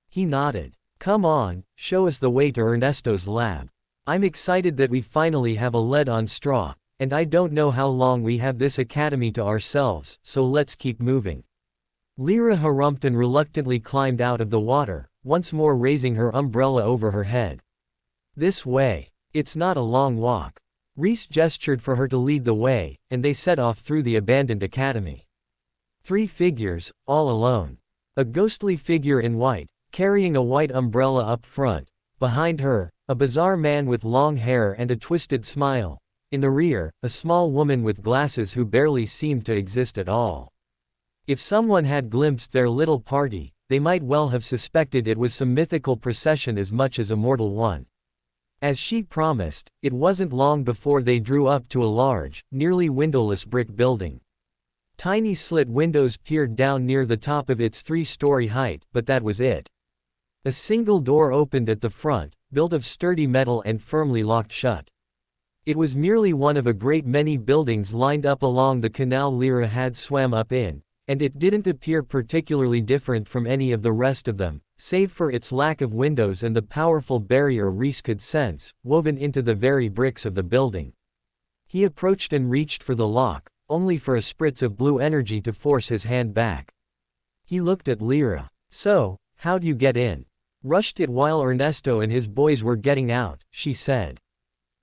He nodded. Come on, show us the way to Ernesto's lab. I'm excited that we finally have a lead on straw, and I don't know how long we have this academy to ourselves, so let's keep moving. Lyra harumphed and reluctantly climbed out of the water, once more raising her umbrella over her head. This way. It's not a long walk. Rhys gestured for her to lead the way, and they set off through the abandoned academy. 3 figures, all alone. A ghostly figure in white, carrying a white umbrella up front. Behind her, a bizarre man with long hair and a twisted smile. In the rear, a small woman with glasses who barely seemed to exist at all. If someone had glimpsed their little party, they might well have suspected it was some mythical procession as much as a mortal one. As she promised, it wasn't long before they drew up to a large, nearly windowless brick building. Tiny slit windows peered down near the top of its 3-story height, but that was it. A single door opened at the front, built of sturdy metal and firmly locked shut. It was merely one of a great many buildings lined up along the canal Lyra had swam up in, and it didn't appear particularly different from any of the rest of them, save for its lack of windows and the powerful barrier Rhys could sense, woven into the very bricks of the building. He approached and reached for the lock, only for a spritz of blue energy to force his hand back. He looked at Lyra. So, how'd you get in? Rushed it while Ernesto and his boys were getting out, she said.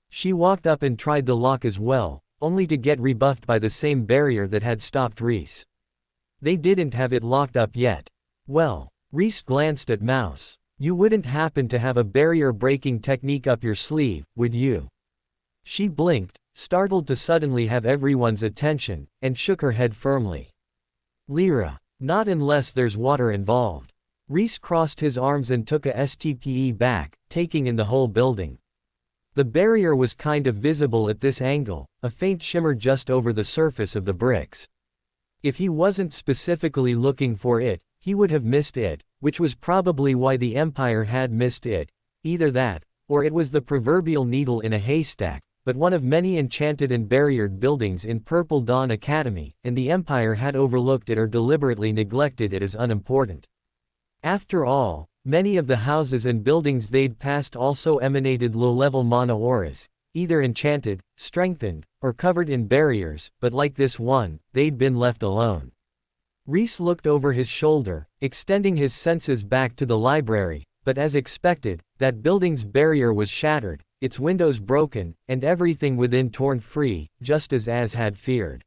She walked up and tried the lock as well, only to get rebuffed by the same barrier that had stopped Rhys. They didn't have it locked up yet. Well, Rhys glanced at Mouse. You wouldn't happen to have a barrier-breaking technique up your sleeve, would you? She blinked, startled to suddenly have everyone's attention, and shook her head firmly. Lyra, not unless there's water involved. Rhys crossed his arms and took a STPE back, taking in the whole building. The barrier was kind of visible at this angle, a faint shimmer just over the surface of the bricks. If he wasn't specifically looking for it, he would have missed it, which was probably why the Empire had missed it. Either that, or it was the proverbial needle in a haystack, but one of many enchanted and barriered buildings in Purple Dawn Academy, and the Empire had overlooked it or deliberately neglected it as unimportant. After all, many of the houses and buildings they'd passed also emanated low-level mana auras, either enchanted, strengthened, or covered in barriers, but like this one, they'd been left alone. Rhys looked over his shoulder, extending his senses back to the library, but as expected, that building's barrier was shattered, its windows broken, and everything within torn free, just as Az had feared.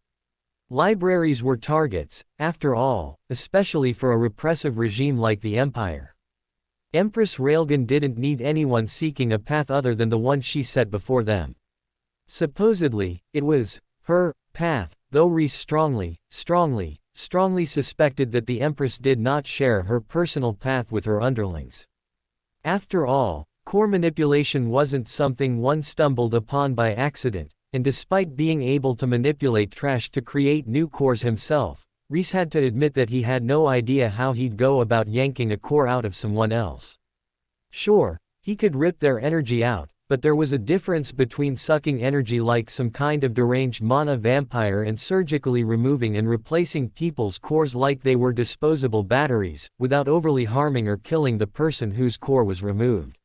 Libraries were targets, after all, especially for a repressive regime like the Empire. Empress Railgun didn't need anyone seeking a path other than the one she set before them. Supposedly, it was her path, though Rhys strongly suspected that the Empress did not share her personal path with her underlings. After all, core manipulation wasn't something one stumbled upon by accident, and despite being able to manipulate trash to create new cores himself, Rhys had to admit that he had no idea how he'd go about yanking a core out of someone else. Sure, he could rip their energy out, but there was a difference between sucking energy like some kind of deranged mana vampire and surgically removing and replacing people's cores like they were disposable batteries, without overly harming or killing the person whose core was removed.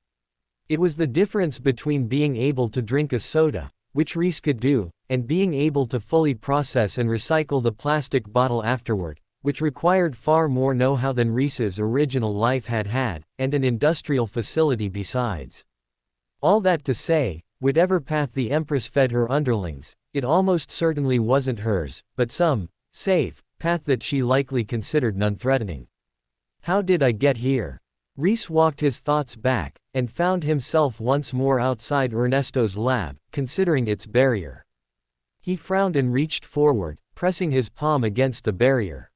It was the difference between being able to drink a soda, which Rhys could do, and being able to fully process and recycle the plastic bottle afterward, which required far more know-how than Rhys's original life had had, and an industrial facility besides. All that to say, whatever path the Empress fed her underlings, it almost certainly wasn't hers, but some safe path that she likely considered non-threatening. How did I get here? Rhys walked his thoughts back, and found himself once more outside Ernesto's lab, considering its barrier. He frowned and reached forward, pressing his palm against the barrier.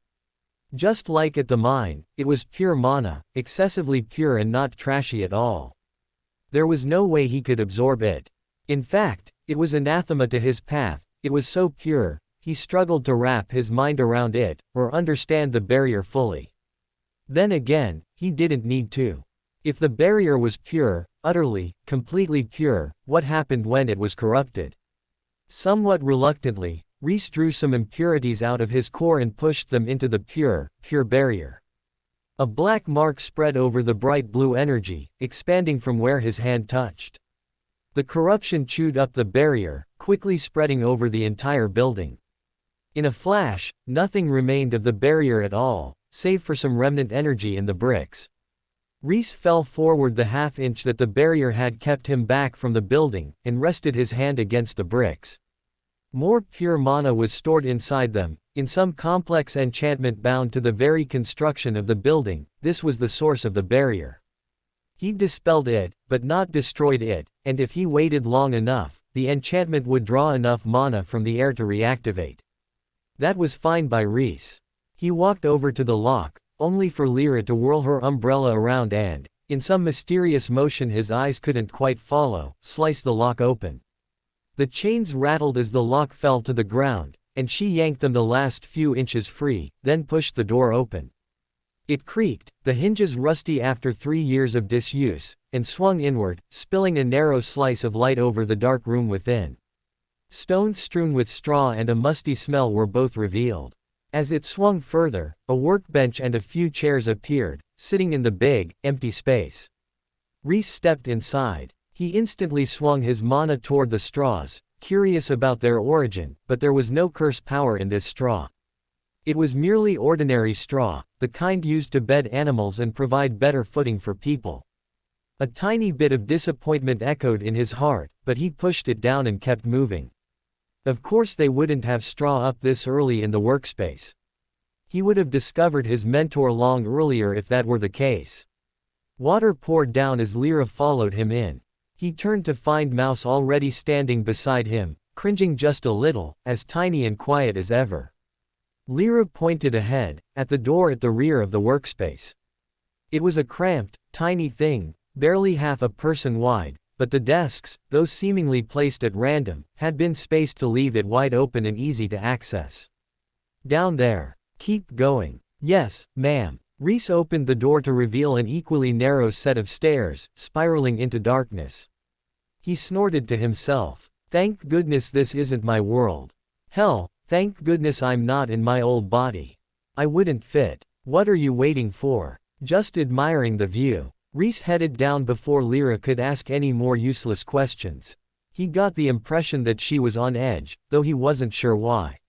Just like at the mine, it was pure mana, excessively pure and not trashy at all. There was no way he could absorb it. In fact, it was anathema to his path, it was so pure, he struggled to wrap his mind around it, or understand the barrier fully. Then again, he didn't need to. If the barrier was pure, utterly, completely pure, what happened when it was corrupted? Somewhat reluctantly, Rhys drew some impurities out of his core and pushed them into the pure barrier. A black mark spread over the bright blue energy, expanding from where his hand touched. The corruption chewed up the barrier, quickly spreading over the entire building. In a flash, nothing remained of the barrier at all, save for some remnant energy in the bricks. Rhys fell forward the half-inch that the barrier had kept him back from the building, and rested his hand against the bricks. More pure mana was stored inside them, in some complex enchantment bound to the very construction of the building. This was the source of the barrier. He dispelled it, but not destroyed it, and if he waited long enough, the enchantment would draw enough mana from the air to reactivate. That was fine by Rhys. He walked over to the lock, only for Lyra to whirl her umbrella around and, in some mysterious motion his eyes couldn't quite follow, slice the lock open. The chains rattled as the lock fell to the ground, and she yanked them the last few inches free, then pushed the door open. It creaked, the hinges rusty after 3 years of disuse, and swung inward, spilling a narrow slice of light over the dark room within. Stones strewn with straw and a musty smell were both revealed. As it swung further, a workbench and a few chairs appeared, sitting in the big, empty space. Rhys stepped inside. He instantly swung his mana toward the straws, curious about their origin, but there was no curse power in this straw. It was merely ordinary straw, the kind used to bed animals and provide better footing for people. A tiny bit of disappointment echoed in his heart, but he pushed it down and kept moving. Of course they wouldn't have straw up this early in the workspace. He would have discovered his mentor long earlier if that were the case. Water poured down as Lyra followed him in. He turned to find Mouse already standing beside him, cringing just a little, as tiny and quiet as ever. Lyra pointed ahead, at the door at the rear of the workspace. It was a cramped, tiny thing, barely half a person wide, but the desks, though seemingly placed at random, had been spaced to leave it wide open and easy to access. Down there. Keep going. Yes, ma'am. Rhys opened the door to reveal an equally narrow set of stairs, spiraling into darkness. He snorted to himself. Thank goodness this isn't my world. Hell, thank goodness I'm not in my old body. I wouldn't fit. What are you waiting for? Just admiring the view. Rhys headed down before Lyra could ask any more useless questions. He got the impression that she was on edge, though he wasn't sure why.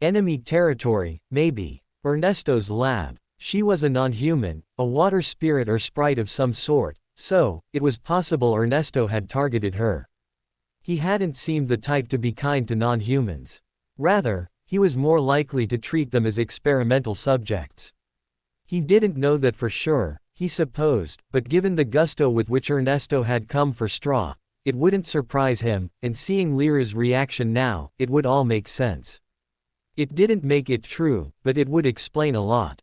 Enemy territory, maybe. Ernesto's lab. She was a non-human, a water spirit or sprite of some sort, so, it was possible Ernesto had targeted her. He hadn't seemed the type to be kind to non-humans. Rather, he was more likely to treat them as experimental subjects. He didn't know that for sure, he supposed, but given the gusto with which Ernesto had come for straw, it wouldn't surprise him, and seeing Lyra's reaction now, it would all make sense. It didn't make it true, but it would explain a lot.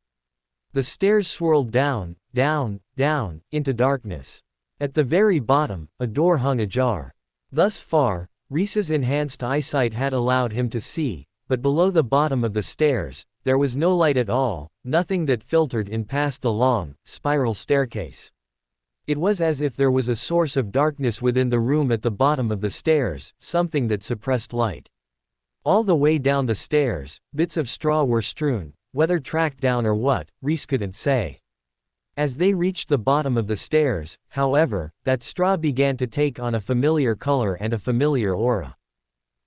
The stairs swirled down, down, down, into darkness. At the very bottom, a door hung ajar. Thus far, Rhys's enhanced eyesight had allowed him to see, but below the bottom of the stairs, there was no light at all, nothing that filtered in past the long, spiral staircase. It was as if there was a source of darkness within the room at the bottom of the stairs, something that suppressed light. All the way down the stairs, bits of straw were strewn, whether tracked down or what, Rhys couldn't say. As they reached the bottom of the stairs, however, that straw began to take on a familiar color and a familiar aura.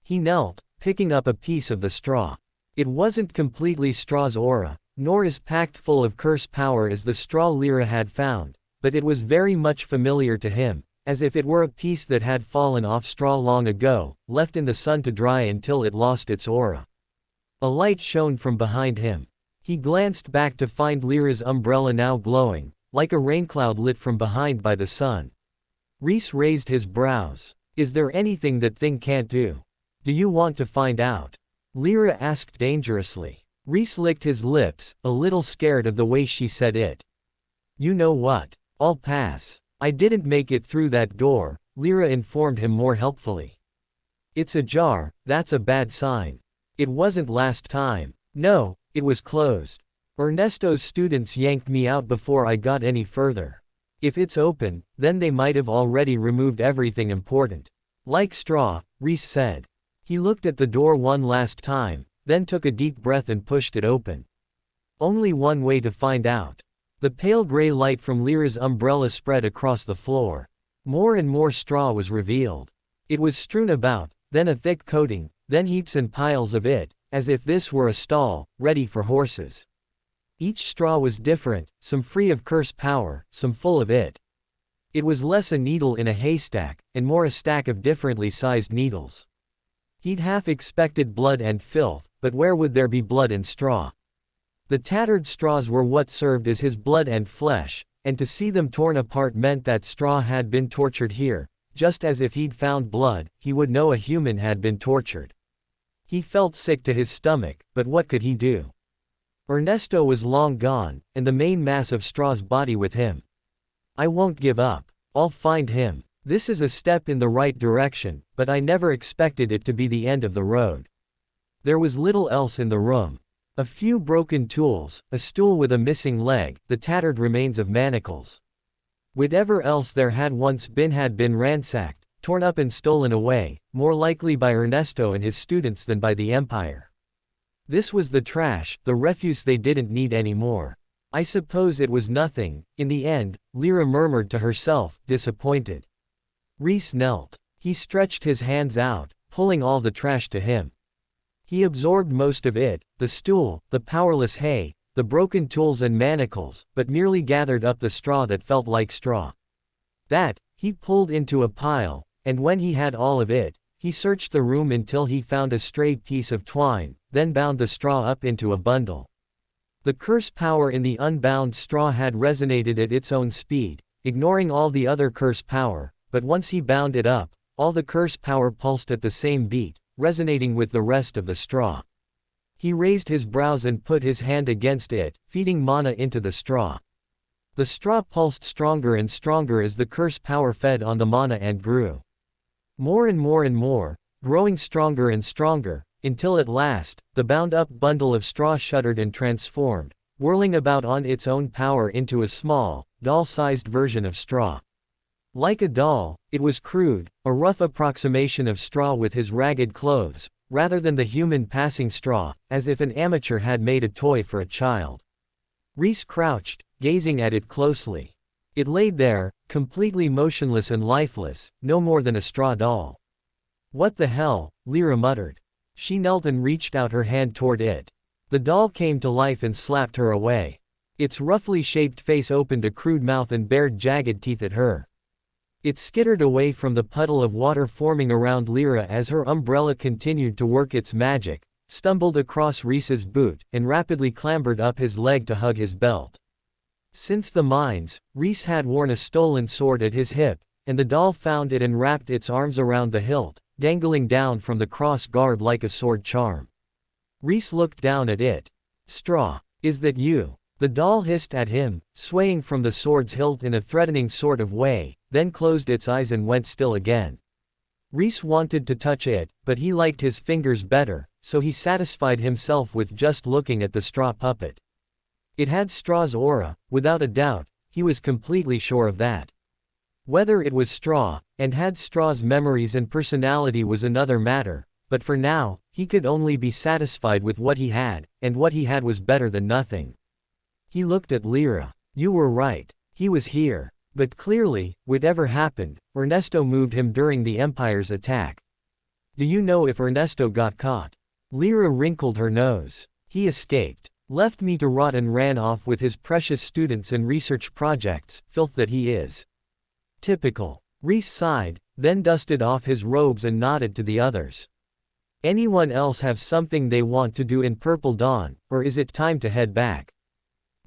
He knelt, picking up a piece of the straw. It wasn't completely straw's aura, nor as packed full of curse power as the straw Lyra had found, but it was very much familiar to him, as if it were a piece that had fallen off straw long ago, left in the sun to dry until it lost its aura. A light shone from behind him. He glanced back to find Lyra's umbrella now glowing, like a raincloud lit from behind by the sun. Rhys raised his brows. Is there anything that thing can't do? Do you want to find out? Lyra asked dangerously. Rhys licked his lips, a little scared of the way she said it. You know what? I'll pass. I didn't make it through that door, Lyra informed him more helpfully. It's ajar, that's a bad sign. It wasn't last time. No, it was closed. Ernesto's students yanked me out before I got any further. If it's open, then they might have already removed everything important. Like straw, Rhys said. He looked at the door one last time, then took a deep breath and pushed it open. Only one way to find out. The pale gray light from Lyra's umbrella spread across the floor. More and more straw was revealed. It was strewn about, then a thick coating, then heaps and piles of it, as if this were a stall, ready for horses. Each straw was different, some free of curse power, some full of it. It was less a needle in a haystack, and more a stack of differently sized needles. He'd half expected blood and filth, but where would there be blood and straw? The tattered straws were what served as his blood and flesh, and to see them torn apart meant that straw had been tortured here, just as if he'd found blood, he would know a human had been tortured. He felt sick to his stomach, but what could he do? Ernesto was long gone, and the main mass of straw's body with him. I won't give up. I'll find him. This is a step in the right direction, but I never expected it to be the end of the road. There was little else in the room. A few broken tools, a stool with a missing leg, the tattered remains of manacles. Whatever else there had once been had been ransacked, torn up and stolen away, more likely by Ernesto and his students than by the Empire. This was the trash, the refuse they didn't need anymore. I suppose it was nothing, in the end, Lyra murmured to herself, disappointed. Rhys knelt. He stretched his hands out, pulling all the trash to him. He absorbed most of it, the stool, the powerless hay, the broken tools and manacles, but merely gathered up the straw that felt like straw. That, he pulled into a pile, and when he had all of it, he searched the room until he found a stray piece of twine, then bound the straw up into a bundle. The curse power in the unbound straw had resonated at its own speed, ignoring all the other curse power, but once he bound it up, all the curse power pulsed at the same beat, resonating with the rest of the straw. He raised his brows and put his hand against it, feeding mana into the straw. The straw pulsed stronger and stronger as the curse power fed on the mana and grew. More and more and more, growing stronger and stronger, until at last, the bound-up bundle of straw shuddered and transformed, whirling about on its own power into a small, doll-sized version of straw. Like a doll, it was crude, a rough approximation of straw with his ragged clothes, rather than the human passing straw, as if an amateur had made a toy for a child. Rhys crouched, gazing at it closely. It laid there, completely motionless and lifeless, no more than a straw doll. What the hell, Lyra muttered. She knelt and reached out her hand toward it. The doll came to life and slapped her away. Its roughly shaped face opened a crude mouth and bared jagged teeth at her. It skittered away from the puddle of water forming around Lyra as her umbrella continued to work its magic, stumbled across Rhys's boot, and rapidly clambered up his leg to hug his belt. Since the mines, Rhys had worn a stolen sword at his hip, and the doll found it and wrapped its arms around the hilt, dangling down from the cross guard like a sword charm. Rhys looked down at it. Straw, is that you? The doll hissed at him, swaying from the sword's hilt in a threatening sort of way, then closed its eyes and went still again. Rhys wanted to touch it, but he liked his fingers better, so he satisfied himself with just looking at the straw puppet. It had Straw's aura, without a doubt, he was completely sure of that. Whether it was Straw, and had Straw's memories and personality was another matter, but for now, he could only be satisfied with what he had, and what he had was better than nothing. He looked at Lyra. You were right. He was here. But clearly, whatever happened, Ernesto moved him during the Empire's attack. Do you know if Ernesto got caught? Lyra wrinkled her nose. He escaped. Left me to rot and ran off with his precious students and research projects, filth that he is. Typical. Rhys sighed, then dusted off his robes and nodded to the others. Anyone else have something they want to do in Purple Dawn, or is it time to head back?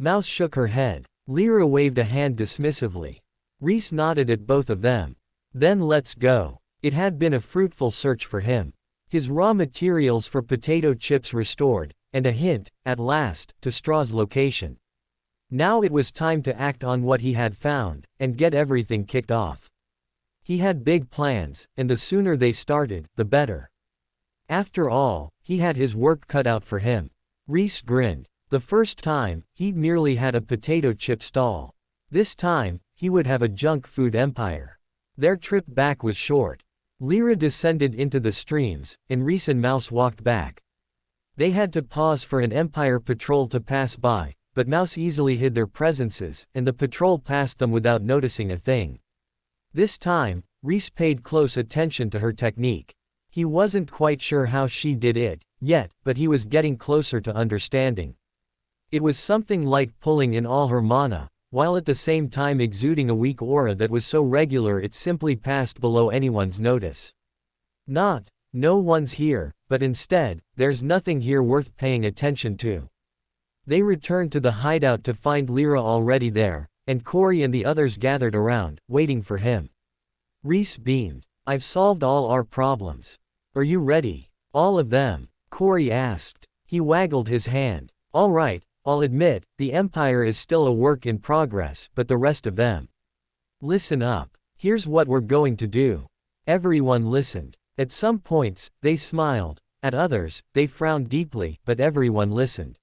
Mouse shook her head. Lyra waved a hand dismissively. Rhys nodded at both of them. Then let's go. It had been a fruitful search for him. His raw materials for potato chips restored, and a hint, at last, to Straw's location. Now it was time to act on what he had found, and get everything kicked off. He had big plans, and the sooner they started, the better. After all, he had his work cut out for him. Rhys grinned. The first time, he'd merely had a potato chip stall. This time, he would have a junk food empire. Their trip back was short. Lyra descended into the streams, and Rhys and Mouse walked back. They had to pause for an Empire patrol to pass by, but Mouse easily hid their presences, and the patrol passed them without noticing a thing. This time, Rhys paid close attention to her technique. He wasn't quite sure how she did it, yet, but he was getting closer to understanding. It was something like pulling in all her mana, while at the same time exuding a weak aura that was so regular it simply passed below anyone's notice. Not, no one's here, but instead, there's nothing here worth paying attention to. They returned to the hideout to find Lyra already there, and Corey and the others gathered around, waiting for him. Rhys beamed. I've solved all our problems. Are you ready? All of them? Corey asked. He waggled his hand. All right, I'll admit, the Empire is still a work in progress, but the rest of them. Listen up. Here's what we're going to do. Everyone listened. At some points, they smiled. At others, they frowned deeply, but everyone listened.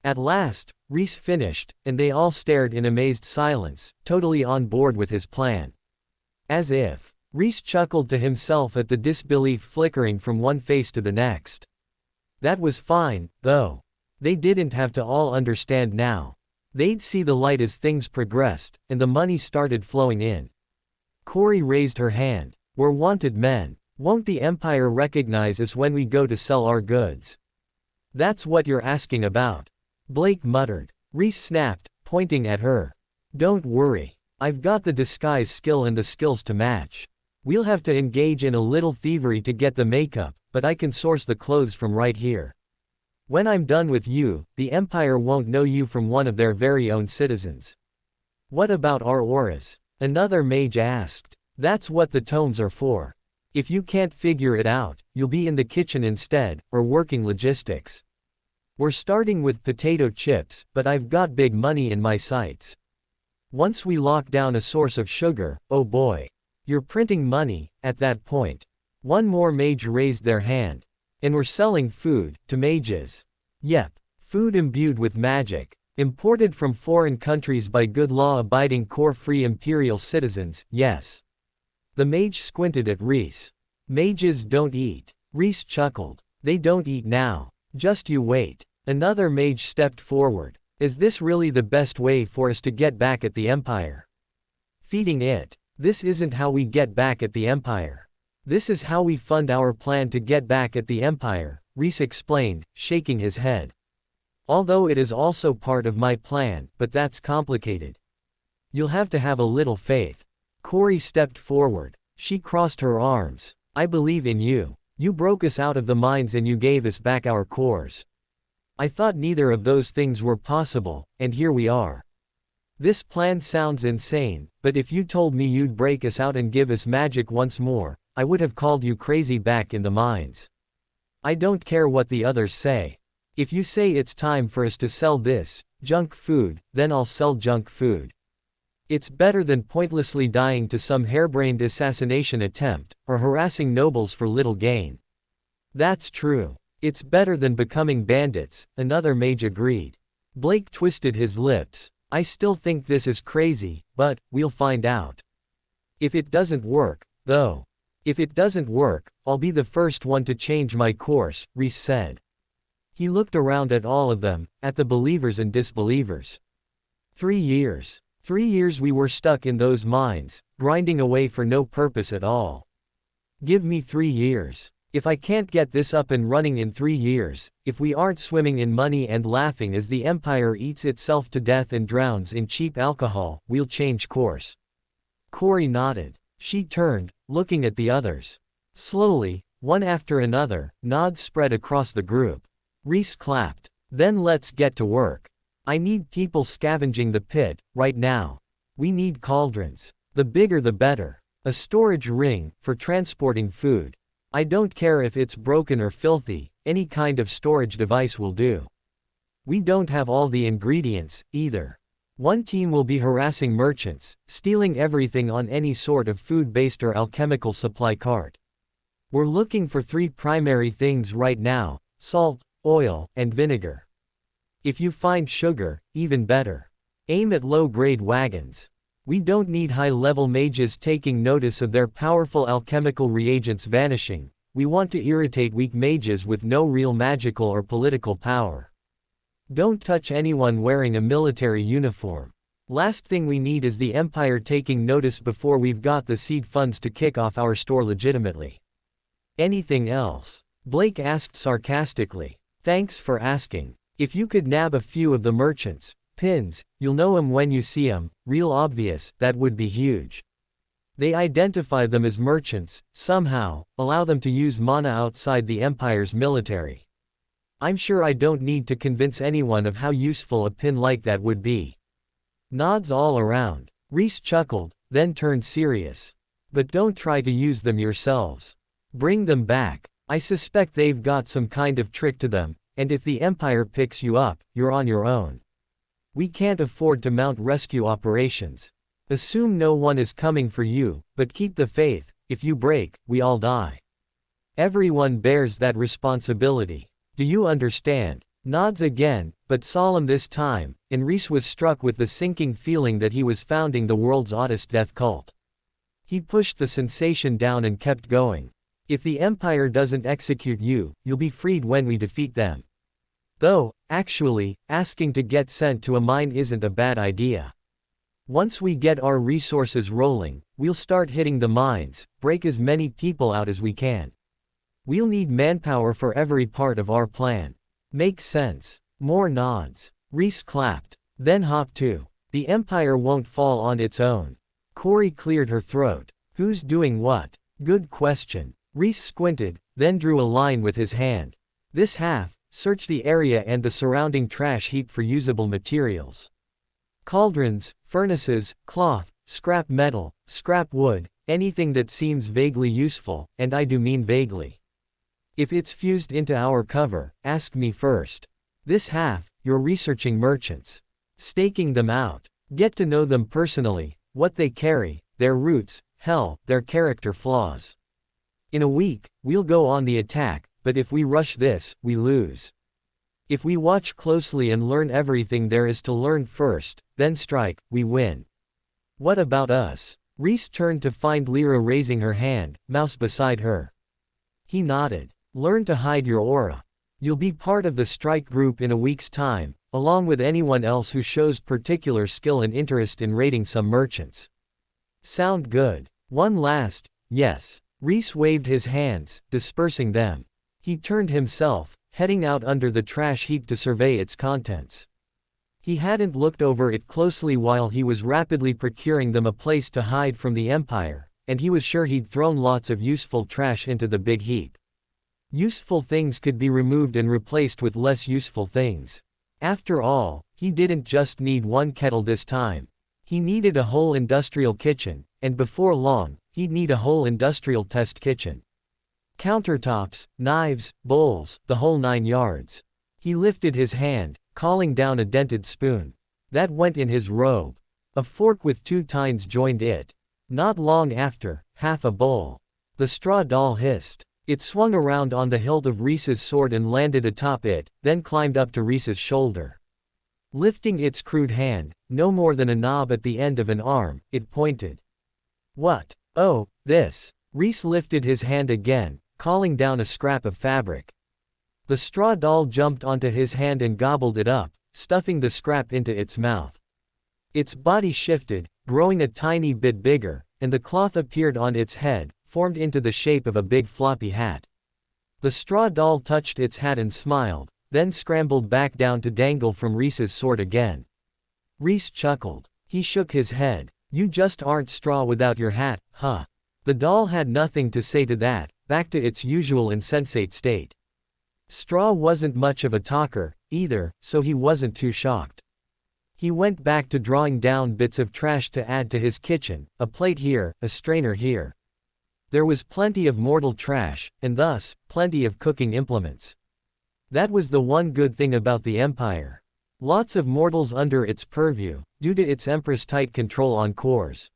At last, Rhys finished, and they all stared in amazed silence, totally on board with his plan. As if. Rhys chuckled to himself at the disbelief flickering from one face to the next. That was fine, though. They didn't have to all understand now. They'd see the light as things progressed, and the money started flowing in. Corey raised her hand. We're wanted men. Won't the Empire recognize us when we go to sell our goods? That's what you're asking about. Blake muttered. Rhys snapped, pointing at her. Don't worry. I've got the disguise skill and the skills to match. We'll have to engage in a little thievery to get the makeup, but I can source the clothes from right here. When I'm done with you, the Empire won't know you from one of their very own citizens. What about our auras? Another mage asked. That's what the tomes are for. If you can't figure it out, you'll be in the kitchen instead, or working logistics. We're starting with potato chips, but I've got big money in my sights. Once we lock down a source of sugar, oh boy. You're printing money, at that point. One more mage raised their hand. And we're selling food, to mages. Yep. Food imbued with magic. Imported from foreign countries by good law-abiding core-free imperial citizens, yes. The mage squinted at Rhys. Mages don't eat. Rhys chuckled. They don't eat now. Just you wait. Another mage stepped forward. Is this really the best way for us to get back at the Empire? Feeding it. This isn't how we get back at the Empire. This is how we fund our plan to get back at the Empire, Rhys explained, shaking his head. Although it is also part of my plan, but that's complicated. You'll have to have a little faith. Corey stepped forward. She crossed her arms. I believe in you. You broke us out of the mines and you gave us back our cores. I thought neither of those things were possible, and here we are. This plan sounds insane, but if you told me you'd break us out and give us magic once more, I would have called you crazy back in the mines. I don't care what the others say. If you say it's time for us to sell this, junk food, then I'll sell junk food. It's better than pointlessly dying to some harebrained assassination attempt, or harassing nobles for little gain. That's true. It's better than becoming bandits, another mage agreed. Blake twisted his lips. I still think this is crazy, but we'll find out. If it doesn't work, though. If it doesn't work, I'll be the first one to change my course, Rhys said. He looked around at all of them, at the believers and disbelievers. 3 years. 3 years we were stuck in those mines, grinding away for no purpose at all. Give me 3 years. If I can't get this up and running in 3 years, if we aren't swimming in money and laughing as the empire eats itself to death and drowns in cheap alcohol, we'll change course." Corey nodded. She turned, looking at the others. Slowly, one after another, nods spread across the group. Rhys clapped. "Then let's get to work. I need people scavenging the pit, right now. We need cauldrons. The bigger the better. A storage ring, for transporting food. I don't care if it's broken or filthy, any kind of storage device will do. We don't have all the ingredients, either. One team will be harassing merchants, stealing everything on any sort of food-based or alchemical supply cart. We're looking for 3 primary things right now: salt, oil, and vinegar. If you find sugar, even better. Aim at low-grade wagons. We don't need high-level mages taking notice of their powerful alchemical reagents vanishing. We want to irritate weak mages with no real magical or political power. Don't touch anyone wearing a military uniform. Last thing we need is the Empire taking notice before we've got the seed funds to kick off our store legitimately." "Anything else?" Blake asked sarcastically. "Thanks for asking. If you could nab a few of the merchants' pins, you'll know 'em when you see 'em, real obvious, that would be huge. They identify them as merchants, somehow, allow them to use mana outside the Empire's military. I'm sure I don't need to convince anyone of how useful a pin like that would be." Nods all around. Rhys chuckled, then turned serious. "But don't try to use them yourselves. Bring them back. I suspect they've got some kind of trick to them, and if the Empire picks you up, you're on your own. We can't afford to mount rescue operations. Assume no one is coming for you, but keep the faith. If you break, we all die. Everyone bears that responsibility. Do you understand?" Nods again, but solemn this time, and Rhys was struck with the sinking feeling that he was founding the world's oddest death cult. He pushed the sensation down and kept going. "If the Empire doesn't execute you, you'll be freed when we defeat them. Though, actually, asking to get sent to a mine isn't a bad idea. Once we get our resources rolling, we'll start hitting the mines, break as many people out as we can. We'll need manpower for every part of our plan. Makes sense." More nods. Rhys clapped. "Then hop to. The Empire won't fall on its own." Corey cleared her throat. "Who's doing what?" "Good question." Rhys squinted, then drew a line with his hand. "This half, search the area and the surrounding trash heap for usable materials. Cauldrons, furnaces, cloth, scrap metal, scrap wood, anything that seems vaguely useful, and I do mean vaguely. If it's fused into our cover, ask me first. This half, you're researching merchants. Staking them out. Get to know them personally, what they carry, their roots, hell, their character flaws. In a week, we'll go on the attack, but if we rush this, we lose. If we watch closely and learn everything there is to learn first, then strike, we win. What about us?" Rhys turned to find Lyra raising her hand, mouse beside her. He nodded. "Learn to hide your aura. You'll be part of the strike group in a week's time, along with anyone else who shows particular skill and interest in raiding some merchants." "Sound good. One last, yes." Rhys waved his hands, dispersing them. He turned himself, heading out under the trash heap to survey its contents. He hadn't looked over it closely while he was rapidly procuring them a place to hide from the Empire, and he was sure he'd thrown lots of useful trash into the big heap. Useful things could be removed and replaced with less useful things. After all, he didn't just need one kettle this time. He needed a whole industrial kitchen, and before long, he'd need a whole industrial test kitchen. Countertops, knives, bowls, the whole 9 yards. He lifted his hand, calling down a dented spoon. That went in his robe. A fork with 2 tines joined it. Not long after, half a bowl. The straw doll hissed. It swung around on the hilt of Rhys's sword and landed atop it, then climbed up to Rhys's shoulder. Lifting its crude hand, no more than a knob at the end of an arm, it pointed. "What? Oh, this." Rhys lifted his hand again, calling down a scrap of fabric. The straw doll jumped onto his hand and gobbled it up, stuffing the scrap into its mouth. Its body shifted, growing a tiny bit bigger, and the cloth appeared on its head, formed into the shape of a big floppy hat. The straw doll touched its hat and smiled, then scrambled back down to dangle from Rhys's sword again. Rhys chuckled. He shook his head. You just aren't straw without your hat, huh? The doll had nothing to say to that, back to its usual insensate state. Straw wasn't much of a talker, either, so he wasn't too shocked. He went back to drawing down bits of trash to add to his kitchen, a plate here, a strainer here. There was plenty of mortal trash, and thus, plenty of cooking implements. That was the one good thing about the Empire. Lots of mortals under its purview, due to its Empress tight control on cores.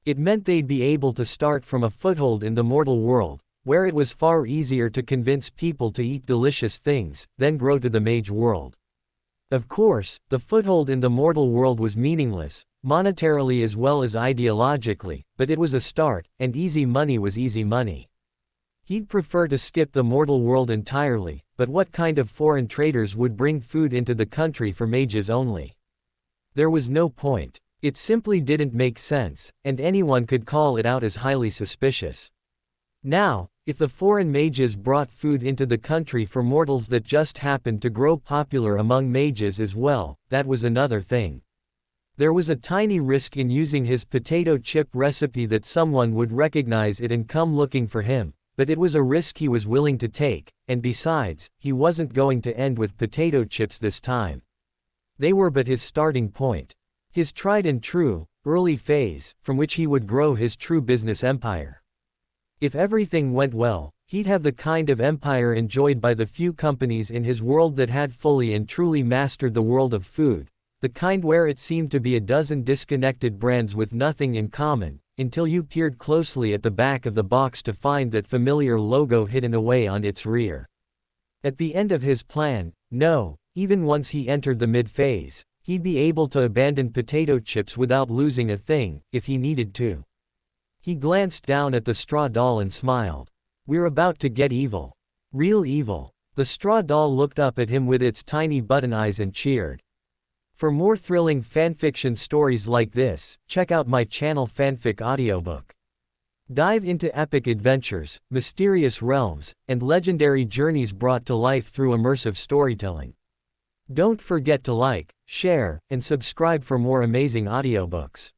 It meant they'd be able to start from a foothold in the mortal world, where it was far easier to convince people to eat delicious things, then grow to the mage world. Of course, the foothold in the mortal world was meaningless, monetarily as well as ideologically, but it was a start, and easy money was easy money. He'd prefer to skip the mortal world entirely, but what kind of foreign traders would bring food into the country for mages only? There was no point. It simply didn't make sense, and anyone could call it out as highly suspicious. Now, if the foreign mages brought food into the country for mortals that just happened to grow popular among mages as well, that was another thing. There was a tiny risk in using his potato chip recipe that someone would recognize it and come looking for him, but it was a risk he was willing to take, and besides, he wasn't going to end with potato chips this time. They were but his starting point. His tried and true, early phase, from which he would grow his true business empire. If everything went well, he'd have the kind of empire enjoyed by the few companies in his world that had fully and truly mastered the world of food, the kind where it seemed to be a dozen disconnected brands with nothing in common, until you peered closely at the back of the box to find that familiar logo hidden away on its rear. At the end of his plan, no, even once he entered the mid-phase, he'd be able to abandon potato chips without losing a thing, if he needed to. He glanced down at the straw doll and smiled. We're about to get evil. Real evil. The straw doll looked up at him with its tiny button eyes and cheered. For more thrilling fanfiction stories like this, check out my channel Fanfic Audiobook. Dive into epic adventures, mysterious realms, and legendary journeys brought to life through immersive storytelling. Don't forget to like, share, and subscribe for more amazing audiobooks.